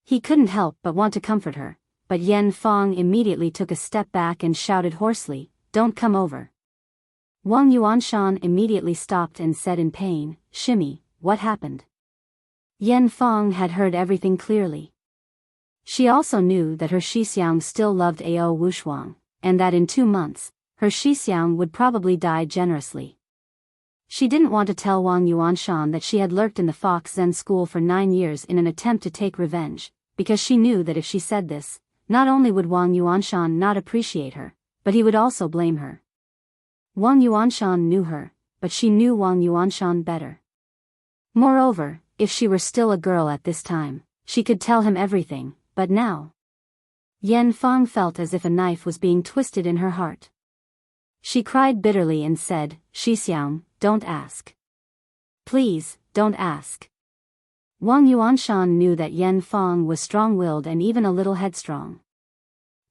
He couldn't help but want to comfort her, but Yan Fang immediately took a step back and shouted hoarsely, "Don't come over." Wang Yuanshan immediately stopped and said in pain, "Shimmy, what happened?" Yan Fang had heard everything clearly. She also knew that her Xixiang still loved Ao Wushuang, and that in 2 months, her Xixiang would probably die generously. She didn't want to tell Wang Yuanshan that she had lurked in the Fox Zen school for 9 years in an attempt to take revenge, because she knew that if she said this, not only would Wang Yuanshan not appreciate her, but he would also blame her. Wang Yuanshan knew her, but she knew Wang Yuanshan better. Moreover, if she were still a girl at this time, she could tell him everything, but now. Yan Fang felt as if a knife was being twisted in her heart. She cried bitterly and said, "Xixiang, don't ask. Please, don't ask." Wang Yuanshan knew that Yan Fang was strong-willed and even a little headstrong.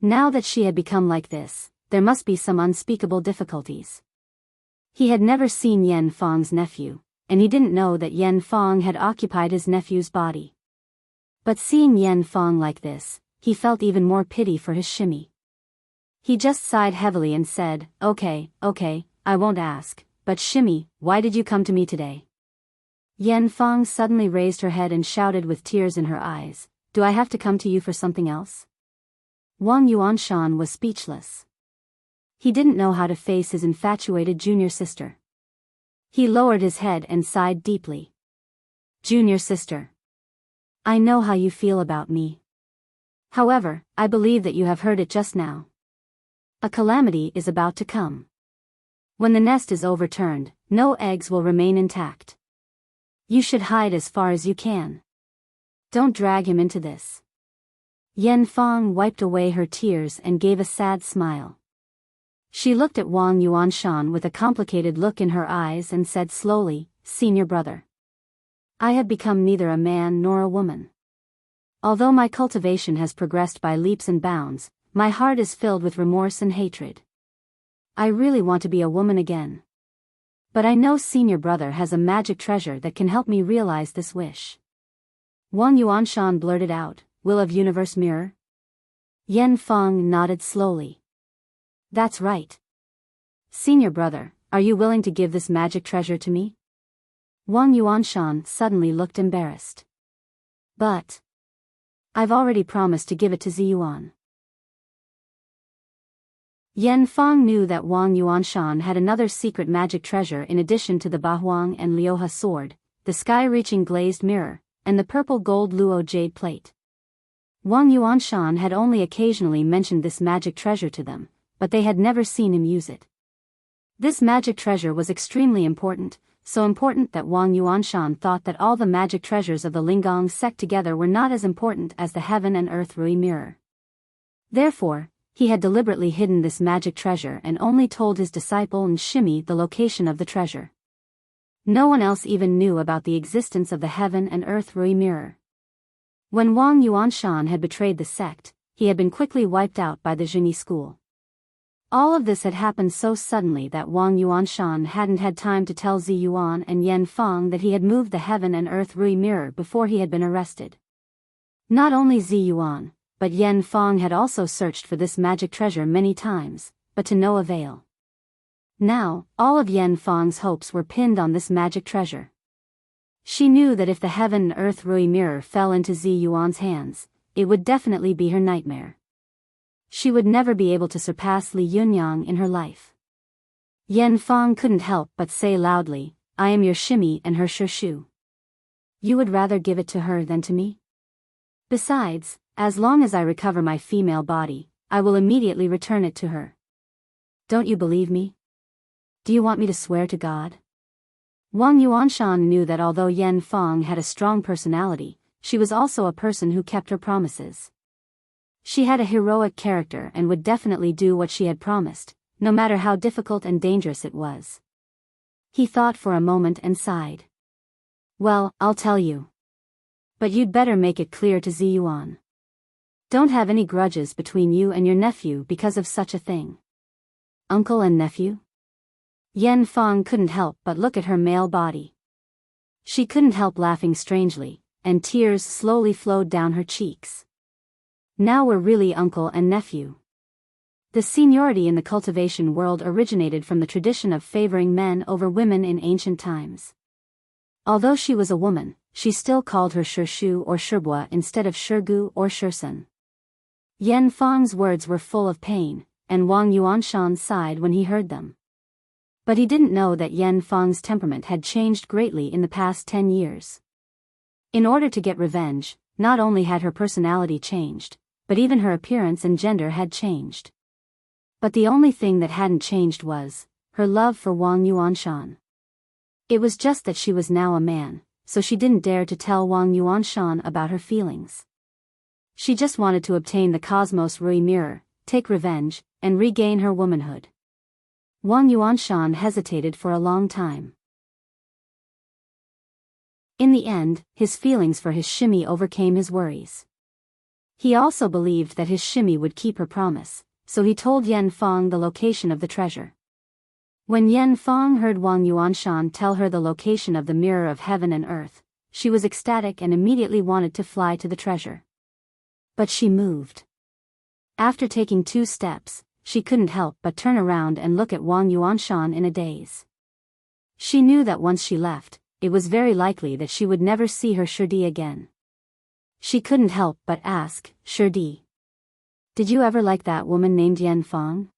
Now that she had become like this, there must be some unspeakable difficulties. He had never seen Yan Fang's nephew, and he didn't know that Yan Fang had occupied his nephew's body. But seeing Yan Fang like this, he felt even more pity for his Shimmy. He just sighed heavily and said, okay, I won't ask, but Shimmy, why did you come to me today?" Yan Fang suddenly raised her head and shouted with tears in her eyes, "Do I have to come to you for something else?" Wang Yuanshan was speechless. He didn't know how to face his infatuated junior sister. He lowered his head and sighed deeply. "Junior sister. I know how you feel about me. However, I believe that you have heard it just now. A calamity is about to come. When the nest is overturned, no eggs will remain intact. You should hide as far as you can. Don't drag him into this." Yan Fang wiped away her tears and gave a sad smile. She looked at Wang Yuanshan with a complicated look in her eyes and said slowly, "Senior brother. I have become neither a man nor a woman. Although my cultivation has progressed by leaps and bounds, my heart is filled with remorse and hatred. I really want to be a woman again. But I know senior brother has a magic treasure that can help me realize this wish." Wang Yuanshan blurted out, "Will of Universe Mirror?" Yan Fang nodded slowly. "That's right. Senior brother, are you willing to give this magic treasure to me?" Wang Yuanshan suddenly looked embarrassed. But I've already promised to give it to Ziyuan. Yan Fang knew that Wang Yuanshan had another secret magic treasure in addition to the Bahuang and Liuha sword, the sky-reaching glazed mirror, and the purple gold Luo jade plate. Wang Yuanshan had only occasionally mentioned this magic treasure to them, but they had never seen him use it. This magic treasure was extremely important, so important that Wang Yuanshan thought that all the magic treasures of the Linggong sect together were not as important as the heaven and earth Rui mirror. Therefore, he had deliberately hidden this magic treasure and only told his disciple Nshimi the location of the treasure. No one else even knew about the existence of the heaven and earth Rui mirror. When Wang Yuanshan had betrayed the sect, he had been quickly wiped out by the Zhini school. All of this had happened so suddenly that Wang Yuanshan hadn't had time to tell Ziyuan and Yan Fang that he had moved the heaven and earth Rui mirror before he had been arrested. Not only Ziyuan, but Yan Fang had also searched for this magic treasure many times, but to no avail. Now, all of Yan Fang's hopes were pinned on this magic treasure. She knew that if the heaven and earth Rui mirror fell into Ziyuan's hands, it would definitely be her nightmare. She would never be able to surpass Li Yunyang in her life. Yan Fang couldn't help but say loudly, "I am your Shimi and her Shishu. You would rather give it to her than to me? Besides, as long as I recover my female body, I will immediately return it to her. Don't you believe me? Do you want me to swear to God?" Wang Yuanshan knew that although Yan Fang had a strong personality, she was also a person who kept her promises. She had a heroic character and would definitely do what she had promised, no matter how difficult and dangerous it was. He thought for a moment and sighed. "Well, I'll tell you. But you'd better make it clear to Ziyuan. Don't have any grudges between you and your nephew because of such a thing." Uncle and nephew? Yan Fang couldn't help but look at her male body. She couldn't help laughing strangely, and tears slowly flowed down her cheeks. Now we're really uncle and nephew. The seniority in the cultivation world originated from the tradition of favoring men over women in ancient times. Although she was a woman, she still called her Shirshu or Shirbua instead of Shirgu or Shirsun. Yan Fang's words were full of pain, and Wang Yuanshan sighed when he heard them. But he didn't know that Yan Fang's temperament had changed greatly in the past 10 years. In order to get revenge, not only had her personality changed, but even her appearance and gender had changed. But the only thing that hadn't changed was her love for Wang Yuanshan. It was just that she was now a man, so she didn't dare to tell Wang Yuanshan about her feelings. She just wanted to obtain the Cosmos Rui mirror, take revenge, and regain her womanhood. Wang Yuanshan hesitated for a long time. In the end, his feelings for his Shimi overcame his worries. He also believed that his Shimi would keep her promise, so he told Yan Fang the location of the treasure. When Yan Fang heard Wang Yuanshan tell her the location of the mirror of heaven and earth, she was ecstatic and immediately wanted to fly to the treasure. But she moved. After taking 2 steps, she couldn't help but turn around and look at Wang Yuanshan in a daze. She knew that once she left, it was very likely that she would never see her Shirdi again. She couldn't help but ask, "Shirdi, did you ever like that woman named Yan Fang?"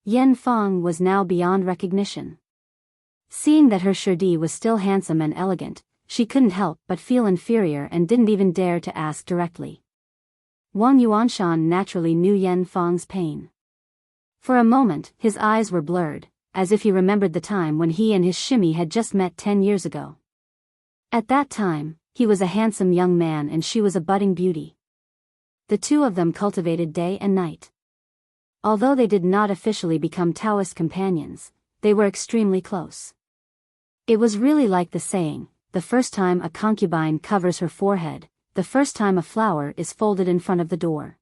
Yan Fang was now beyond recognition. Seeing that her Shirdi was still handsome and elegant, she couldn't help but feel inferior and didn't even dare to ask directly. Wang Yuanshan naturally knew Yan Fang's pain. For a moment, his eyes were blurred, as if he remembered the time when he and his Shimi had just met 10 years ago. At that time, he was a handsome young man and she was a budding beauty. The two of them cultivated day and night. Although they did not officially become Taoist companions, they were extremely close. It was really like the saying, the first time a concubine covers her forehead, the first time a flower is folded in front of the door.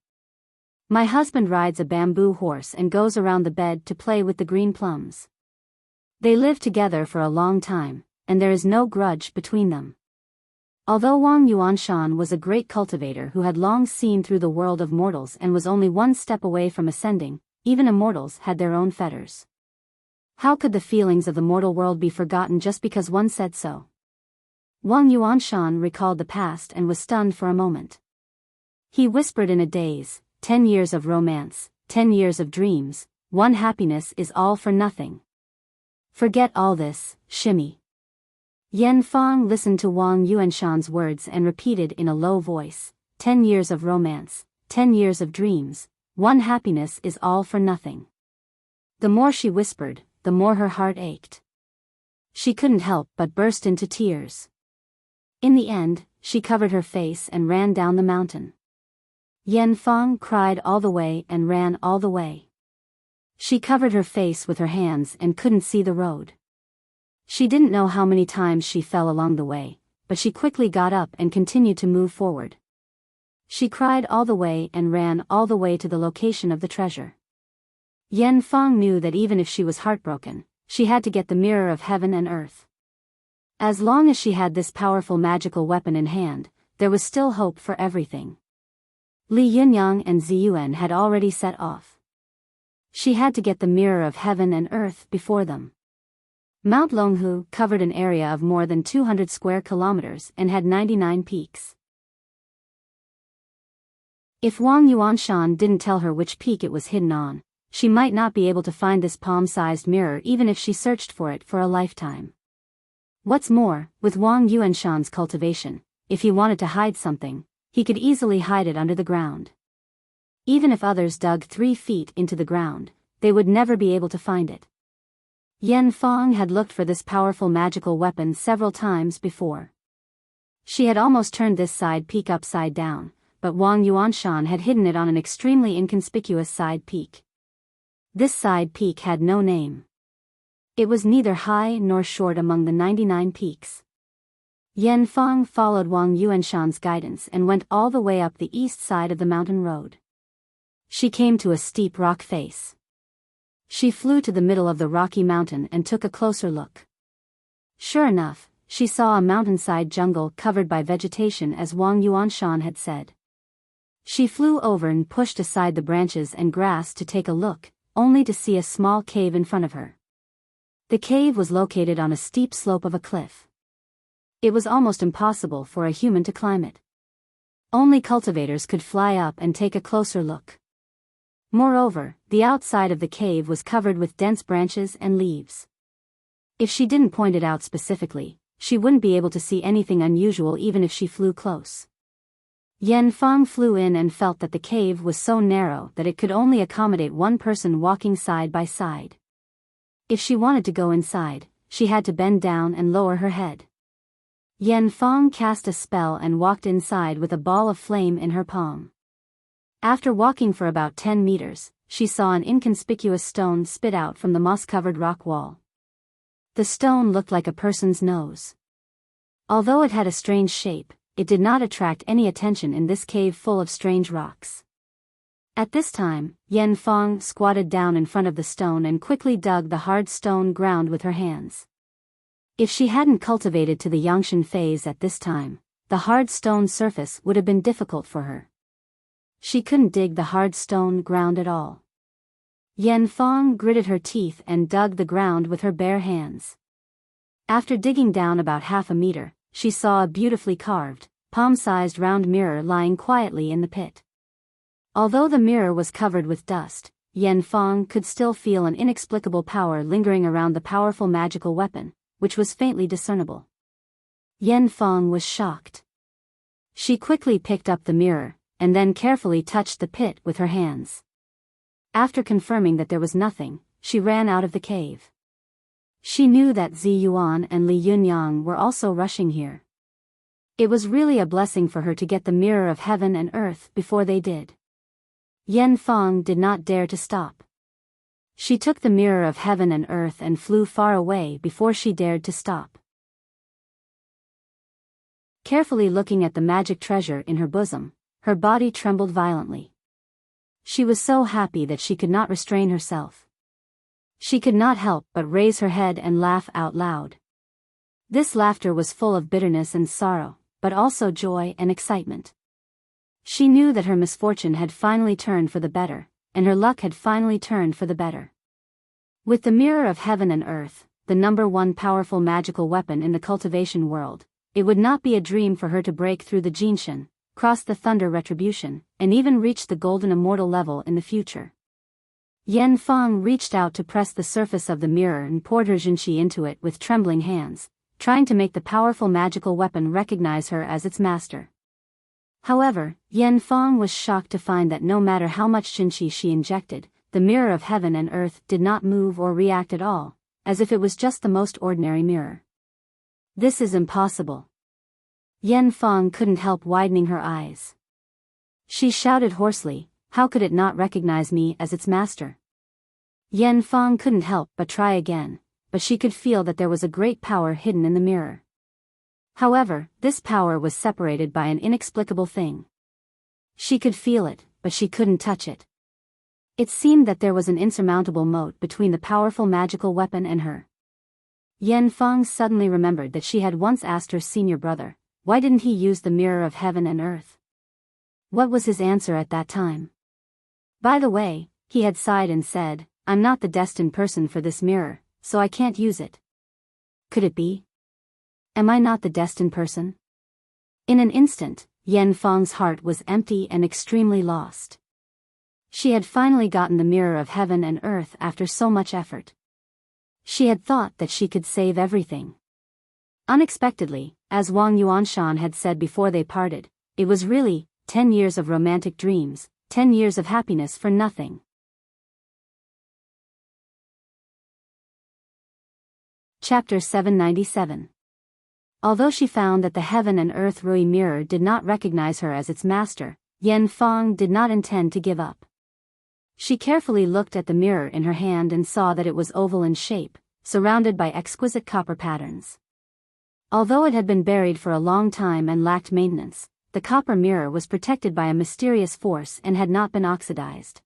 My husband rides a bamboo horse and goes around the bed to play with the green plums. They lived together for a long time, and there is no grudge between them. Although Wang Yuanshan was a great cultivator who had long seen through the world of mortals and was only one step away from ascending, even immortals had their own fetters. How could the feelings of the mortal world be forgotten just because one said so? Wang Yuanshan recalled the past and was stunned for a moment. He whispered in a daze, 10 years of romance, 10 years of dreams, one happiness is all for nothing. Forget all this, shimmy. Yan Fang listened to Wang Yuanshan's words and repeated in a low voice, 10 years of romance, 10 years of dreams, one happiness is all for nothing. The more she whispered, the more her heart ached. She couldn't help but burst into tears. In the end, she covered her face and ran down the mountain. Yan Fang cried all the way and ran all the way. She covered her face with her hands and couldn't see the road. She didn't know how many times she fell along the way, but she quickly got up and continued to move forward. She cried all the way and ran all the way to the location of the treasure. Yan Fang knew that even if she was heartbroken, she had to get the mirror of heaven and earth. As long as she had this powerful magical weapon in hand, there was still hope for everything. Li Yunyang and Ziyuan had already set off. She had to get the mirror of heaven and earth before them. Mount Longhu covered an area of more than 200 square kilometers and had 99 peaks. If Wang Yuanshan didn't tell her which peak it was hidden on, she might not be able to find this palm-sized mirror even if she searched for it for a lifetime. What's more, with Wang Yuanshan's cultivation, if he wanted to hide something, he could easily hide it under the ground. Even if others dug 3 feet into the ground, they would never be able to find it. Yan Fang had looked for this powerful magical weapon several times before. She had almost turned this side peak upside down, but Wang Yuanshan had hidden it on an extremely inconspicuous side peak. This side peak had no name. It was neither high nor short among the 99 peaks. Yan Fang followed Wang Yuanshan's guidance and went all the way up the east side of the mountain road. She came to a steep rock face. She flew to the middle of the rocky mountain and took a closer look. Sure enough, she saw a mountainside jungle covered by vegetation as Wang Yuanshan had said. She flew over and pushed aside the branches and grass to take a look, only to see a small cave in front of her. The cave was located on a steep slope of a cliff. It was almost impossible for a human to climb it. Only cultivators could fly up and take a closer look. Moreover, the outside of the cave was covered with dense branches and leaves. If she didn't point it out specifically, she wouldn't be able to see anything unusual even if she flew close. Yan Fang flew in and felt that the cave was so narrow that it could only accommodate one person walking side by side. If she wanted to go inside, she had to bend down and lower her head. Yan Fang cast a spell and walked inside with a ball of flame in her palm. After walking for about 10 meters, she saw an inconspicuous stone spit out from the moss-covered rock wall. The stone looked like a person's nose. Although it had a strange shape, it did not attract any attention in this cave full of strange rocks. At this time, Yan Fang squatted down in front of the stone and quickly dug the hard stone ground with her hands. If she hadn't cultivated to the Yangshan phase at this time, the hard stone surface would have been difficult for her. She couldn't dig the hard stone ground at all. Yan Fang gritted her teeth and dug the ground with her bare hands. After digging down about half a meter, she saw a beautifully carved, palm-sized round mirror lying quietly in the pit. Although the mirror was covered with dust, Yan Fang could still feel an inexplicable power lingering around the powerful magical weapon, which was faintly discernible. Yan Fang was shocked. She quickly picked up the mirror, and then carefully touched the pit with her hands. After confirming that there was nothing, she ran out of the cave. She knew that Zi Yuan and Li Yunyang were also rushing here. It was really a blessing for her to get the mirror of heaven and earth before they did. Yan Fang did not dare to stop. She took the mirror of heaven and earth and flew far away before she dared to stop. Carefully looking at the magic treasure in her bosom, her body trembled violently. She was so happy that she could not restrain herself. She could not help but raise her head and laugh out loud. This laughter was full of bitterness and sorrow, but also joy and excitement. She knew that her misfortune had finally turned for the better, and her luck had finally turned for the better. With the mirror of heaven and earth, the #1 powerful magical weapon in the cultivation world, it would not be a dream for her to break through the Jinshan, cross the Thunder Retribution, and even reach the Golden Immortal level in the future. Yan Feng reached out to press the surface of the mirror and poured her Jinqi into it with trembling hands, trying to make the powerful magical weapon recognize her as its master. However, Yan Feng was shocked to find that no matter how much Jinqi she injected, the mirror of heaven and earth did not move or react at all, as if it was just the most ordinary mirror. This is impossible. Yan Feng couldn't help widening her eyes. She shouted hoarsely, "How could it not recognize me as its master?" Yan Feng couldn't help but try again, but she could feel that there was a great power hidden in the mirror. However, this power was separated by an inexplicable thing. She could feel it, but she couldn't touch it. It seemed that there was an insurmountable moat between the powerful magical weapon and her. Yan Feng suddenly remembered that she had once asked her senior brother, why didn't he use the mirror of heaven and earth? What was his answer at that time? By the way, he had sighed and said, "I'm not the destined person for this mirror, so I can't use it." Could it be? Am I not the destined person? In an instant, Yan Feng's heart was empty and extremely lost. She had finally gotten the mirror of heaven and earth after so much effort. She had thought that she could save everything. Unexpectedly, as Wang Yuanshan had said before they parted, it was really 10 years of romantic dreams, 10 years of happiness for nothing. Chapter 797. Although she found that the heaven and earth Rui mirror did not recognize her as its master, Yan Feng did not intend to give up. She carefully looked at the mirror in her hand and saw that it was oval in shape, surrounded by exquisite copper patterns. Although it had been buried for a long time and lacked maintenance, the copper mirror was protected by a mysterious force and had not been oxidized.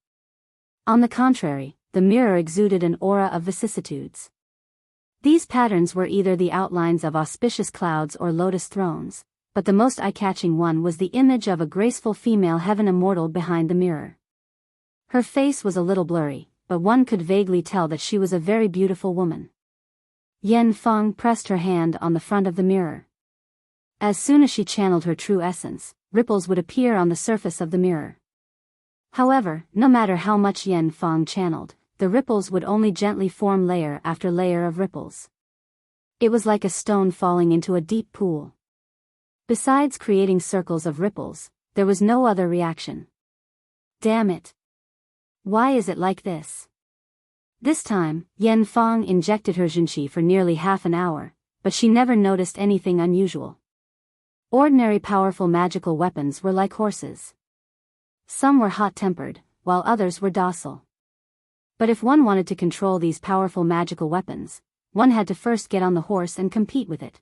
On the contrary, the mirror exuded an aura of vicissitudes. These patterns were either the outlines of auspicious clouds or lotus thrones, but the most eye-catching one was the image of a graceful female heaven immortal behind the mirror. Her face was a little blurry, but one could vaguely tell that she was a very beautiful woman. Yan Feng pressed her hand on the front of the mirror. As soon as she channeled her true essence, ripples would appear on the surface of the mirror. However, no matter how much Yan Feng channeled, the ripples would only gently form layer after layer of ripples. It was like a stone falling into a deep pool. Besides creating circles of ripples, there was no other reaction. Damn it! Why is it like this? This time, Yan Feng injected her Jinqi for nearly half an hour, but she never noticed anything unusual. Ordinary powerful magical weapons were like horses. Some were hot-tempered, while others were docile. But if one wanted to control these powerful magical weapons, one had to first get on the horse and compete with it.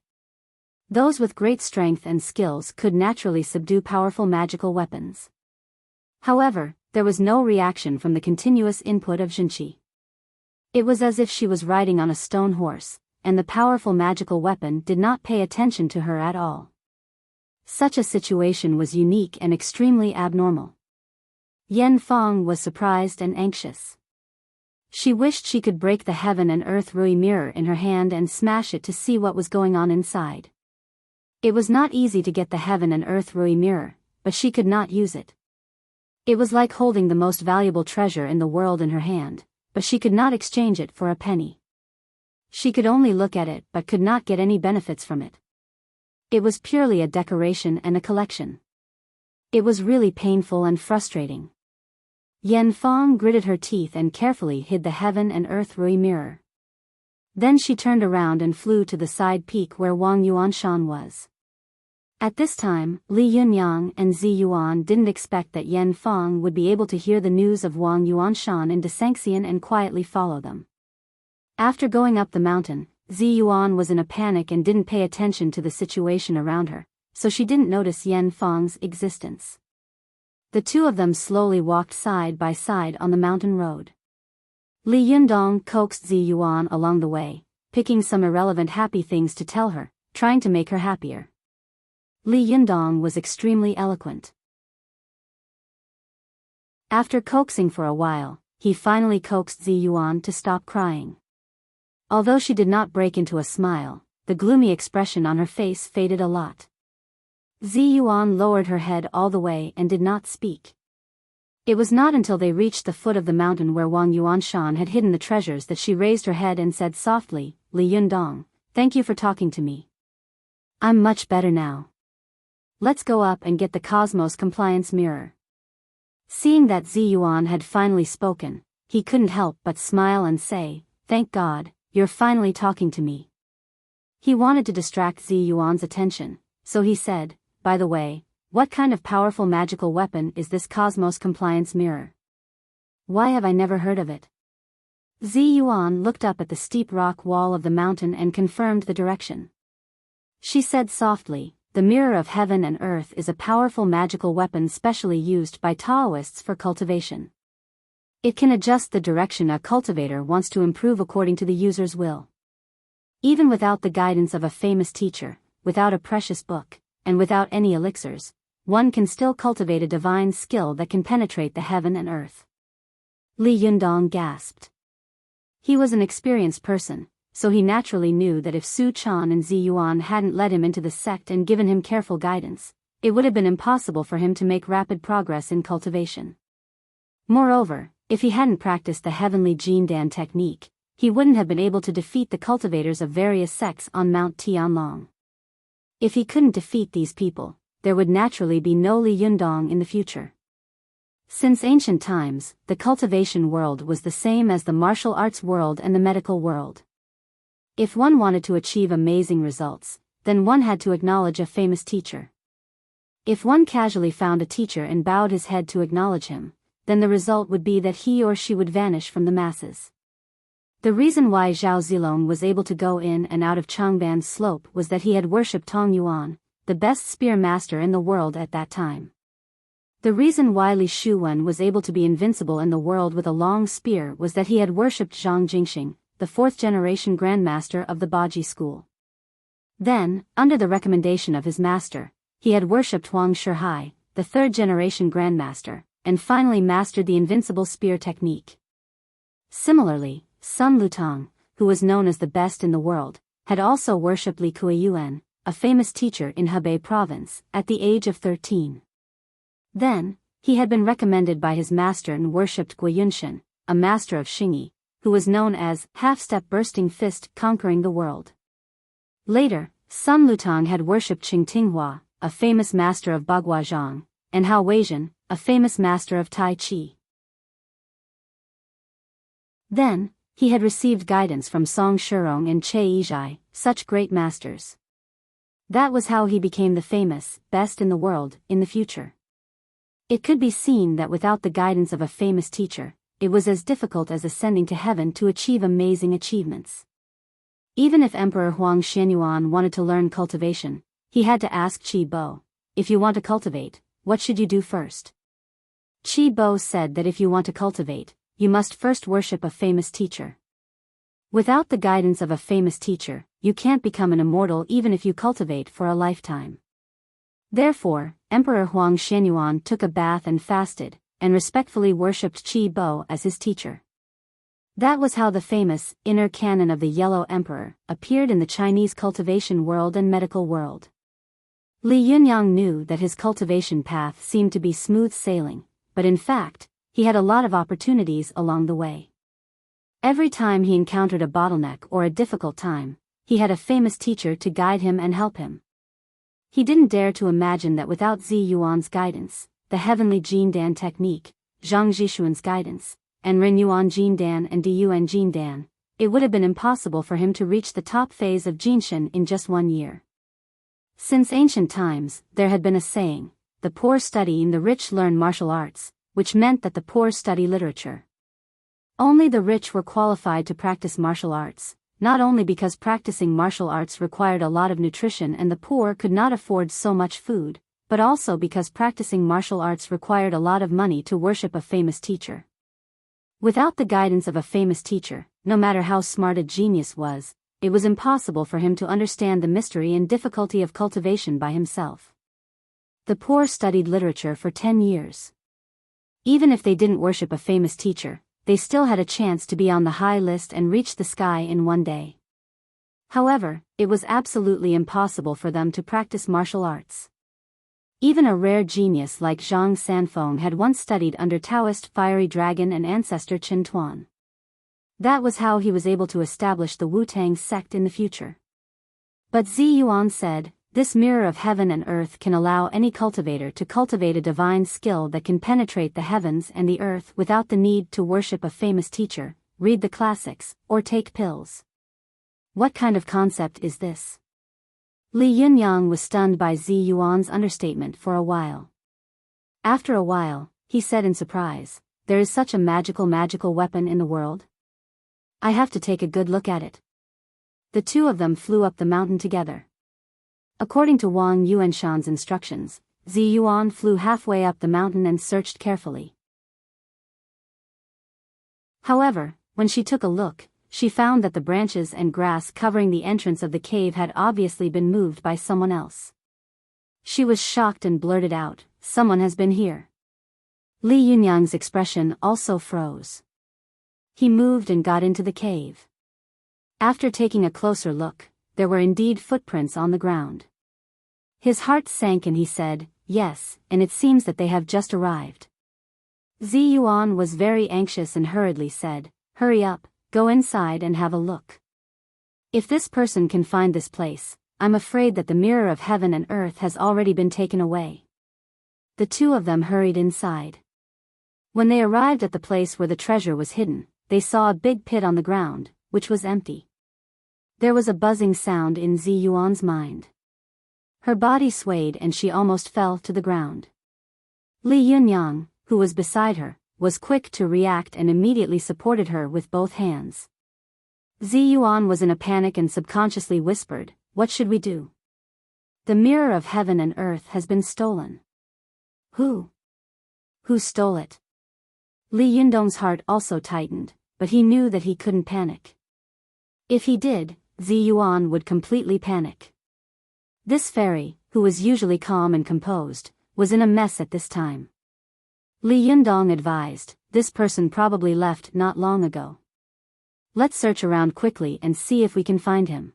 Those with great strength and skills could naturally subdue powerful magical weapons. However, there was no reaction from the continuous input of Jinqi. It was as if she was riding on a stone horse, and the powerful magical weapon did not pay attention to her at all. Such a situation was unique and extremely abnormal. Yan Feng was surprised and anxious. She wished she could break the heaven and earth Rui mirror in her hand and smash it to see what was going on inside. It was not easy to get the heaven and earth Rui mirror, but she could not use it. It was like holding the most valuable treasure in the world in her hand, but she could not exchange it for a penny. She could only look at it but could not get any benefits from it. It was purely a decoration and a collection. It was really painful and frustrating. Yan Feng gritted her teeth and carefully hid the heaven and earth Rui mirror. Then she turned around and flew to the side peak where Wang Yuanshan was. At this time, Li Yunyang and Zi Yuan didn't expect that Yan Feng would be able to hear the news of Wang Yuanshan in Desanxian and quietly follow them. After going up the mountain, Zi Yuan was in a panic and didn't pay attention to the situation around her, so she didn't notice Yan Feng's existence. The two of them slowly walked side by side on the mountain road. Li Yundong coaxed Zi Yuan along the way, picking some irrelevant happy things to tell her, trying to make her happier. Li Yundong was extremely eloquent. After coaxing for a while, he finally coaxed Zi Yuan to stop crying. Although she did not break into a smile, the gloomy expression on her face faded a lot. Zi Yuan lowered her head all the way and did not speak. It was not until they reached the foot of the mountain where Wang Yuanshan had hidden the treasures that she raised her head and said softly, "Li Yundong, thank you for talking to me. I'm much better now. Let's go up and get the Cosmos Compliance Mirror." Seeing that Zi Yuan had finally spoken, he couldn't help but smile and say, "Thank God, you're finally talking to me." He wanted to distract Zi Yuan's attention, so he said, "By the way, what kind of powerful magical weapon is this Cosmos Compliance Mirror? Why have I never heard of it?" Zi Yuan looked up at the steep rock wall of the mountain and confirmed the direction. She said softly, "The Mirror of Heaven and Earth is a powerful magical weapon specially used by Taoists for cultivation. It can adjust the direction a cultivator wants to improve according to the user's will. Even without the guidance of a famous teacher, without a precious book, and without any elixirs, one can still cultivate a divine skill that can penetrate the heaven and earth." Li Yundong gasped. He was an experienced person, so he naturally knew that if Su Chan and Zi Yuan hadn't led him into the sect and given him careful guidance, it would have been impossible for him to make rapid progress in cultivation. Moreover, if he hadn't practiced the heavenly Jindan technique, he wouldn't have been able to defeat the cultivators of various sects on Mount Tianlong. If he couldn't defeat these people, there would naturally be no Li Yundong in the future. Since ancient times, the cultivation world was the same as the martial arts world and the medical world. If one wanted to achieve amazing results, then one had to acknowledge a famous teacher. If one casually found a teacher and bowed his head to acknowledge him, then the result would be that he or she would vanish from the masses. The reason why Zhao Zilong was able to go in and out of Changban's slope was that he had worshipped Tong Yuan, the best spear master in the world at that time. The reason why Li Shuwen was able to be invincible in the world with a long spear was that he had worshipped Zhang Jingxing, the fourth-generation grandmaster of the Baji school. Then, under the recommendation of his master, he had worshipped Huang Shihai, the third-generation grandmaster, and finally mastered the invincible spear technique. Similarly, Sun Lutang, who was known as the best in the world, had also worshipped Li Kuiyuan, a famous teacher in Hebei province, at the age of 13. Then, he had been recommended by his master and worshipped Guiyunshan, a master of Xingyi, who was known as half-step bursting fist conquering the world. Later, Sun Lutang had worshipped Qing Tinghua, a famous master of Baguazhang, and Hao Weizhen, a famous master of Tai Chi. Then, he had received guidance from Song Shurong and Che Yizhai, such great masters. That was how he became the famous, best in the world, in the future. It could be seen that without the guidance of a famous teacher, it was as difficult as ascending to heaven to achieve amazing achievements. Even if Emperor Huang Xianyuan wanted to learn cultivation, he had to ask Qi Bo, "If you want to cultivate, what should you do first?" Qi Bo said that if you want to cultivate, you must first worship a famous teacher. Without the guidance of a famous teacher, you can't become an immortal even if you cultivate for a lifetime. Therefore, Emperor Huang Xianyuan took a bath and fasted, and respectfully worshipped Qi Bo as his teacher. That was how the famous Inner Canon of the Yellow Emperor appeared in the Chinese cultivation world and medical world. Li Yunyang knew that his cultivation path seemed to be smooth sailing, but in fact, he had a lot of opportunities along the way. Every time he encountered a bottleneck or a difficult time, he had a famous teacher to guide him and help him. He didn't dare to imagine that without Zi Yuan's guidance, the heavenly Jindan technique, Zhang Zhishuan's guidance, and Ren Yuan Jindan and Di Yuan Jindan, it would have been impossible for him to reach the top phase of Jinshan in just 1 year. Since ancient times, there had been a saying, "The poor study and the rich learn martial arts," which meant that the poor study literature. Only the rich were qualified to practice martial arts, not only because practicing martial arts required a lot of nutrition and the poor could not afford so much food, but also because practicing martial arts required a lot of money to worship a famous teacher. Without the guidance of a famous teacher, no matter how smart a genius was, it was impossible for him to understand the mystery and difficulty of cultivation by himself. The poor studied literature for 10 years. Even if they didn't worship a famous teacher, they still had a chance to be on the high list and reach the sky in 1 day. However, it was absolutely impossible for them to practice martial arts. Even a rare genius like Zhang Sanfeng had once studied under Taoist fiery dragon and ancestor Qin Tuan. That was how he was able to establish the Wu-Tang sect in the future. But Zi Yuan said, "This mirror of heaven and earth can allow any cultivator to cultivate a divine skill that can penetrate the heavens and the earth without the need to worship a famous teacher, read the classics, or take pills. What kind of concept is this?" Li Yunyang was stunned by Zi Yuan's understatement for a while. After a while, he said in surprise, "There is such a magical weapon in the world? I have to take a good look at it." The two of them flew up the mountain together. According to Wang Yuanshan's instructions, Zi Yuan flew halfway up the mountain and searched carefully. However, when she took a look, she found that the branches and grass covering the entrance of the cave had obviously been moved by someone else. She was shocked and blurted out, "Someone has been here." Li Yunyang's expression also froze. He moved and got into the cave. After taking a closer look, there were indeed footprints on the ground. His heart sank and he said, "Yes, and it seems that they have just arrived." Zi Yuan was very anxious and hurriedly said, "Hurry up, go inside and have a look. If this person can find this place, I'm afraid that the mirror of heaven and earth has already been taken away." The two of them hurried inside. When they arrived at the place where the treasure was hidden, they saw a big pit on the ground, which was empty. There was a buzzing sound in Zi Yuan's mind. Her body swayed and she almost fell to the ground. Li Yunyang, who was beside her, was quick to react and immediately supported her with both hands. Zi Yuan was in a panic and subconsciously whispered, "What should we do? The mirror of heaven and earth has been stolen." Who stole it? Li Yundong's heart also tightened, but he knew that he couldn't panic. If he did, Zi Yuan would completely panic. This fairy, who was usually calm and composed, was in a mess at this time. Li Yundong advised, "This person probably left not long ago. Let's search around quickly and see if we can find him."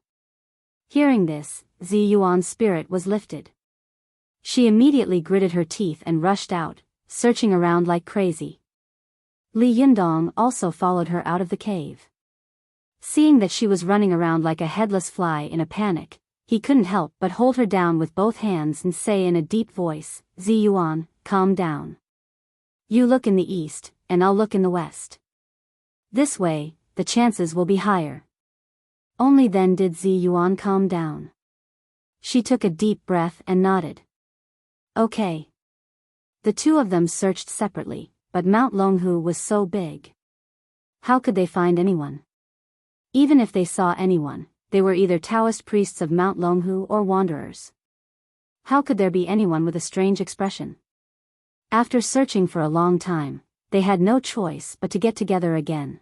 Hearing this, Zi Yuan's spirit was lifted. She immediately gritted her teeth and rushed out, searching around like crazy. Li Yundong also followed her out of the cave. Seeing that she was running around like a headless fly in a panic, he couldn't help but hold her down with both hands and say in a deep voice, "Zi Yuan, calm down. You look in the east, and I'll look in the west. This way, the chances will be higher." Only then did Zi Yuan calm down. She took a deep breath and nodded. "Okay." The two of them searched separately, but Mount Longhu was so big. How could they find anyone? Even if they saw anyone, they were either Taoist priests of Mount Longhu or wanderers. How could there be anyone with a strange expression? After searching for a long time, they had no choice but to get together again.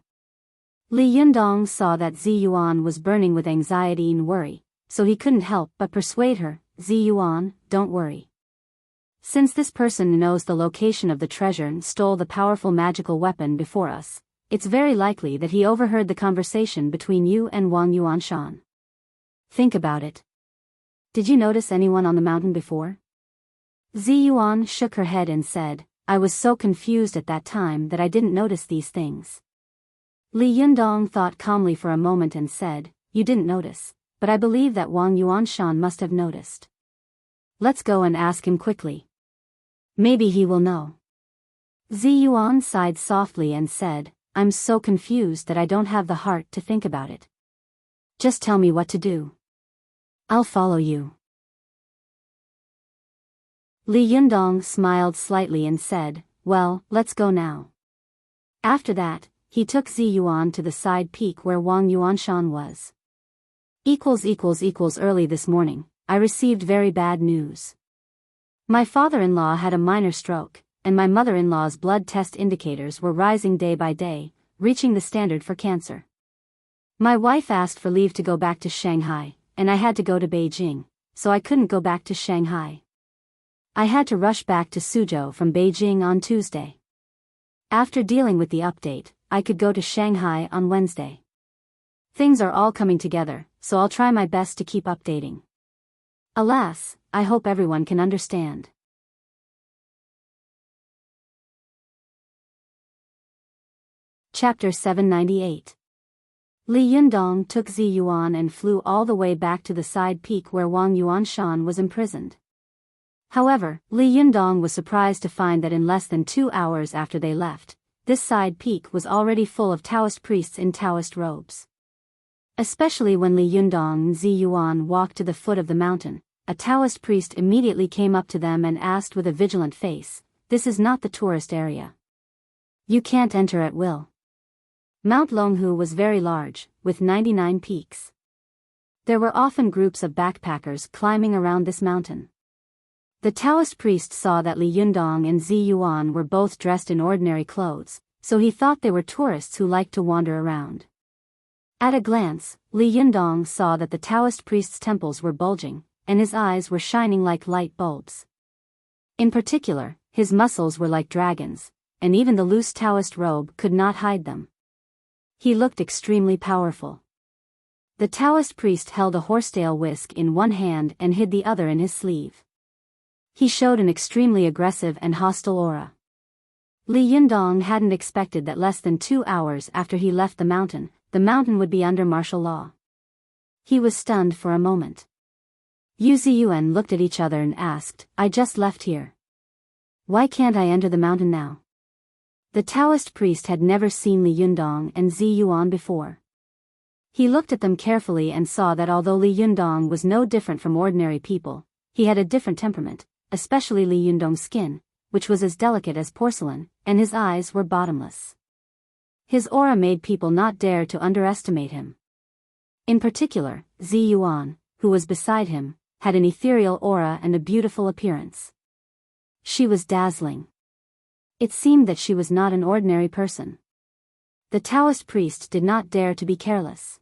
Li Yundong saw that Zi Yuan was burning with anxiety and worry, so he couldn't help but persuade her, "Zi Yuan, don't worry. Since this person knows the location of the treasure and stole the powerful magical weapon before us, it's very likely that he overheard the conversation between you and Wang Yuanshan. Think about it. Did you notice anyone on the mountain before?" Zi Yuan shook her head and said, "I was so confused at that time that I didn't notice these things." Li Yundong thought calmly for a moment and said, "You didn't notice, but I believe that Wang Yuanshan must have noticed. Let's go and ask him quickly. Maybe he will know." Zi Yuan sighed softly and said, "I'm so confused that I don't have the heart to think about it. Just tell me what to do. I'll follow you." Li Yundong smiled slightly and said, "Well, let's go now." After that, he took Zi Yuan to the side peak where Wang Yuanshan was. Early this morning, I received very bad news. My father-in-law had a minor stroke, and my mother-in-law's blood test indicators were rising day by day, reaching the standard for cancer. My wife asked for leave to go back to Shanghai, and I had to go to Beijing, so I couldn't go back to Shanghai. I had to rush back to Suzhou from Beijing on Tuesday. After dealing with the update, I could go to Shanghai on Wednesday. Things are all coming together, so I'll try my best to keep updating. Alas, I hope everyone can understand. Chapter 798. Li Yundong took Zi Yuan and flew all the way back to the side peak where Wang Yuanshan was imprisoned. However, Li Yundong was surprised to find that in less than 2 hours after they left, this side peak was already full of Taoist priests in Taoist robes. Especially when Li Yundong and Zi Yuan walked to the foot of the mountain, a Taoist priest immediately came up to them and asked with a vigilant face, "This is not the tourist area. You can't enter at will." Mount Longhu was very large, with 99 peaks. There were often groups of backpackers climbing around this mountain. The Taoist priest saw that Li Yundong and Zi Yuan were both dressed in ordinary clothes, so he thought they were tourists who liked to wander around. At a glance, Li Yundong saw that the Taoist priest's temples were bulging, and his eyes were shining like light bulbs. In particular, his muscles were like dragons, and even the loose Taoist robe could not hide them. He looked extremely powerful. The Taoist priest held a horsetail whisk in one hand and hid the other in his sleeve. He showed an extremely aggressive and hostile aura. Li Yundong hadn't expected that less than 2 hours after he left the mountain would be under martial law. He was stunned for a moment. Yu Ziyuan looked at each other and asked, "I just left here. Why can't I enter the mountain now?" The Taoist priest had never seen Li Yundong and Zi Yuan before. He looked at them carefully and saw that although Li Yundong was no different from ordinary people, he had a different temperament, especially Li Yundong's skin, which was as delicate as porcelain, and his eyes were bottomless. His aura made people not dare to underestimate him. In particular, Zi Yuan, who was beside him, had an ethereal aura and a beautiful appearance. She was dazzling. It seemed that she was not an ordinary person. The Taoist priest did not dare to be careless.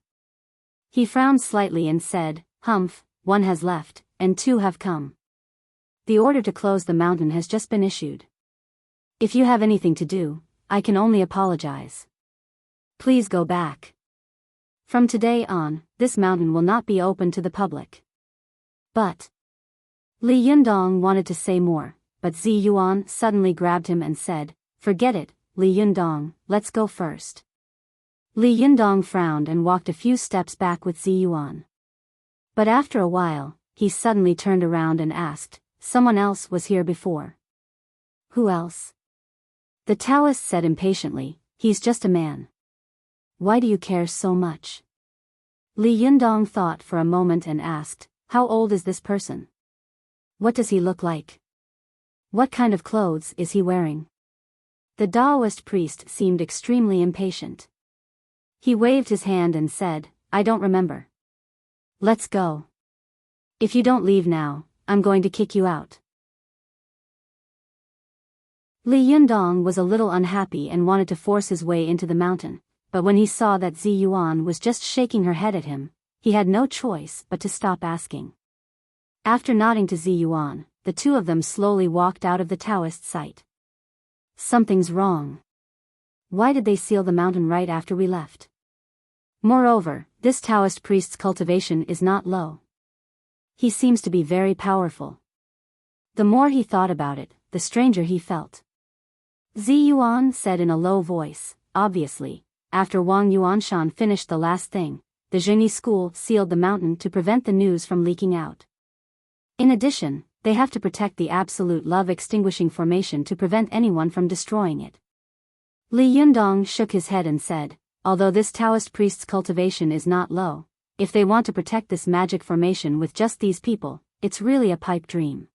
He frowned slightly and said, "Humph, 1 has left, and 2 have come. The order to close the mountain has just been issued. If you have anything to do, I can only apologize. Please go back. From today on, this mountain will not be open to the public." But Li Yundong wanted to say more, but Zi Yuan suddenly grabbed him and said, "Forget it, Li Yundong, let's go first." Li Yundong frowned and walked a few steps back with Zi Yuan. But after a while, he suddenly turned around and asked, "Someone else was here before." "Who else?" The Taoist said impatiently, "He's just a man. Why do you care so much?" Li Yundong thought for a moment and asked, "How old is this person? What does he look like? What kind of clothes is he wearing?" The Taoist priest seemed extremely impatient. He waved his hand and said, "I don't remember. Let's go. If you don't leave now, I'm going to kick you out." Li Yundong was a little unhappy and wanted to force his way into the mountain, but when he saw that Zi Yuan was just shaking her head at him, he had no choice but to stop asking. After nodding to Zi Yuan, the two of them slowly walked out of the Taoist sight. "Something's wrong. Why did they seal the mountain right after we left? Moreover, this Taoist priest's cultivation is not low. He seems to be very powerful." The more he thought about it, the stranger he felt. Zi Yuan said in a low voice, "Obviously, after Wang Yuanshan finished the last thing, the Zhengyi school sealed the mountain to prevent the news from leaking out. In addition, they have to protect the absolute love extinguishing formation to prevent anyone from destroying it." Li Yundong shook his head and said, "Although this Taoist priest's cultivation is not low, if they want to protect this magic formation with just these people, it's really a pipe dream."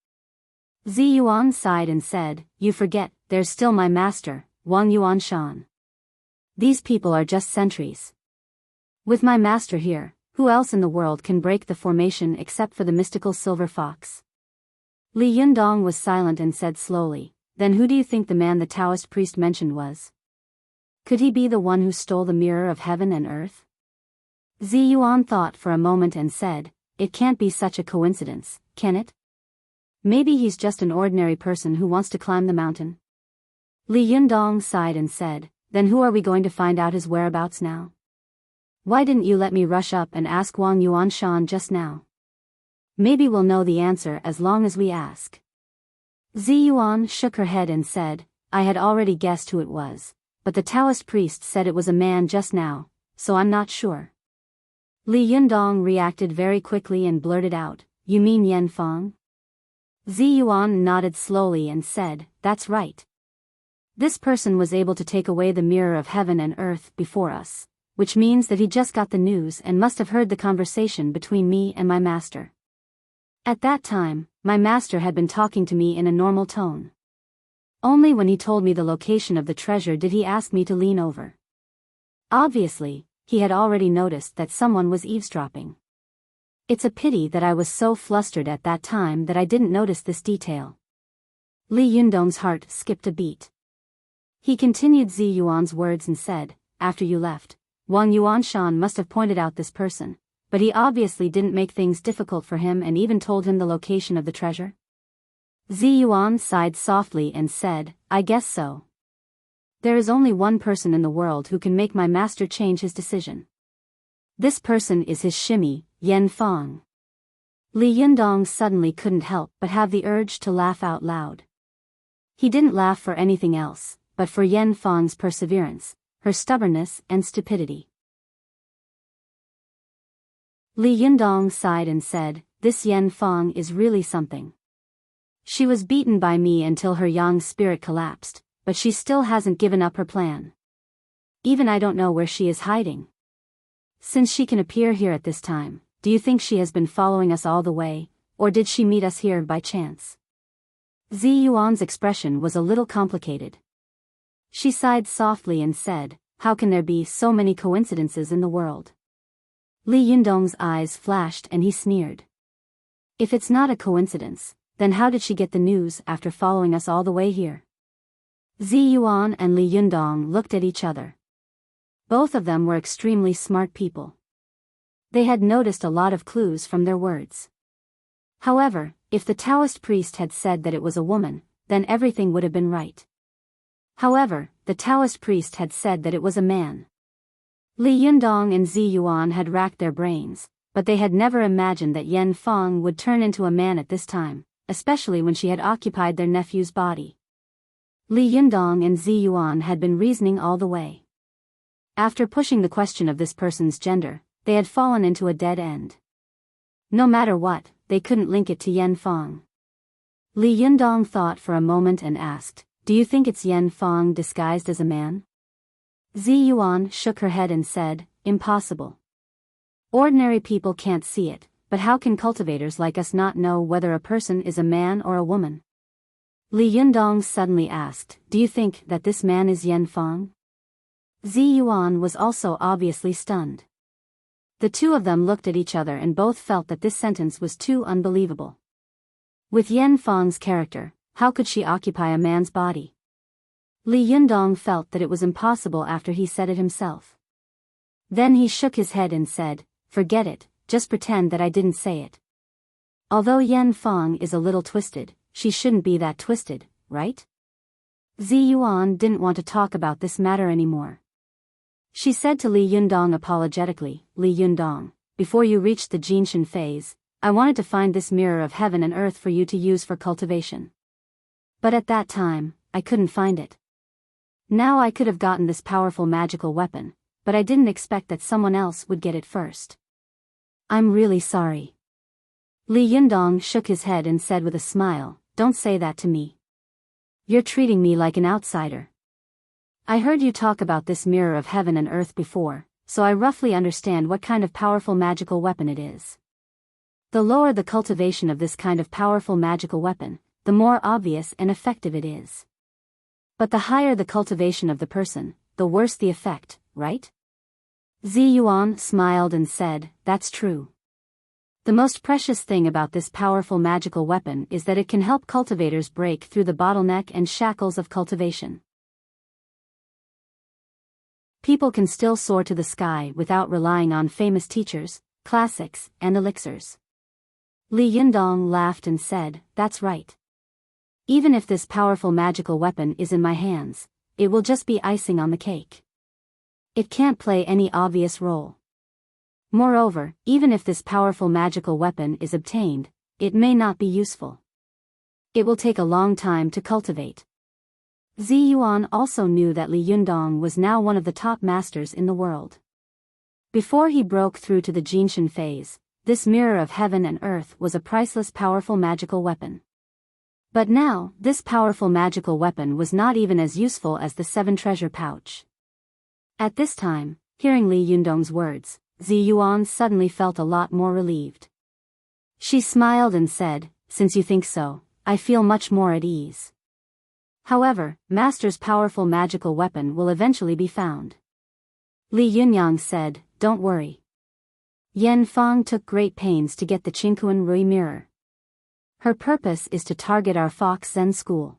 Zi Yuan sighed and said, "You forget, there's still my master, Wang Yuanshan. These people are just sentries. With my master here, who else in the world can break the formation except for the mystical silver fox?" Li Yundong was silent and said slowly, "Then who do you think the man the Taoist priest mentioned was? Could he be the one who stole the mirror of heaven and earth?" Zi Yuan thought for a moment and said, "It can't be such a coincidence, can it? Maybe he's just an ordinary person who wants to climb the mountain." Li Yundong sighed and said, "Then who are we going to find out his whereabouts now?" Why didn't you let me rush up and ask Wang Yuanshan just now? Maybe we'll know the answer as long as we ask. Ziyuan shook her head and said, I had already guessed who it was, but the Taoist priest said it was a man just now, so I'm not sure. Li Yundong reacted very quickly and blurted out, You mean Yan Feng? Ziyuan nodded slowly and said, That's right. This person was able to take away the mirror of heaven and earth before us, which means that he just got the news and must have heard the conversation between me and my master. At that time, my master had been talking to me in a normal tone. Only when he told me the location of the treasure did he ask me to lean over. Obviously, he had already noticed that someone was eavesdropping. It's a pity that I was so flustered at that time that I didn't notice this detail. Li Yundong's heart skipped a beat. He continued Ziyuan's words and said, After you left, Wang Yuanshan must have pointed out this person, but he obviously didn't make things difficult for him and even told him the location of the treasure. Ziyuan sighed softly and said, I guess so. There is only one person in the world who can make my master change his decision. This person is his shimmy, Yan Feng. Li Yundong suddenly couldn't help but have the urge to laugh out loud. He didn't laugh for anything else, but for Yan Feng's perseverance, her stubbornness and stupidity. Li Yundong sighed and said, This Yan Feng is really something. She was beaten by me until her yang spirit collapsed, but she still hasn't given up her plan. Even I don't know where she is hiding. Since she can appear here at this time, do you think she has been following us all the way, or did she meet us here by chance? Ziyuan's expression was a little complicated. She sighed softly and said, How can there be so many coincidences in the world? Li Yundong's eyes flashed and he sneered. If it's not a coincidence, then how did she get the news after following us all the way here? Ziyuan and Li Yundong looked at each other. Both of them were extremely smart people. They had noticed a lot of clues from their words. However, if the Taoist priest had said that it was a woman, then everything would have been right. However, the Taoist priest had said that it was a man. Li Yundong and Ziyuan had racked their brains, but they had never imagined that Yan Feng would turn into a man at this time, especially when she had occupied their nephew's body. Li Yundong and Ziyuan had been reasoning all the way. After pushing the question of this person's gender, they had fallen into a dead end. No matter what, they couldn't link it to Yan Feng. Li Yundong thought for a moment and asked, Do you think it's Yan Feng disguised as a man? Ziyuan shook her head and said, Impossible. Ordinary people can't see it, but how can cultivators like us not know whether a person is a man or a woman? Li Yundong suddenly asked, Do you think that this man is Yan Feng? Ziyuan was also obviously stunned. The two of them looked at each other and both felt that this sentence was too unbelievable. With Yan Feng's character, how could she occupy a man's body? Li Yundong felt that it was impossible after he said it himself. Then he shook his head and said, Forget it, just pretend that I didn't say it. Although Yan Feng is a little twisted, she shouldn't be that twisted, right? Ziyuan didn't want to talk about this matter anymore. She said to Li Yundong apologetically, Li Yundong, before you reached the Jinshan phase, I wanted to find this mirror of heaven and earth for you to use for cultivation. But at that time, I couldn't find it. Now I could have gotten this powerful magical weapon, but I didn't expect that someone else would get it first. I'm really sorry. Li Yundong shook his head and said with a smile, Don't say that to me. You're treating me like an outsider. I heard you talk about this mirror of heaven and earth before, so I roughly understand what kind of powerful magical weapon it is. The lower the cultivation of this kind of powerful magical weapon, the more obvious and effective it is. But the higher the cultivation of the person, the worse the effect, right? Ziyuan smiled and said, That's true. The most precious thing about this powerful magical weapon is that it can help cultivators break through the bottleneck and shackles of cultivation. People can still soar to the sky without relying on famous teachers, classics, and elixirs. Li Yundong laughed and said, That's right. Even if this powerful magical weapon is in my hands, it will just be icing on the cake. It can't play any obvious role. Moreover, even if this powerful magical weapon is obtained, it may not be useful. It will take a long time to cultivate. Zi Yuan also knew that Li Yundong was now one of the top masters in the world. Before he broke through to the Jinshan phase, this mirror of heaven and earth was a priceless powerful magical weapon. But now, this powerful magical weapon was not even as useful as the 7 treasure pouch. At this time, hearing Li Yundong's words, Zi Yuan suddenly felt a lot more relieved. She smiled and said, "Since you think so, I feel much more at ease. However, Master's powerful magical weapon will eventually be found." Li Yunyang said, "Don't worry. Yan Fang took great pains to get the Qingquan Rui mirror. Her purpose is to target our Fox Zen school.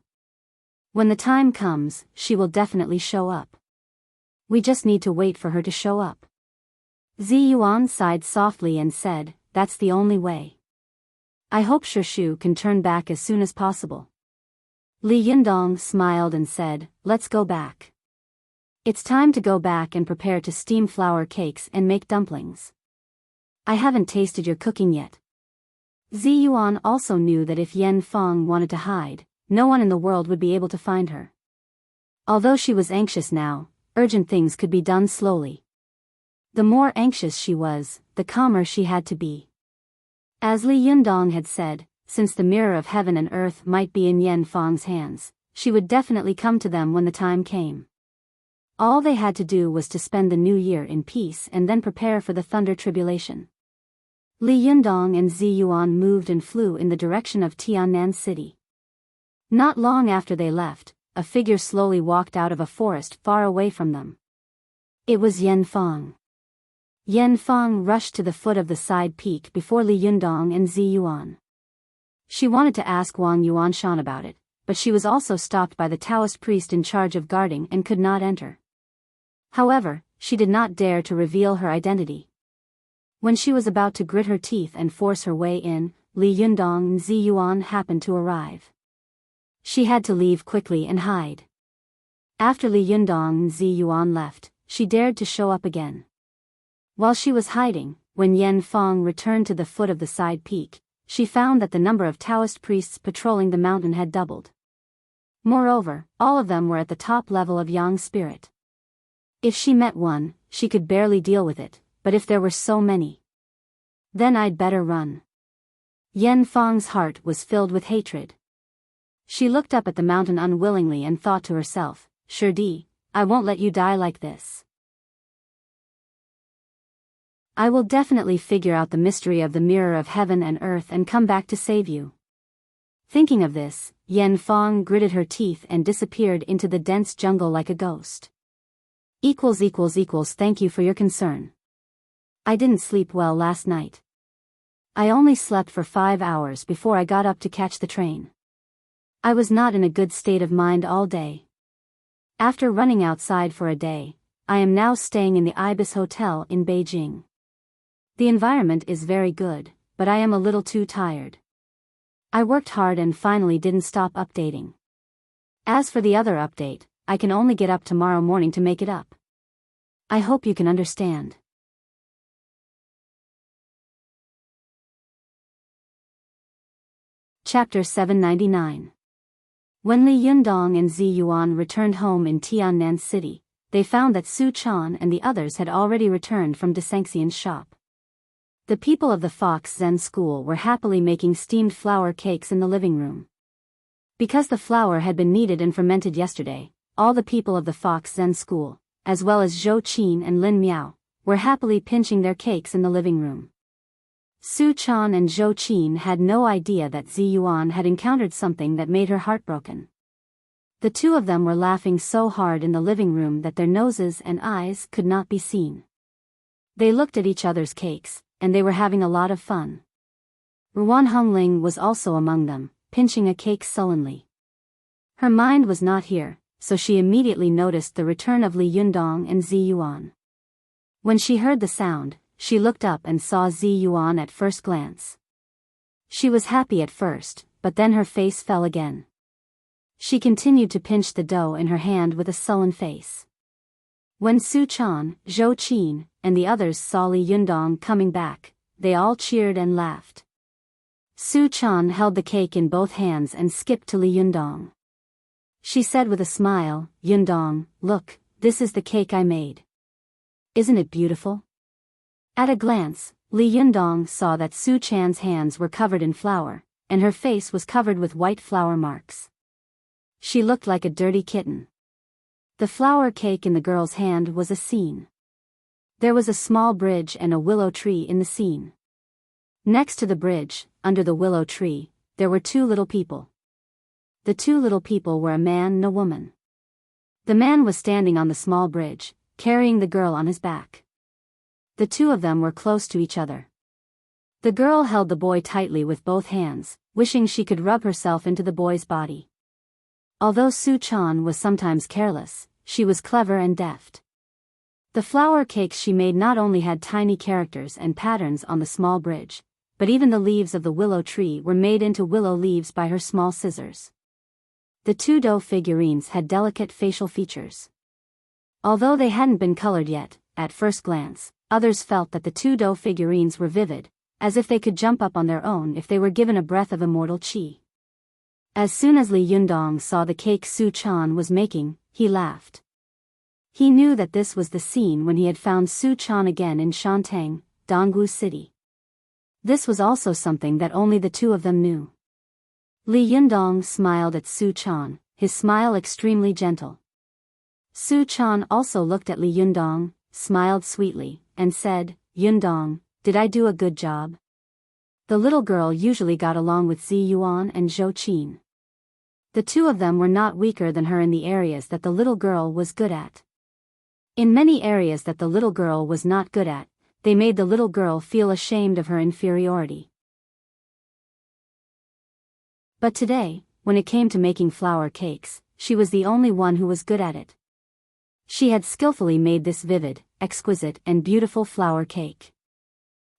When the time comes, she will definitely show up. We just need to wait for her to show up." Zi Yuan sighed softly and said, "That's the only way. I hope Shishu can turn back as soon as possible." Li Yundong smiled and said, "Let's go back. It's time to go back and prepare to steam flour cakes and make dumplings. I haven't tasted your cooking yet." Zi Yuan also knew that if Yan Fang wanted to hide, no one in the world would be able to find her. Although she was anxious now, urgent things could be done slowly. The more anxious she was, the calmer she had to be. As Li Yundong had said, since the mirror of heaven and earth might be in Yan Fang's hands, she would definitely come to them when the time came. All they had to do was to spend the new year in peace and then prepare for the thunder tribulation. Li Yundong and Zi Yuan moved and flew in the direction of Tiannan City. Not long after they left, a figure slowly walked out of a forest far away from them. It was Yan Fang. Yan Fang rushed to the foot of the side peak before Li Yundong and Zi Yuan. She wanted to ask Wang Yuanshan about it, but she was also stopped by the Taoist priest in charge of guarding and could not enter. However, she did not dare to reveal her identity. When she was about to grit her teeth and force her way in, Li Yundong and Zi Yuan happened to arrive. She had to leave quickly and hide. After Li Yundong and Zi Yuan left, she dared to show up again. While she was hiding, when Yan Fang returned to the foot of the side peak, she found that the number of Taoist priests patrolling the mountain had doubled. Moreover, all of them were at the top level of Yang spirit. If she met one, she could barely deal with it, but if there were so many, then I'd better run. Yan Fang's heart was filled with hatred. She looked up at the mountain unwillingly and thought to herself, "Shirdi, I won't let you die like this. I will definitely figure out the mystery of the mirror of heaven and earth and come back to save you." Thinking of this, Yan Fang gritted her teeth and disappeared into the dense jungle like a ghost. Thank you for your concern. I didn't sleep well last night. I only slept for 5 hours before I got up to catch the train. I was not in a good state of mind all day. After running outside for a day, I am now staying in the Ibis Hotel in Beijing. The environment is very good, but I am a little too tired. I worked hard and finally didn't stop updating. As for the other update, I can only get up tomorrow morning to make it up. I hope you can understand. Chapter 799. When Li Yundong and Zi Yuan returned home in Tiannan City, they found that Su Chan and the others had already returned from Desanxian's shop. The people of the Fox Zen school were happily making steamed flour cakes in the living room. Because the flour had been kneaded and fermented yesterday, all the people of the Fox Zen school, as well as Zhou Qin and Lin Miao, were happily pinching their cakes in the living room. Su Chan and Zhou Qin had no idea that Zi Yuan had encountered something that made her heartbroken. The two of them were laughing so hard in the living room that their noses and eyes could not be seen. They looked at each other's cakes, and they were having a lot of fun. Ruan Hongling was also among them, pinching a cake sullenly. Her mind was not here, so she immediately noticed the return of Li Yundong and Zi Yuan. When she heard the sound, she looked up and saw Zi Yuan at first glance. She was happy at first, but then her face fell again. She continued to pinch the dough in her hand with a sullen face. When Su Chan, Zhou Qin, and the others saw Li Yundong coming back, they all cheered and laughed. Su Chan held the cake in both hands and skipped to Li Yundong. She said with a smile, "Yundong, look, this is the cake I made. Isn't it beautiful?" At a glance, Li Yundong saw that Su Chan's hands were covered in flour, and her face was covered with white flour marks. She looked like a dirty kitten. The flour cake in the girl's hand was a scene. There was a small bridge and a willow tree in the scene. Next to the bridge, under the willow tree, there were two little people. The two little people were a man and a woman. The man was standing on the small bridge, carrying the girl on his back. The two of them were close to each other. The girl held the boy tightly with both hands, wishing she could rub herself into the boy's body. Although Su Chan was sometimes careless, she was clever and deft. The flour cakes she made not only had tiny characters and patterns on the small bridge, but even the leaves of the willow tree were made into willow leaves by her small scissors. The two dough figurines had delicate facial features. Although they hadn't been colored yet, at first glance, others felt that the two dough figurines were vivid, as if they could jump up on their own if they were given a breath of immortal qi. As soon as Li Yundong saw the cake Su Chan was making, he laughed. He knew that this was the scene when he had found Su Chan again in Shantang, Dongwu City. This was also something that only the two of them knew. Li Yundong smiled at Su Chan, his smile extremely gentle. Su Chan also looked at Li Yundong, smiled sweetly, and said, "Yundong, did I do a good job?" The little girl usually got along with Zi Yuan and Zhou Qin. The two of them were not weaker than her in the areas that the little girl was good at. In many areas that the little girl was not good at, they made the little girl feel ashamed of her inferiority. But today, when it came to making flour cakes, she was the only one who was good at it. She had skillfully made this vivid, exquisite and beautiful flour cake.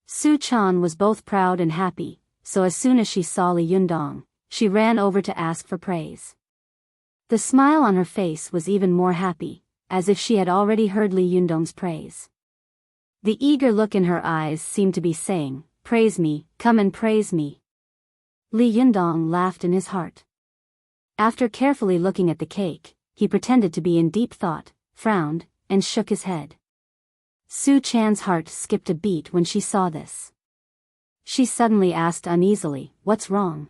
Su Chan was both proud and happy, so as soon as she saw Li Yundong, she ran over to ask for praise. The smile on her face was even more happy, as if she had already heard Li Yundong's praise. The eager look in her eyes seemed to be saying, "Praise me, come and praise me." Li Yundong laughed in his heart. After carefully looking at the cake, he pretended to be in deep thought, frowned, and shook his head. Su Chan's heart skipped a beat when she saw this. She suddenly asked uneasily, "What's wrong?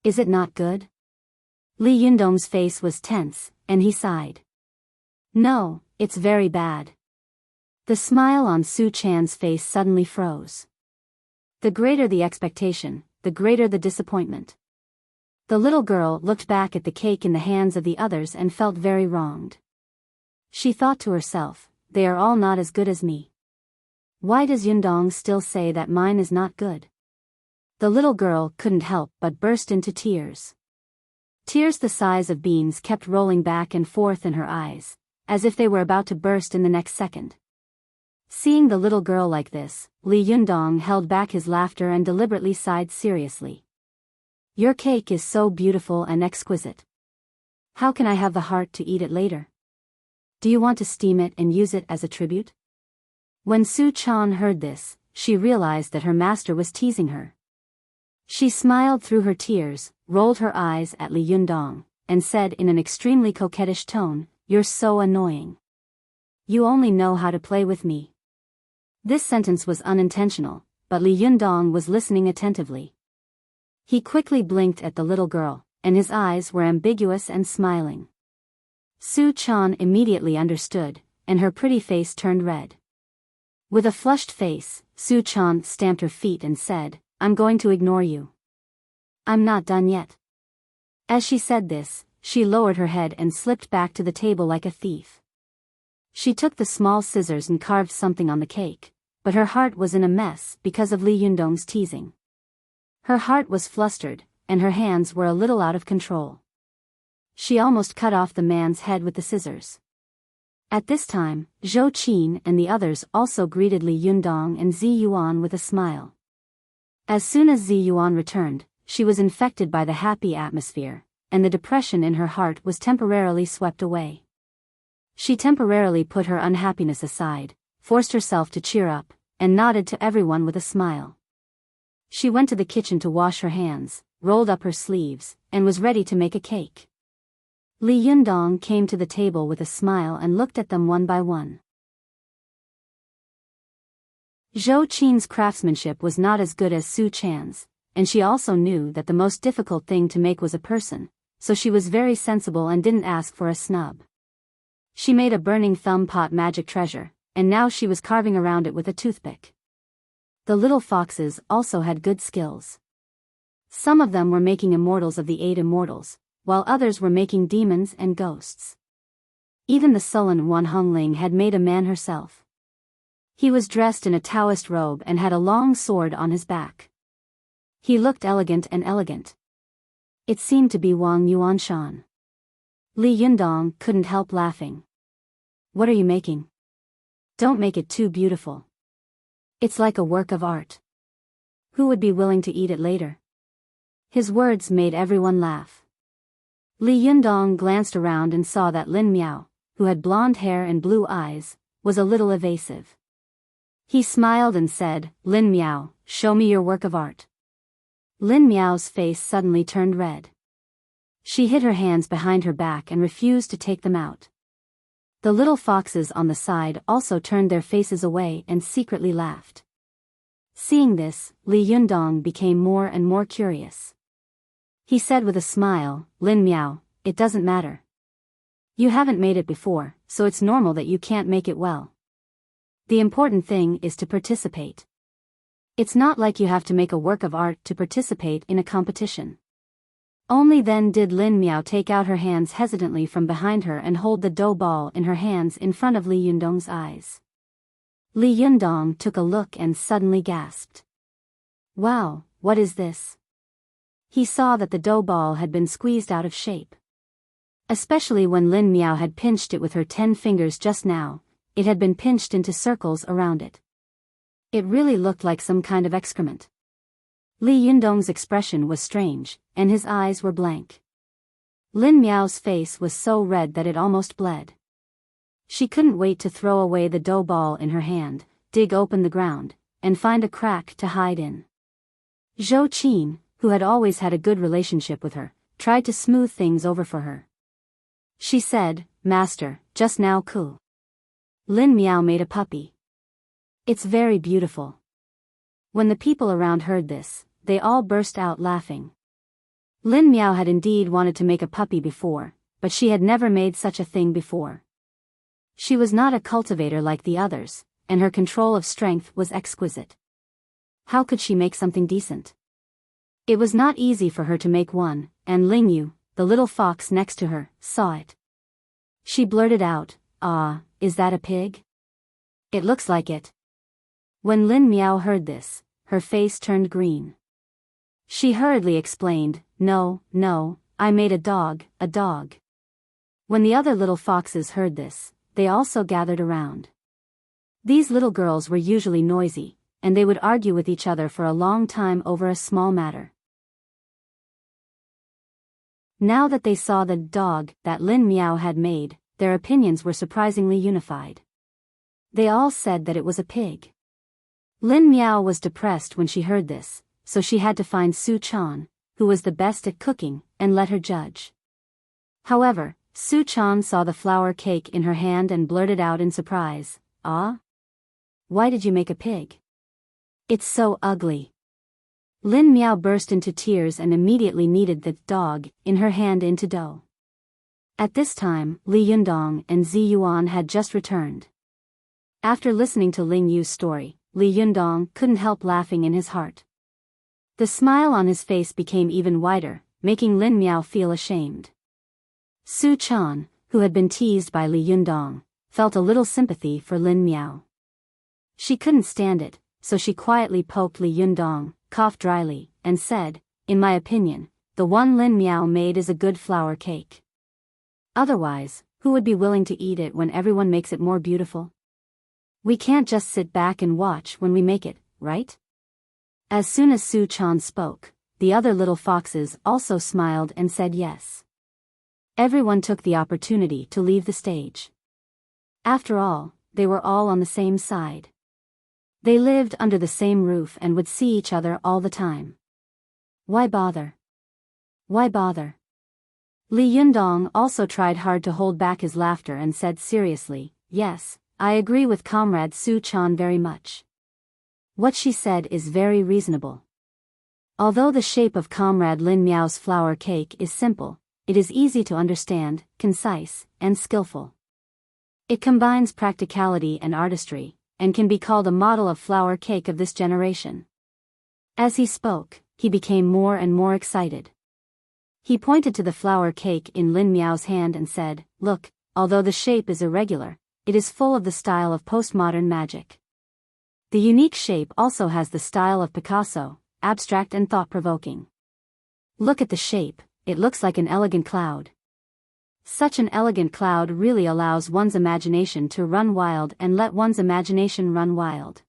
Is it not good?" Li Yundong's face was tense, and he sighed. "No, it's very bad." The smile on Su Chan's face suddenly froze. The greater the expectation, the greater the disappointment. The little girl looked back at the cake in the hands of the others and felt very wronged. She thought to herself, "They are all not as good as me. Why does Yundong still say that mine is not good?" The little girl couldn't help but burst into tears. Tears the size of beans kept rolling back and forth in her eyes, as if they were about to burst in the next second. Seeing the little girl like this, Li Yundong held back his laughter and deliberately sighed seriously. "Your cake is so beautiful and exquisite. How can I have the heart to eat it later? Do you want to steam it and use it as a tribute?" When Su Chan heard this, she realized that her master was teasing her. She smiled through her tears, rolled her eyes at Li Yundong, and said in an extremely coquettish tone, "You're so annoying. You only know how to play with me." This sentence was unintentional, but Li Yundong was listening attentively. He quickly blinked at the little girl, and his eyes were ambiguous and smiling. Su Chan immediately understood, and her pretty face turned red. With a flushed face, Su Chan stamped her feet and said, "I'm going to ignore you. I'm not done yet." As she said this, she lowered her head and slipped back to the table like a thief. She took the small scissors and carved something on the cake, but her heart was in a mess because of Li Yundong's teasing. Her heart was flustered, and her hands were a little out of control. She almost cut off the man's head with the scissors. At this time, Zhou Qin and the others also greeted Li Yundong and Zi Yuan with a smile. As soon as Zi Yuan returned, she was infected by the happy atmosphere, and the depression in her heart was temporarily swept away. She temporarily put her unhappiness aside, forced herself to cheer up, and nodded to everyone with a smile. She went to the kitchen to wash her hands, rolled up her sleeves, and was ready to make a cake. Li Yundong came to the table with a smile and looked at them one by one. Zhou Qin's craftsmanship was not as good as Su Chan's, and she also knew that the most difficult thing to make was a person, so she was very sensible and didn't ask for a snub. She made a burning thumb pot magic treasure, and now she was carving around it with a toothpick. The little foxes also had good skills. Some of them were making immortals of the 8 immortals, while others were making demons and ghosts. Even the sullen one Hongling had made a man herself. He was dressed in a Taoist robe and had a long sword on his back. He looked elegant and elegant. It seemed to be Wang Yuanshan. Li Yundong couldn't help laughing. What are you making? Don't make it too beautiful. It's like a work of art. Who would be willing to eat it later? His words made everyone laugh. Li Yundong glanced around and saw that Lin Miao, who had blonde hair and blue eyes, was a little evasive. He smiled and said, "Lin Miao, show me your work of art." Lin Miao's face suddenly turned red. She hid her hands behind her back and refused to take them out. The little foxes on the side also turned their faces away and secretly laughed. Seeing this, Li Yundong became more and more curious. He said with a smile, "Lin Miao, it doesn't matter. You haven't made it before, so it's normal that you can't make it well. The important thing is to participate. It's not like you have to make a work of art to participate in a competition." Only then did Lin Miao take out her hands hesitantly from behind her and hold the dough ball in her hands in front of Li Yundong's eyes. Li Yundong took a look and suddenly gasped. "Wow, what is this?" He saw that the dough ball had been squeezed out of shape. Especially when Lin Miao had pinched it with her 10 fingers just now, it had been pinched into circles around it. It really looked like some kind of excrement. Li Yundong's expression was strange, and his eyes were blank. Lin Miao's face was so red that it almost bled. She couldn't wait to throw away the dough ball in her hand, dig open the ground, and find a crack to hide in. Zhou Qin, who had always had a good relationship with her, tried to smooth things over for her. She said, "Master, just now Ku. Lin Miao made a puppy. It's very beautiful." When the people around heard this, they all burst out laughing. Lin Miao had indeed wanted to make a puppy before, but she had never made such a thing before. She was not a cultivator like the others, and her control of strength was exquisite. How could she make something decent? It was not easy for her to make one, and Ling Yu, the little fox next to her, saw it. She blurted out, "Ah, is that a pig? It looks like it." When Lin Miao heard this, her face turned green. She hurriedly explained, No, I made a dog, a dog." When the other little foxes heard this, they also gathered around. These little girls were usually noisy, and they would argue with each other for a long time over a small matter. Now that they saw the dog that Lin Miao had made, their opinions were surprisingly unified. They all said that it was a pig. Lin Miao was depressed when she heard this, so she had to find Su Chan, who was the best at cooking, and let her judge. However, Su Chan saw the flour cake in her hand and blurted out in surprise, "Ah? Why did you make a pig? It's so ugly." Lin Miao burst into tears and immediately kneaded the dog in her hand into dough. At this time, Li Yundong and Zi Yuan had just returned. After listening to Ling Yu's story, Li Yundong couldn't help laughing in his heart. The smile on his face became even wider, making Lin Miao feel ashamed. Su Chan, who had been teased by Li Yundong, felt a little sympathy for Lin Miao. She couldn't stand it, so she quietly poked Li Yundong, coughed dryly, and said, "In my opinion, the one Lin Miao made is a good flour cake. Otherwise, who would be willing to eat it when everyone makes it more beautiful? We can't just sit back and watch when we make it, right?" As soon as Su Chan spoke, the other little foxes also smiled and said yes. Everyone took the opportunity to leave the stage. After all, they were all on the same side. They lived under the same roof and would see each other all the time. Why bother? Why bother? Li Yundong also tried hard to hold back his laughter and said seriously, "Yes, I agree with Comrade Su Chan very much. What she said is very reasonable. Although the shape of Comrade Lin Miao's flower cake is simple, it is easy to understand, concise, and skillful. It combines practicality and artistry, and can be called a model of flower cake of this generation." As he spoke, he became more and more excited. He pointed to the flower cake in Lin Miao's hand and said, "Look, although the shape is irregular, it is full of the style of postmodern magic. The unique shape also has the style of Picasso, abstract and thought-provoking. Look at the shape, it looks like an elegant cloud. Such an elegant cloud really allows one's imagination to run wild and let one's imagination run wild."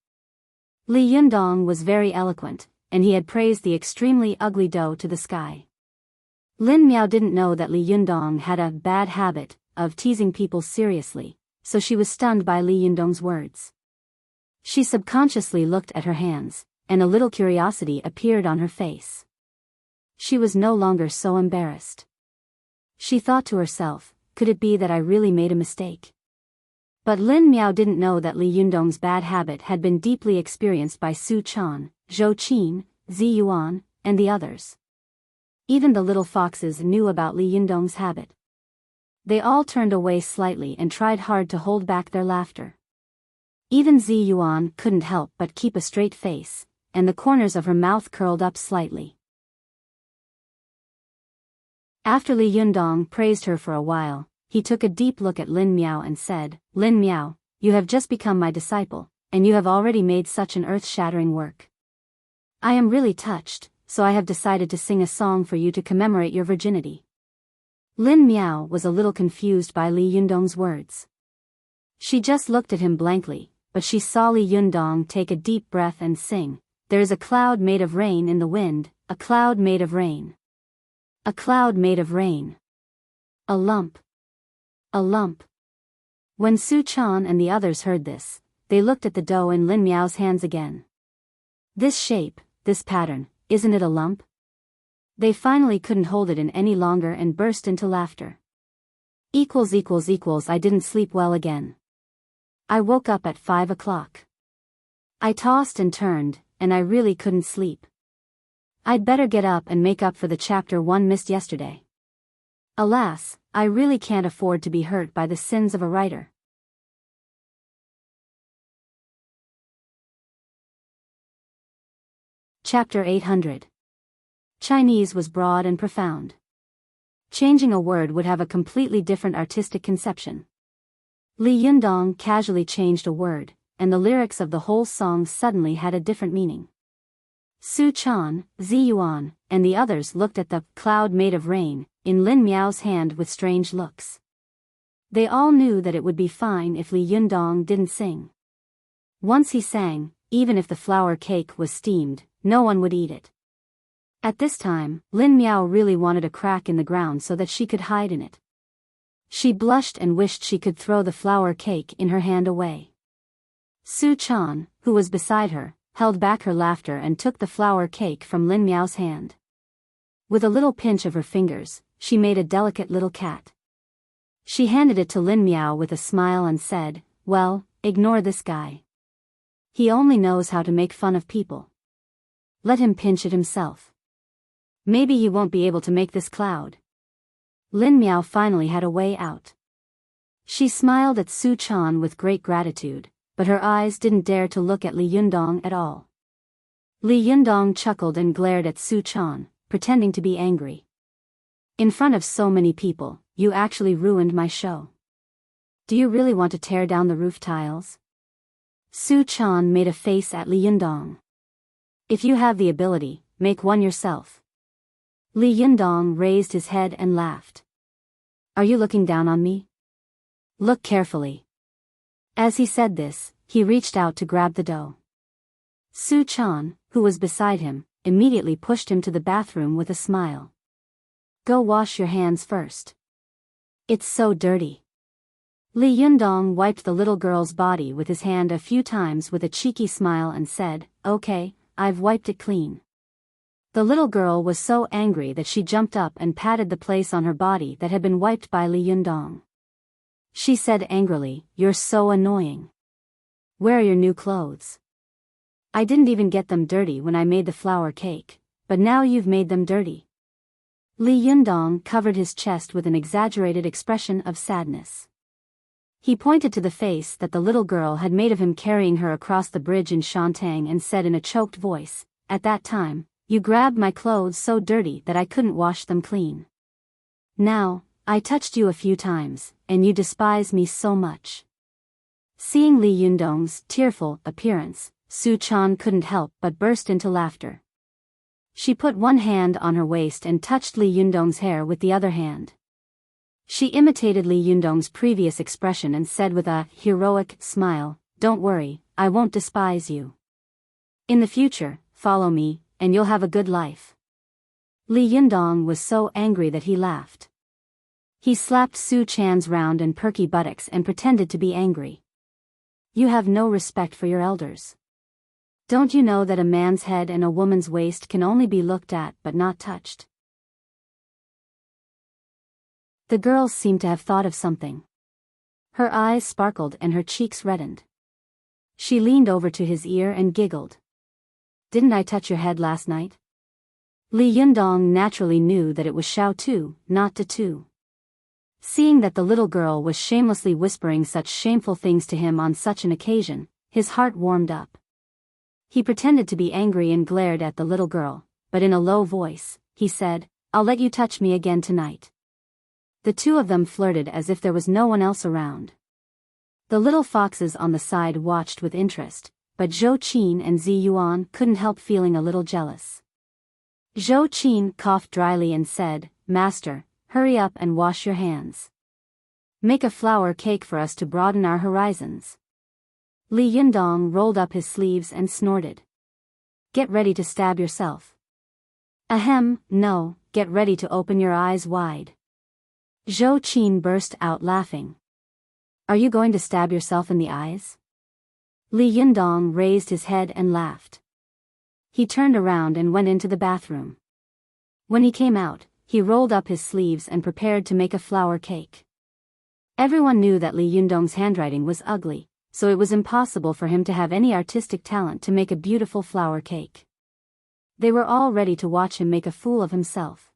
Li Yundong was very eloquent, and he had praised the extremely ugly doe to the sky. Lin Miao didn't know that Li Yundong had a bad habit of teasing people seriously, so she was stunned by Li Yundong's words. She subconsciously looked at her hands, and a little curiosity appeared on her face. She was no longer so embarrassed. She thought to herself, could it be that I really made a mistake? But Lin Miao didn't know that Li Yundong's bad habit had been deeply experienced by Su Chan, Zhou Qin, Zi Yuan, and the others. Even the little foxes knew about Li Yundong's habit. They all turned away slightly and tried hard to hold back their laughter. Even Zi Yuan couldn't help but keep a straight face, and the corners of her mouth curled up slightly. After Li Yundong praised her for a while, he took a deep look at Lin Miao and said, "Lin Miao, you have just become my disciple, and you have already made such an earth-shattering work. I am really touched, so I have decided to sing a song for you to commemorate your virginity." Lin Miao was a little confused by Li Yundong's words. She just looked at him blankly, but she saw Li Yundong take a deep breath and sing, "There is a cloud made of rain in the wind, a cloud made of rain. A cloud made of rain. A lump. A lump." When Su Chan and the others heard this, they looked at the dough in Lin Miao's hands again. "This shape, this pattern, isn't it a lump?" They finally couldn't hold it in any longer and burst into laughter. I didn't sleep well again. I woke up at 5 o'clock. I tossed and turned, and I really couldn't sleep. I'd better get up and make up for the chapter 1 missed yesterday. Alas, I really can't afford to be hurt by the sins of a writer. Chapter 800. Chinese was broad and profound. Changing a word would have a completely different artistic conception. Li Yundong casually changed a word, and the lyrics of the whole song suddenly had a different meaning. Su Chan, Zi Yuan, and the others looked at the cloud made of rain in Lin Miao's hand with strange looks. They all knew that it would be fine if Li Yundong didn't sing. Once he sang, even if the flour cake was steamed, no one would eat it. At this time, Lin Miao really wanted a crack in the ground so that she could hide in it. She blushed and wished she could throw the flour cake in her hand away. Su Chan, who was beside her, held back her laughter and took the flour cake from Lin Miao's hand. With a little pinch of her fingers, she made a delicate little cat. She handed it to Lin Miao with a smile and said, "Well, ignore this guy. He only knows how to make fun of people. Let him pinch it himself. Maybe he won't be able to make this cloud." Lin Miao finally had a way out. She smiled at Su Chan with great gratitude, but her eyes didn't dare to look at Li Yundong at all. Li Yundong chuckled and glared at Su Chan, pretending to be angry. "In front of so many people, you actually ruined my show. Do you really want to tear down the roof tiles?" Su Chan made a face at Li Yundong. "If you have the ability, make one yourself." Li Yundong raised his head and laughed. "Are you looking down on me? Look carefully." As he said this, he reached out to grab the dough. Su Chan, who was beside him, immediately pushed him to the bathroom with a smile. "Go wash your hands first. It's so dirty." Li Yundong wiped the little girl's body with his hand a few times with a cheeky smile and said, "Okay, I've wiped it clean." The little girl was so angry that she jumped up and patted the place on her body that had been wiped by Li Yundong. She said angrily, "You're so annoying. Where are your new clothes? I didn't even get them dirty when I made the flour cake, but now you've made them dirty." Li Yundong covered his chest with an exaggerated expression of sadness. He pointed to the face that the little girl had made of him carrying her across the bridge in Shantang and said in a choked voice, "At that time, you grabbed my clothes so dirty that I couldn't wash them clean. Now, I touched you a few times, and you despise me so much." Seeing Li Yundong's tearful appearance, Su Chan couldn't help but burst into laughter. She put one hand on her waist and touched Li Yundong's hair with the other hand. She imitated Li Yundong's previous expression and said with a heroic smile, "Don't worry, I won't despise you. In the future, follow me, and you'll have a good life." Li Yundong was so angry that he laughed. He slapped Su Chan's round and perky buttocks and pretended to be angry. "You have no respect for your elders. Don't you know that a man's head and a woman's waist can only be looked at but not touched?" The girl seemed to have thought of something. Her eyes sparkled and her cheeks reddened. She leaned over to his ear and giggled. "Didn't I touch your head last night?" Li Yundong naturally knew that it was Xiao Tu, not De Tu. Seeing that the little girl was shamelessly whispering such shameful things to him on such an occasion, his heart warmed up. He pretended to be angry and glared at the little girl, but in a low voice, he said, "I'll let you touch me again tonight." The two of them flirted as if there was no one else around. The little foxes on the side watched with interest, but Zhou Qin and Zi Yuan couldn't help feeling a little jealous. Zhou Qin coughed dryly and said, "Master, hurry up and wash your hands. Make a flour cake for us to broaden our horizons." Li Yundong rolled up his sleeves and snorted. "Get ready to stab yourself." "Ahem, no, get ready to open your eyes wide." Zhou Qin burst out laughing. "Are you going to stab yourself in the eyes?" Li Yundong raised his head and laughed. He turned around and went into the bathroom. When he came out, he rolled up his sleeves and prepared to make a flour cake. Everyone knew that Li Yundong's handwriting was ugly, so it was impossible for him to have any artistic talent to make a beautiful flour cake. They were all ready to watch him make a fool of himself.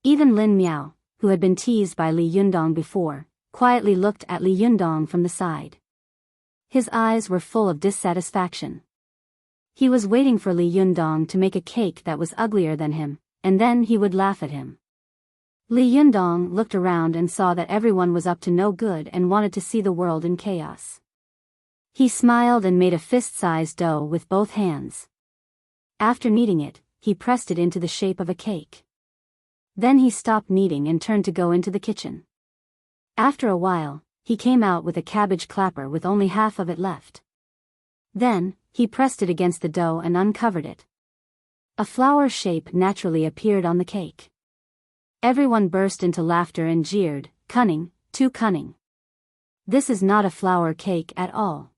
Even Lin Miao, who had been teased by Li Yundong before, quietly looked at Li Yundong from the side. His eyes were full of dissatisfaction. He was waiting for Li Yundong to make a cake that was uglier than him, and then he would laugh at him. Li Yundong looked around and saw that everyone was up to no good and wanted to see the world in chaos. He smiled and made a fist-sized dough with both hands. After kneading it, he pressed it into the shape of a cake. Then he stopped kneading and turned to go into the kitchen. After a while, he came out with a cabbage clapper with only half of it left. Then, he pressed it against the dough and uncovered it. A flower shape naturally appeared on the cake. Everyone burst into laughter and jeered, "Cunning, too cunning. This is not a flour cake at all."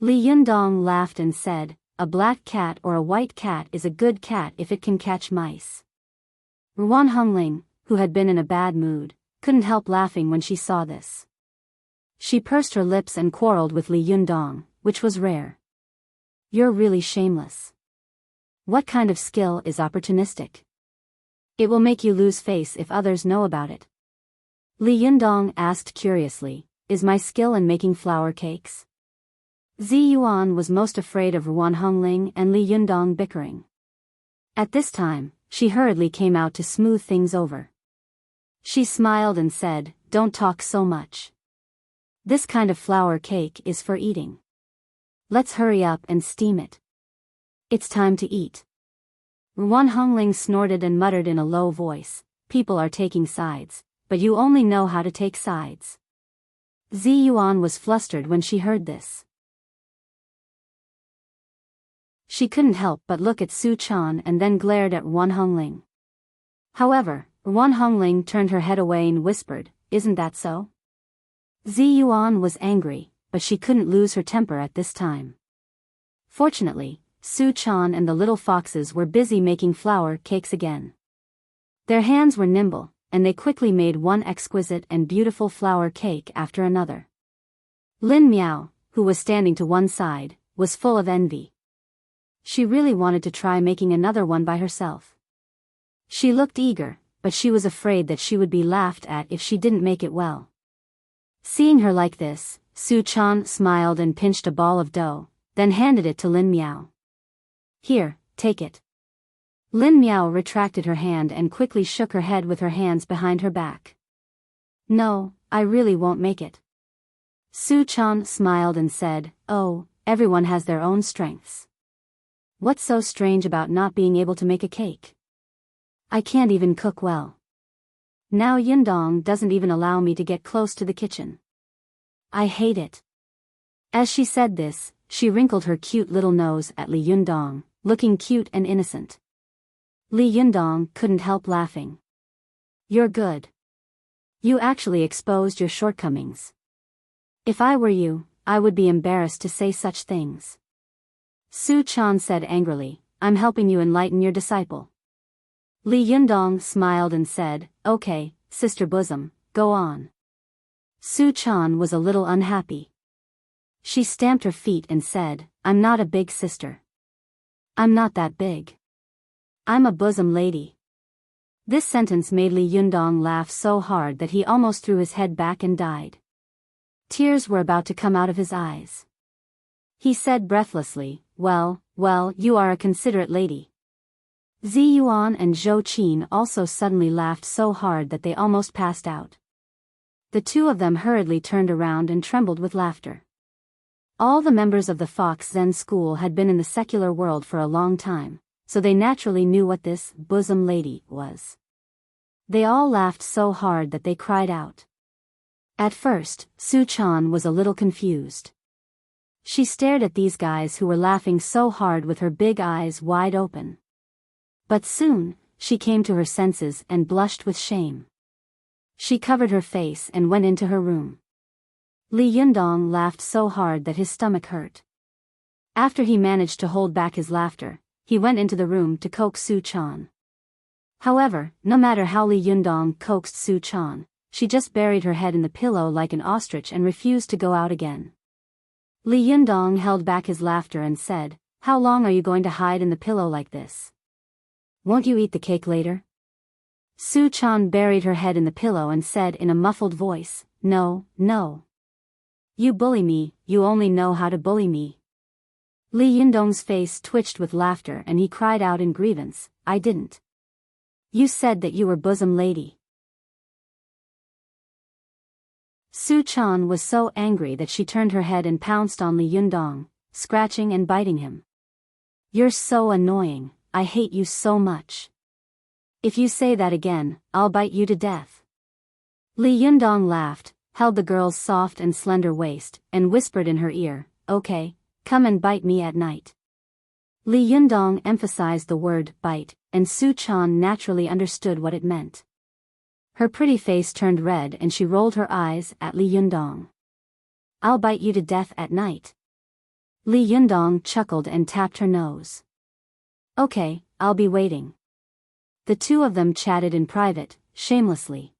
Li Yundong laughed and said, "A black cat or a white cat is a good cat if it can catch mice." Ruan Hongling, who had been in a bad mood, couldn't help laughing when she saw this. She pursed her lips and quarreled with Li Yundong, which was rare. "You're really shameless. What kind of skill is opportunistic? It will make you lose face if others know about it." Li Yundong asked curiously, "Is my skill in making flour cakes?" Zi Yuan was most afraid of Ruan Hongling and Li Yundong bickering. At this time, she hurriedly came out to smooth things over. She smiled and said, "Don't talk so much. This kind of flour cake is for eating. Let's hurry up and steam it. It's time to eat." Ruan Hongling snorted and muttered in a low voice, "People are taking sides, but you only know how to take sides." Zi Yuan was flustered when she heard this. She couldn't help but look at Su Chan and then glared at Ruan Hongling. However, Ruan Hongling turned her head away and whispered, "Isn't that so?" Ziyuan was angry, but she couldn't lose her temper at this time. Fortunately, Su Chan and the little foxes were busy making flour cakes again. Their hands were nimble, and they quickly made one exquisite and beautiful flour cake after another. Lin Miao, who was standing to one side, was full of envy. She really wanted to try making another one by herself. She looked eager, but she was afraid that she would be laughed at if she didn't make it well. Seeing her like this, Su Chan smiled and pinched a ball of dough, then handed it to Lin Miao. Here, take it. Lin Miao retracted her hand and quickly shook her head with her hands behind her back. No, I really won't make it. Su Chan smiled and said, oh, everyone has their own strengths. What's so strange about not being able to make a cake? I can't even cook well. Now Yundong doesn't even allow me to get close to the kitchen. I hate it. As she said this, she wrinkled her cute little nose at Li Yundong, looking cute and innocent. Li Yundong couldn't help laughing. You're good. You actually exposed your shortcomings. If I were you, I would be embarrassed to say such things. Su Chan said angrily, I'm helping you enlighten your disciple. Li Yundong smiled and said, okay, sister bosom, go on. Su Chan was a little unhappy. She stamped her feet and said, I'm not a big sister. I'm not that big. I'm a bosom lady. This sentence made Li Yundong laugh so hard that he almost threw his head back and died. Tears were about to come out of his eyes. He said breathlessly, well, you are a considerate lady. Ziyuan and Zhou Qin also suddenly laughed so hard that they almost passed out. The two of them hurriedly turned around and trembled with laughter. All the members of the Fox Zen school had been in the secular world for a long time, so they naturally knew what this bosom lady was. They all laughed so hard that they cried out. At first, Su Chan was a little confused. She stared at these guys who were laughing so hard with her big eyes wide open. But soon, she came to her senses and blushed with shame. She covered her face and went into her room. Li Yundong laughed so hard that his stomach hurt. After he managed to hold back his laughter, he went into the room to coax Su Chan. However, no matter how Li Yundong coaxed Su Chan, she just buried her head in the pillow like an ostrich and refused to go out again. Li Yundong held back his laughter and said, how long are you going to hide in the pillow like this? Won't you eat the cake later? Su Chan buried her head in the pillow and said in a muffled voice, no. You bully me, you only know how to bully me. Li Yundong's face twitched with laughter and he cried out in grievance, I didn't. You said that you were bosom lady. Su Chan was so angry that she turned her head and pounced on Li Yundong, scratching and biting him. You're so annoying, I hate you so much. If you say that again, I'll bite you to death. Li Yundong laughed, held the girl's soft and slender waist, and whispered in her ear, okay, come and bite me at night. Li Yundong emphasized the word bite, and Su Chan naturally understood what it meant. Her pretty face turned red and she rolled her eyes at Li Yundong. I'll bite you to death at night. Li Yundong chuckled and tapped her nose. Okay, I'll be waiting. The two of them chatted in private, shamelessly.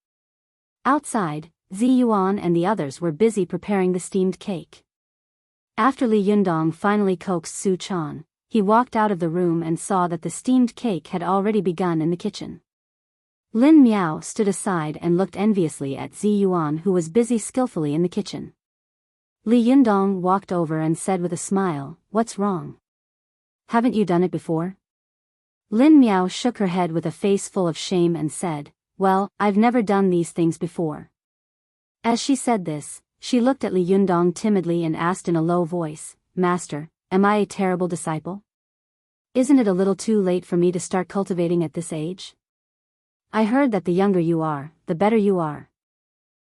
Outside, Ziyuan and the others were busy preparing the steamed cake. After Li Yundong finally coaxed Su Chan, he walked out of the room and saw that the steamed cake had already begun in the kitchen. Lin Miao stood aside and looked enviously at Ziyuan who was busy skillfully in the kitchen. Li Yundong walked over and said with a smile, what's wrong? Haven't you done it before? Lin Miao shook her head with a face full of shame and said, well, I've never done these things before. As she said this, she looked at Li Yundong timidly and asked in a low voice, Master, am I a terrible disciple? Isn't it a little too late for me to start cultivating at this age? I heard that the younger you are, the better you are.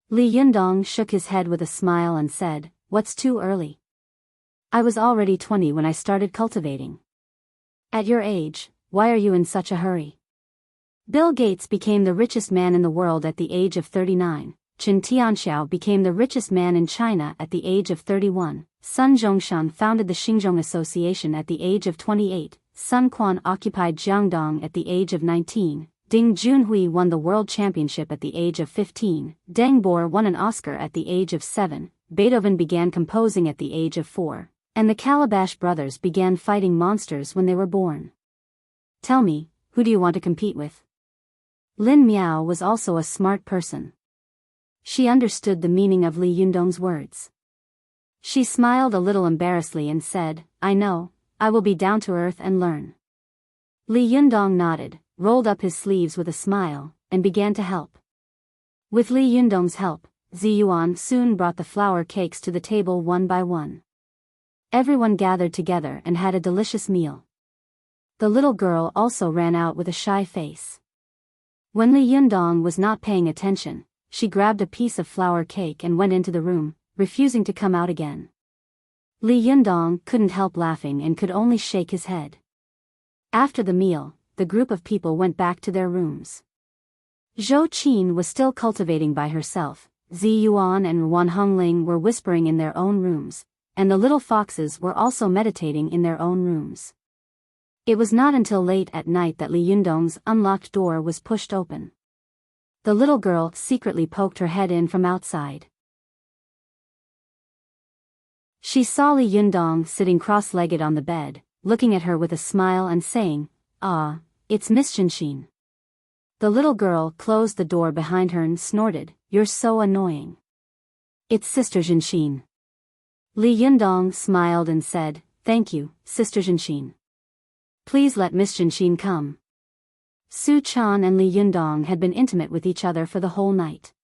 Li Yundong shook his head with a smile and said, what's too early? I was already 20 when I started cultivating. At your age, why are you in such a hurry? Bill Gates became the richest man in the world at the age of 39, Chen Tianxiao became the richest man in China at the age of 31. Sun Zhongshan founded the Xingzhong Association at the age of 28. Sun Quan occupied Jiangdong at the age of 19. Ding Junhui won the world championship at the age of 15. Deng Bor won an Oscar at the age of 7. Beethoven began composing at the age of 4. And the Calabash brothers began fighting monsters when they were born. Tell me, who do you want to compete with? Lin Miao was also a smart person. She understood the meaning of Li Yundong's words. She smiled a little embarrassedly and said, I know, I will be down to earth and learn. Li Yundong nodded, rolled up his sleeves with a smile, and began to help. With Li Yundong's help, Ziyuan soon brought the flour cakes to the table one by one. Everyone gathered together and had a delicious meal. The little girl also ran out with a shy face. When Li Yundong was not paying attention, she grabbed a piece of flour cake and went into the room, refusing to come out again. Li Yundong couldn't help laughing and could only shake his head. After the meal, the group of people went back to their rooms. Zhou Qin was still cultivating by herself, Zi Yuan and Wan Hongling were whispering in their own rooms, and the little foxes were also meditating in their own rooms. It was not until late at night that Li Yundong's unlocked door was pushed open. The little girl secretly poked her head in from outside. She saw Li Yundong sitting cross-legged on the bed, looking at her with a smile and saying, "Ah, it's Miss Jinshin." The little girl closed the door behind her and snorted, "You're so annoying." "It's Sister Jinshin." Li Yundong smiled and said, "Thank you, Sister Jinshin. Please let Miss Jinshin come." Su Chan and Li Yundong had been intimate with each other for the whole night.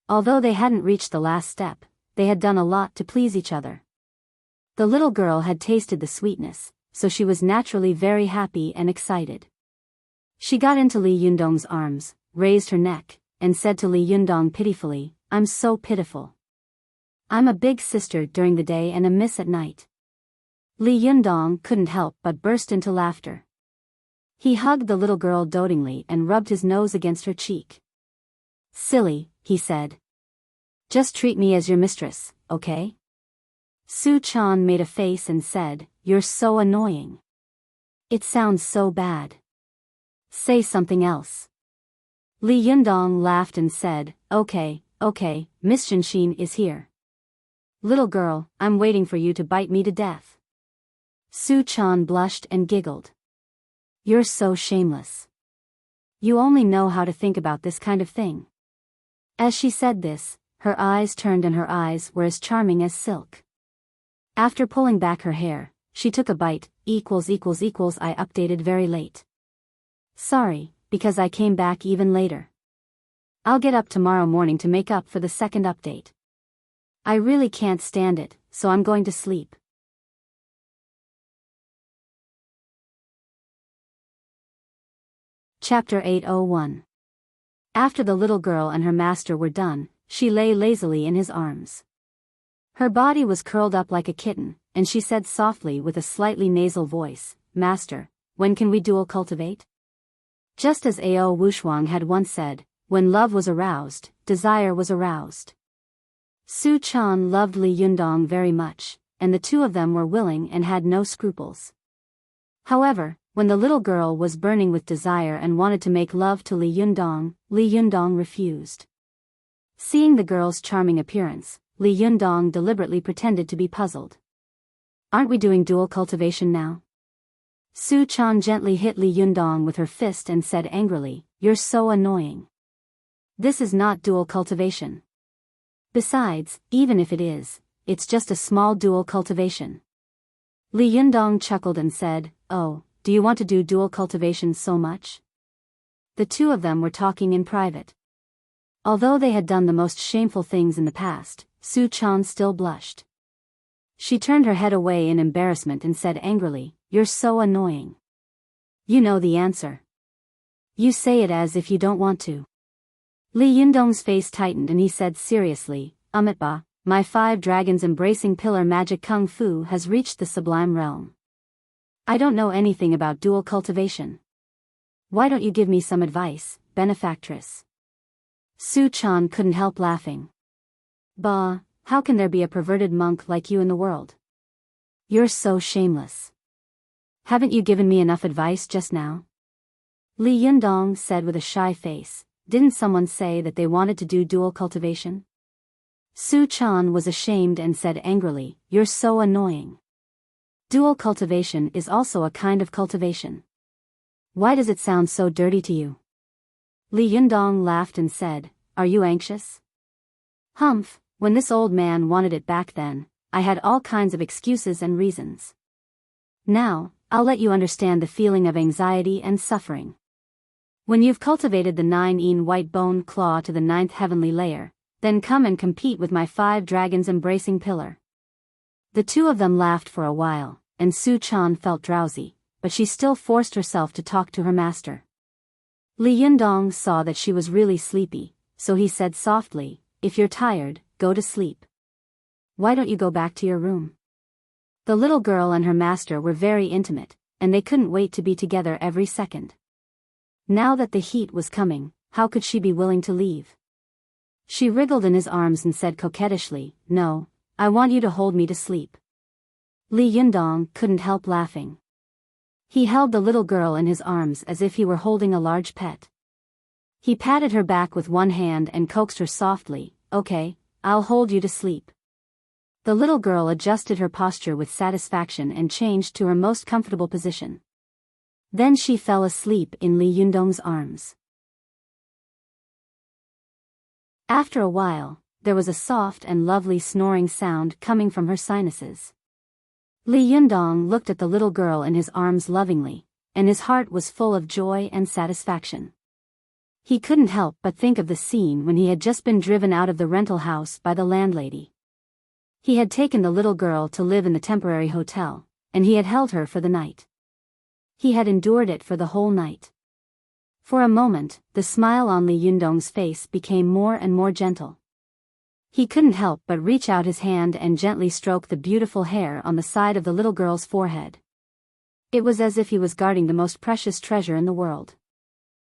Although they hadn't reached the last step, they had done a lot to please each other. The little girl had tasted the sweetness, so she was naturally very happy and excited. She got into Li Yundong's arms, raised her neck, and said to Li Yundong pitifully, "I'm so pitiful. I'm a big sister during the day and a miss at night." Li Yundong couldn't help but burst into laughter. He hugged the little girl dotingly and rubbed his nose against her cheek. "Silly," he said. "Just treat me as your mistress, okay?" Su Chan made a face and said, "You're so annoying. It sounds so bad. Say something else." Li Yundong laughed and said, Okay, Miss Jinshin is here. Little girl, I'm waiting for you to bite me to death." Su Chan blushed and giggled. "You're so shameless. You only know how to think about this kind of thing." As she said this, her eyes turned and her eyes were as charming as silk. After pulling back her hair, she took a bite, I updated very late. Sorry, because I came back even later. I'll get up tomorrow morning to make up for the second update. I really can't stand it, so I'm going to sleep. Chapter 801. After the little girl and her master were done, she lay lazily in his arms. Her body was curled up like a kitten, and she said softly with a slightly nasal voice, "Master, when can we dual cultivate?" Just as Ao Wushuang had once said, when love was aroused, desire was aroused. Su Chan loved Li Yundong very much, and the two of them were willing and had no scruples. However, when the little girl was burning with desire and wanted to make love to Li Yundong refused. Seeing the girl's charming appearance, Li Yundong deliberately pretended to be puzzled. "Aren't we doing dual cultivation now?" Su Chan gently hit Li Yundong with her fist and said angrily, "You're so annoying. This is not dual cultivation. Besides, even if it is, it's just a small dual cultivation." Li Yundong chuckled and said, "Oh, do you want to do dual cultivation so much?" The two of them were talking in private. Although they had done the most shameful things in the past, Su Chan still blushed. She turned her head away in embarrassment and said angrily, "You're so annoying. You know the answer. You say it as if you don't want to." Li Yundong's face tightened and he said seriously, "Amitba, my 5 dragons embracing pillar magic kung fu has reached the sublime realm. I don't know anything about dual cultivation. Why don't you give me some advice, benefactress?" Su Chan couldn't help laughing. Bah, how can there be a perverted monk like you in the world? You're so shameless. Haven't you given me enough advice just now? Li Yundong said with a shy face. Didn't someone say that they wanted to do dual cultivation? Su Chan was ashamed and said angrily, You're so annoying. Dual cultivation is also a kind of cultivation. Why does it sound so dirty to you? Li Yundong laughed and said, Are you anxious? Humph, when this old man wanted it back then, I had all kinds of excuses and reasons. Now, I'll let you understand the feeling of anxiety and suffering. When you've cultivated the 9 white bone claw to the 9th heavenly layer, then come and compete with my 5 dragons embracing pillar. The two of them laughed for a while, and Su Chan felt drowsy, but she still forced herself to talk to her master. Li Yundong saw that she was really sleepy, so he said softly, If you're tired, go to sleep. Why don't you go back to your room? The little girl and her master were very intimate, and they couldn't wait to be together every second. Now that the heat was coming, how could she be willing to leave? She wriggled in his arms and said coquettishly, No, I want you to hold me to sleep. Li Yundong couldn't help laughing. He held the little girl in his arms as if he were holding a large pet. He patted her back with one hand and coaxed her softly, Okay, I'll hold you to sleep. The little girl adjusted her posture with satisfaction and changed to her most comfortable position. Then she fell asleep in Li Yundong's arms. After a while, there was a soft and lovely snoring sound coming from her sinuses. Li Yundong looked at the little girl in his arms lovingly, and his heart was full of joy and satisfaction. He couldn't help but think of the scene when he had just been driven out of the rental house by the landlady. He had taken the little girl to live in the temporary hotel, and he had held her for the night. He had endured it for the whole night. For a moment, the smile on Li Yundong's face became more and more gentle. He couldn't help but reach out his hand and gently stroke the beautiful hair on the side of the little girl's forehead. It was as if he was guarding the most precious treasure in the world.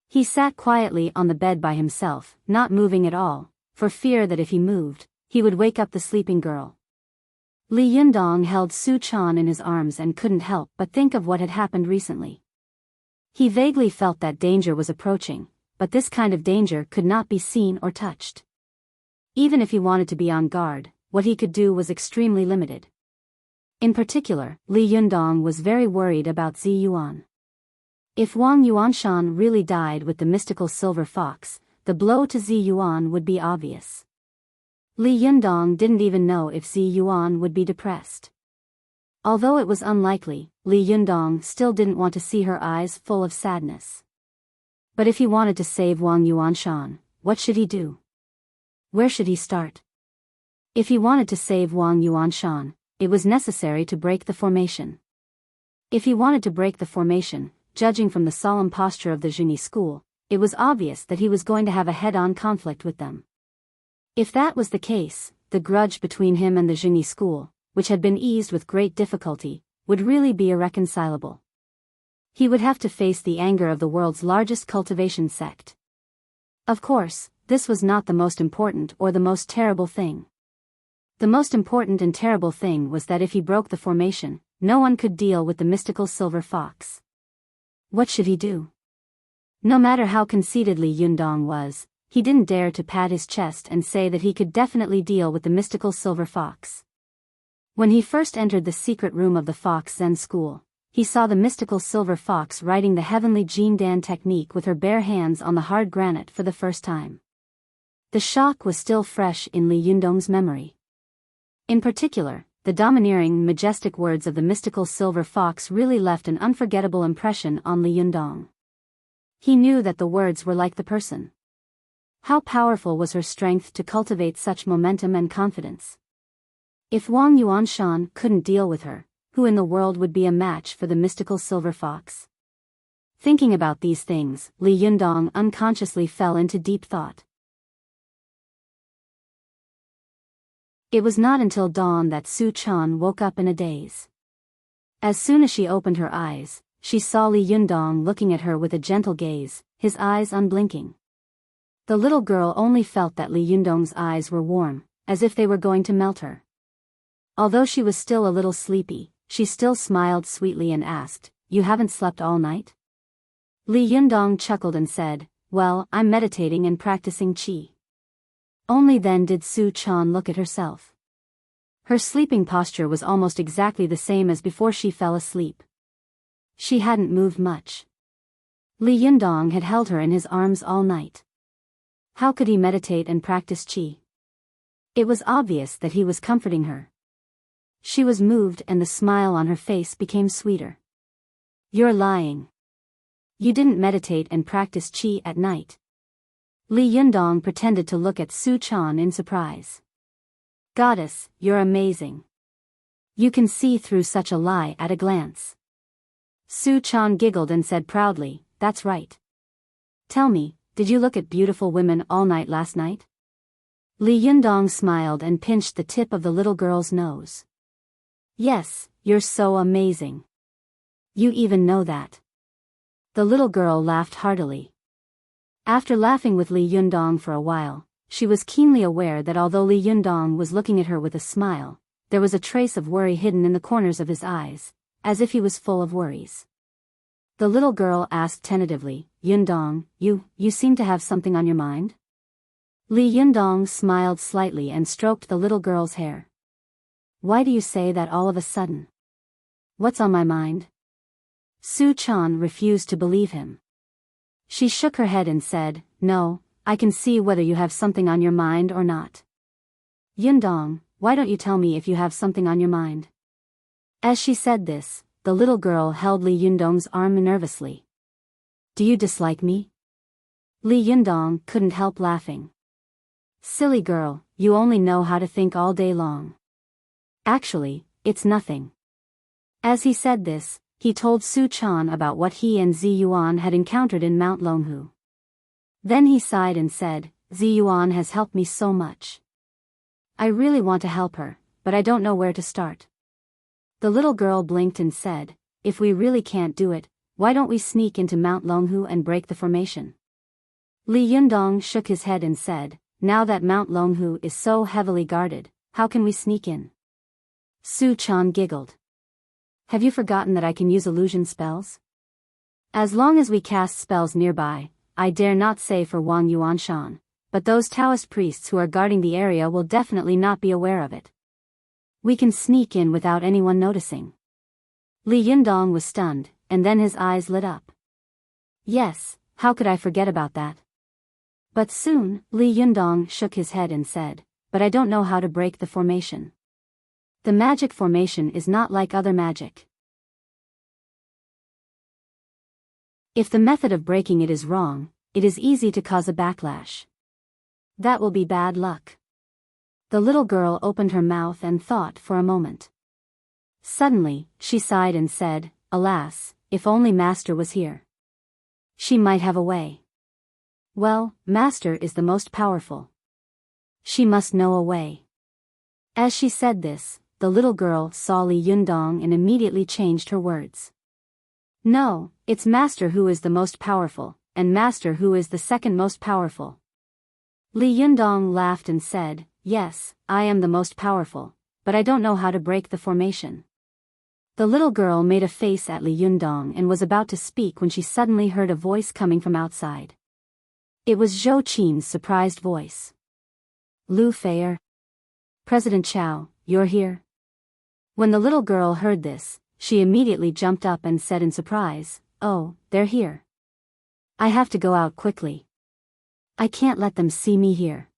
He sat quietly on the bed by himself, not moving at all, for fear that if he moved, he would wake up the sleeping girl. Li Yundong held Su Chan in his arms and couldn't help but think of what had happened recently. He vaguely felt that danger was approaching, but this kind of danger could not be seen or touched. Even if he wanted to be on guard, what he could do was extremely limited. In particular, Li Yundong was very worried about Zi Yuan. If Wang Yuanshan really died with the mystical silver fox, the blow to Zi Yuan would be obvious. Li Yundong didn't even know if Zi Yuan would be depressed. Although it was unlikely, Li Yundong still didn't want to see her eyes full of sadness. But if he wanted to save Wang Yuanshan, what should he do? Where should he start? If he wanted to save Wang Yuanshan, it was necessary to break the formation. If he wanted to break the formation, judging from the solemn posture of the Zhuni school, it was obvious that he was going to have a head-on conflict with them. If that was the case, the grudge between him and the Zhuni school, which had been eased with great difficulty, would really be irreconcilable. He would have to face the anger of the world's largest cultivation sect. Of course, this was not the most important or the most terrible thing. The most important and terrible thing was that if he broke the formation, no one could deal with the mystical silver fox. What should he do? No matter how conceited Li Yundong was, he didn't dare to pat his chest and say that he could definitely deal with the mystical silver fox. When he first entered the secret room of the Fox Zen school, he saw the mystical silver fox writing the heavenly Jin Dan technique with her bare hands on the hard granite for the first time. The shock was still fresh in Li Yundong's memory. In particular, the domineering, majestic words of the mystical silver fox really left an unforgettable impression on Li Yundong. He knew that the words were like the person. How powerful was her strength to cultivate such momentum and confidence? If Wang Yuanshan couldn't deal with her, who in the world would be a match for the mystical silver fox? Thinking about these things, Li Yundong unconsciously fell into deep thought. It was not until dawn that Su Chan woke up in a daze. As soon as she opened her eyes, she saw Li Yundong looking at her with a gentle gaze, his eyes unblinking. The little girl only felt that Li Yundong's eyes were warm, as if they were going to melt her. Although she was still a little sleepy, she still smiled sweetly and asked, "You haven't slept all night?" Li Yundong chuckled and said, "Well, I'm meditating and practicing qi." Only then did Su Chan look at herself. Her sleeping posture was almost exactly the same as before she fell asleep. She hadn't moved much. Li Yundong had held her in his arms all night. How could he meditate and practice qi? It was obvious that he was comforting her. She was moved and the smile on her face became sweeter. "You're lying. You didn't meditate and practice qi at night." Li Yundong pretended to look at Su Chan in surprise. "Goddess, you're amazing. You can see through such a lie at a glance." Su Chan giggled and said proudly, "That's right. Tell me, did you look at beautiful women all night last night?" Li Yundong smiled and pinched the tip of the little girl's nose. "Yes, you're so amazing. You even know that." The little girl laughed heartily. After laughing with Li Yundong for a while, she was keenly aware that although Li Yundong was looking at her with a smile, there was a trace of worry hidden in the corners of his eyes, as if he was full of worries. The little girl asked tentatively, "Yundong, you seem to have something on your mind?" Li Yundong smiled slightly and stroked the little girl's hair. "Why do you say that all of a sudden? What's on my mind?" Su Chan refused to believe him. She shook her head and said, "No, I can see whether you have something on your mind or not. Yundong, why don't you tell me if you have something on your mind?" As she said this, the little girl held Li Yundong's arm nervously. "Do you dislike me?" Li Yundong couldn't help laughing. "Silly girl, you only know how to think all day long. Actually, it's nothing." As he said this, he told Su Chan about what he and Zi Yuan had encountered in Mount Longhu. Then he sighed and said, "Zi Yuan has helped me so much. I really want to help her, but I don't know where to start." The little girl blinked and said, "If we really can't do it, why don't we sneak into Mount Longhu and break the formation?" Li Yundong shook his head and said, "Now that Mount Longhu is so heavily guarded, how can we sneak in?" Su Chan giggled. "Have you forgotten that I can use illusion spells? As long as we cast spells nearby, I dare not say for Wang Yuanshan, but those Taoist priests who are guarding the area will definitely not be aware of it. We can sneak in without anyone noticing." Li Yundong was stunned, and then his eyes lit up. "Yes, how could I forget about that?" But soon, Li Yundong shook his head and said, "But I don't know how to break the formation. The magic formation is not like other magic. If the method of breaking it is wrong, it is easy to cause a backlash. That will be bad luck." The little girl opened her mouth and thought for a moment. Suddenly, she sighed and said, "Alas, if only Master was here. She might have a way." "Well, Master is the most powerful. She must know a way." As she said this, the little girl saw Li Yundong and immediately changed her words. "No, it's Master who is the most powerful, and Master who is the second most powerful." Li Yundong laughed and said, "Yes, I am the most powerful, but I don't know how to break the formation." The little girl made a face at Li Yundong and was about to speak when she suddenly heard a voice coming from outside. It was Zhou Qin's surprised voice. "Lu Feier? President Chao, you're here?" When the little girl heard this, she immediately jumped up and said in surprise, "Oh, they're here. I have to go out quickly. I can't let them see me here."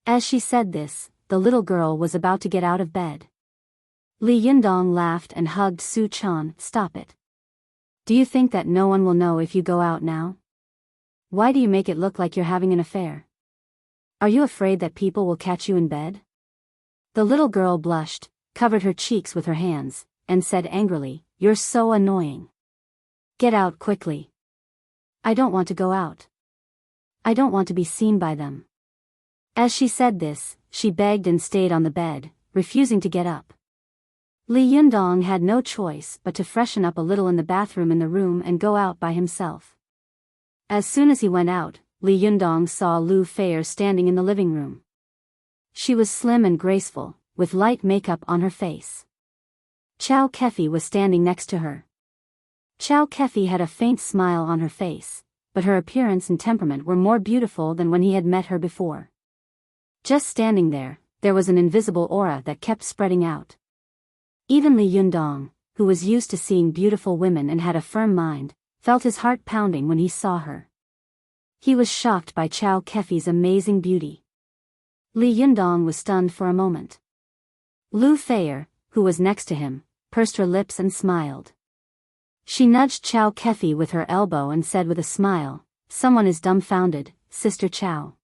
As she said this, the little girl was about to get out of bed. Li Yundong laughed and hugged Su Chan. "Stop it. Do you think that no one will know if you go out now? Why do you make it look like you're having an affair? Are you afraid that people will catch you in bed?" The little girl blushed, covered her cheeks with her hands, and said angrily, "You're so annoying. Get out quickly. I don't want to go out. I don't want to be seen by them." As she said this, she begged and stayed on the bed, refusing to get up. Li Yundong had no choice but to freshen up a little in the bathroom in the room and go out by himself. As soon as he went out, Li Yundong saw Lu Feier standing in the living room. She was slim and graceful, with light makeup on her face. Chao Kefi was standing next to her. Chao Kefi had a faint smile on her face, but her appearance and temperament were more beautiful than when he had met her before. Just standing there, there was an invisible aura that kept spreading out. Even Li Yundong, who was used to seeing beautiful women and had a firm mind, felt his heart pounding when he saw her. He was shocked by Chao Kefi's amazing beauty. Li Yundong was stunned for a moment. Lu Feier, who was next to him, pursed her lips and smiled. She nudged Chao Kefi with her elbow and said with a smile, "Someone is dumbfounded, Sister Chao."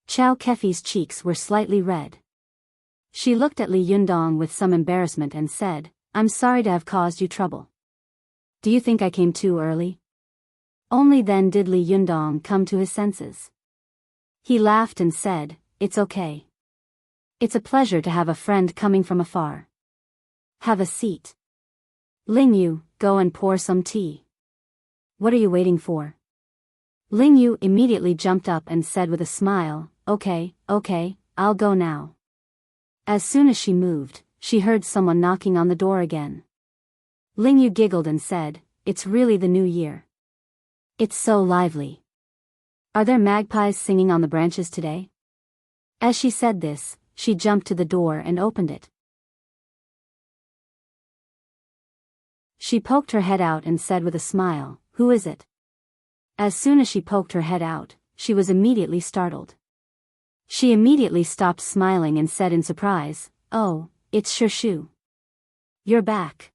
Chao Kefi's cheeks were slightly red. She looked at Li Yundong with some embarrassment and said, "I'm sorry to have caused you trouble. Do you think I came too early?" Only then did Li Yundong come to his senses. He laughed and said, "It's okay. It's a pleasure to have a friend coming from afar. Have a seat. Ling Yu, go and pour some tea." "What are you waiting for?" Ling Yu immediately jumped up and said with a smile, Okay, I'll go now." As soon as she moved, she heard someone knocking on the door again. Ling Yu giggled and said, "It's really the new year. It's so lively. Are there magpies singing on the branches today?" As she said this, she jumped to the door and opened it. She poked her head out and said with a smile, "Who is it?" As soon as she poked her head out, she was immediately startled. She immediately stopped smiling and said in surprise, "Oh, it's Shishu. You're back."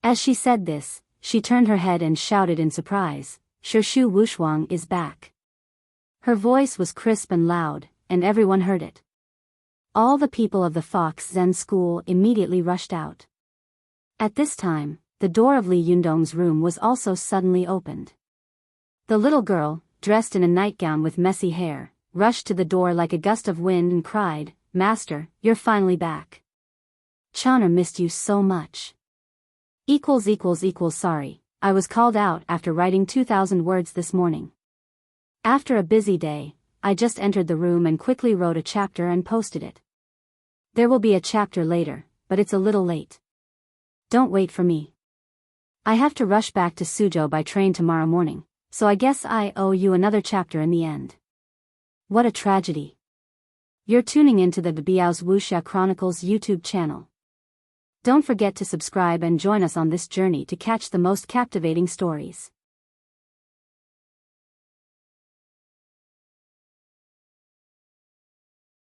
As she said this, she turned her head and shouted in surprise, "Shishu Wushuang is back." Her voice was crisp and loud, and everyone heard it. All the people of the Fox Zen school immediately rushed out. At this time, the door of Li Yundong's room was also suddenly opened. The little girl, dressed in a nightgown with messy hair, rushed to the door like a gust of wind and cried, "Master, you're finally back. Chana missed you so much. Sorry, I was called out after writing 2,000 words this morning. After a busy day, I just entered the room and quickly wrote a chapter and posted it. There will be a chapter later, but it's a little late. Don't wait for me. I have to rush back to Suzhou by train tomorrow morning, so I guess I owe you another chapter in the end." What a tragedy. You're tuning into the Biyao's Wuxia Chronicles YouTube channel. Don't forget to subscribe and join us on this journey to catch the most captivating stories.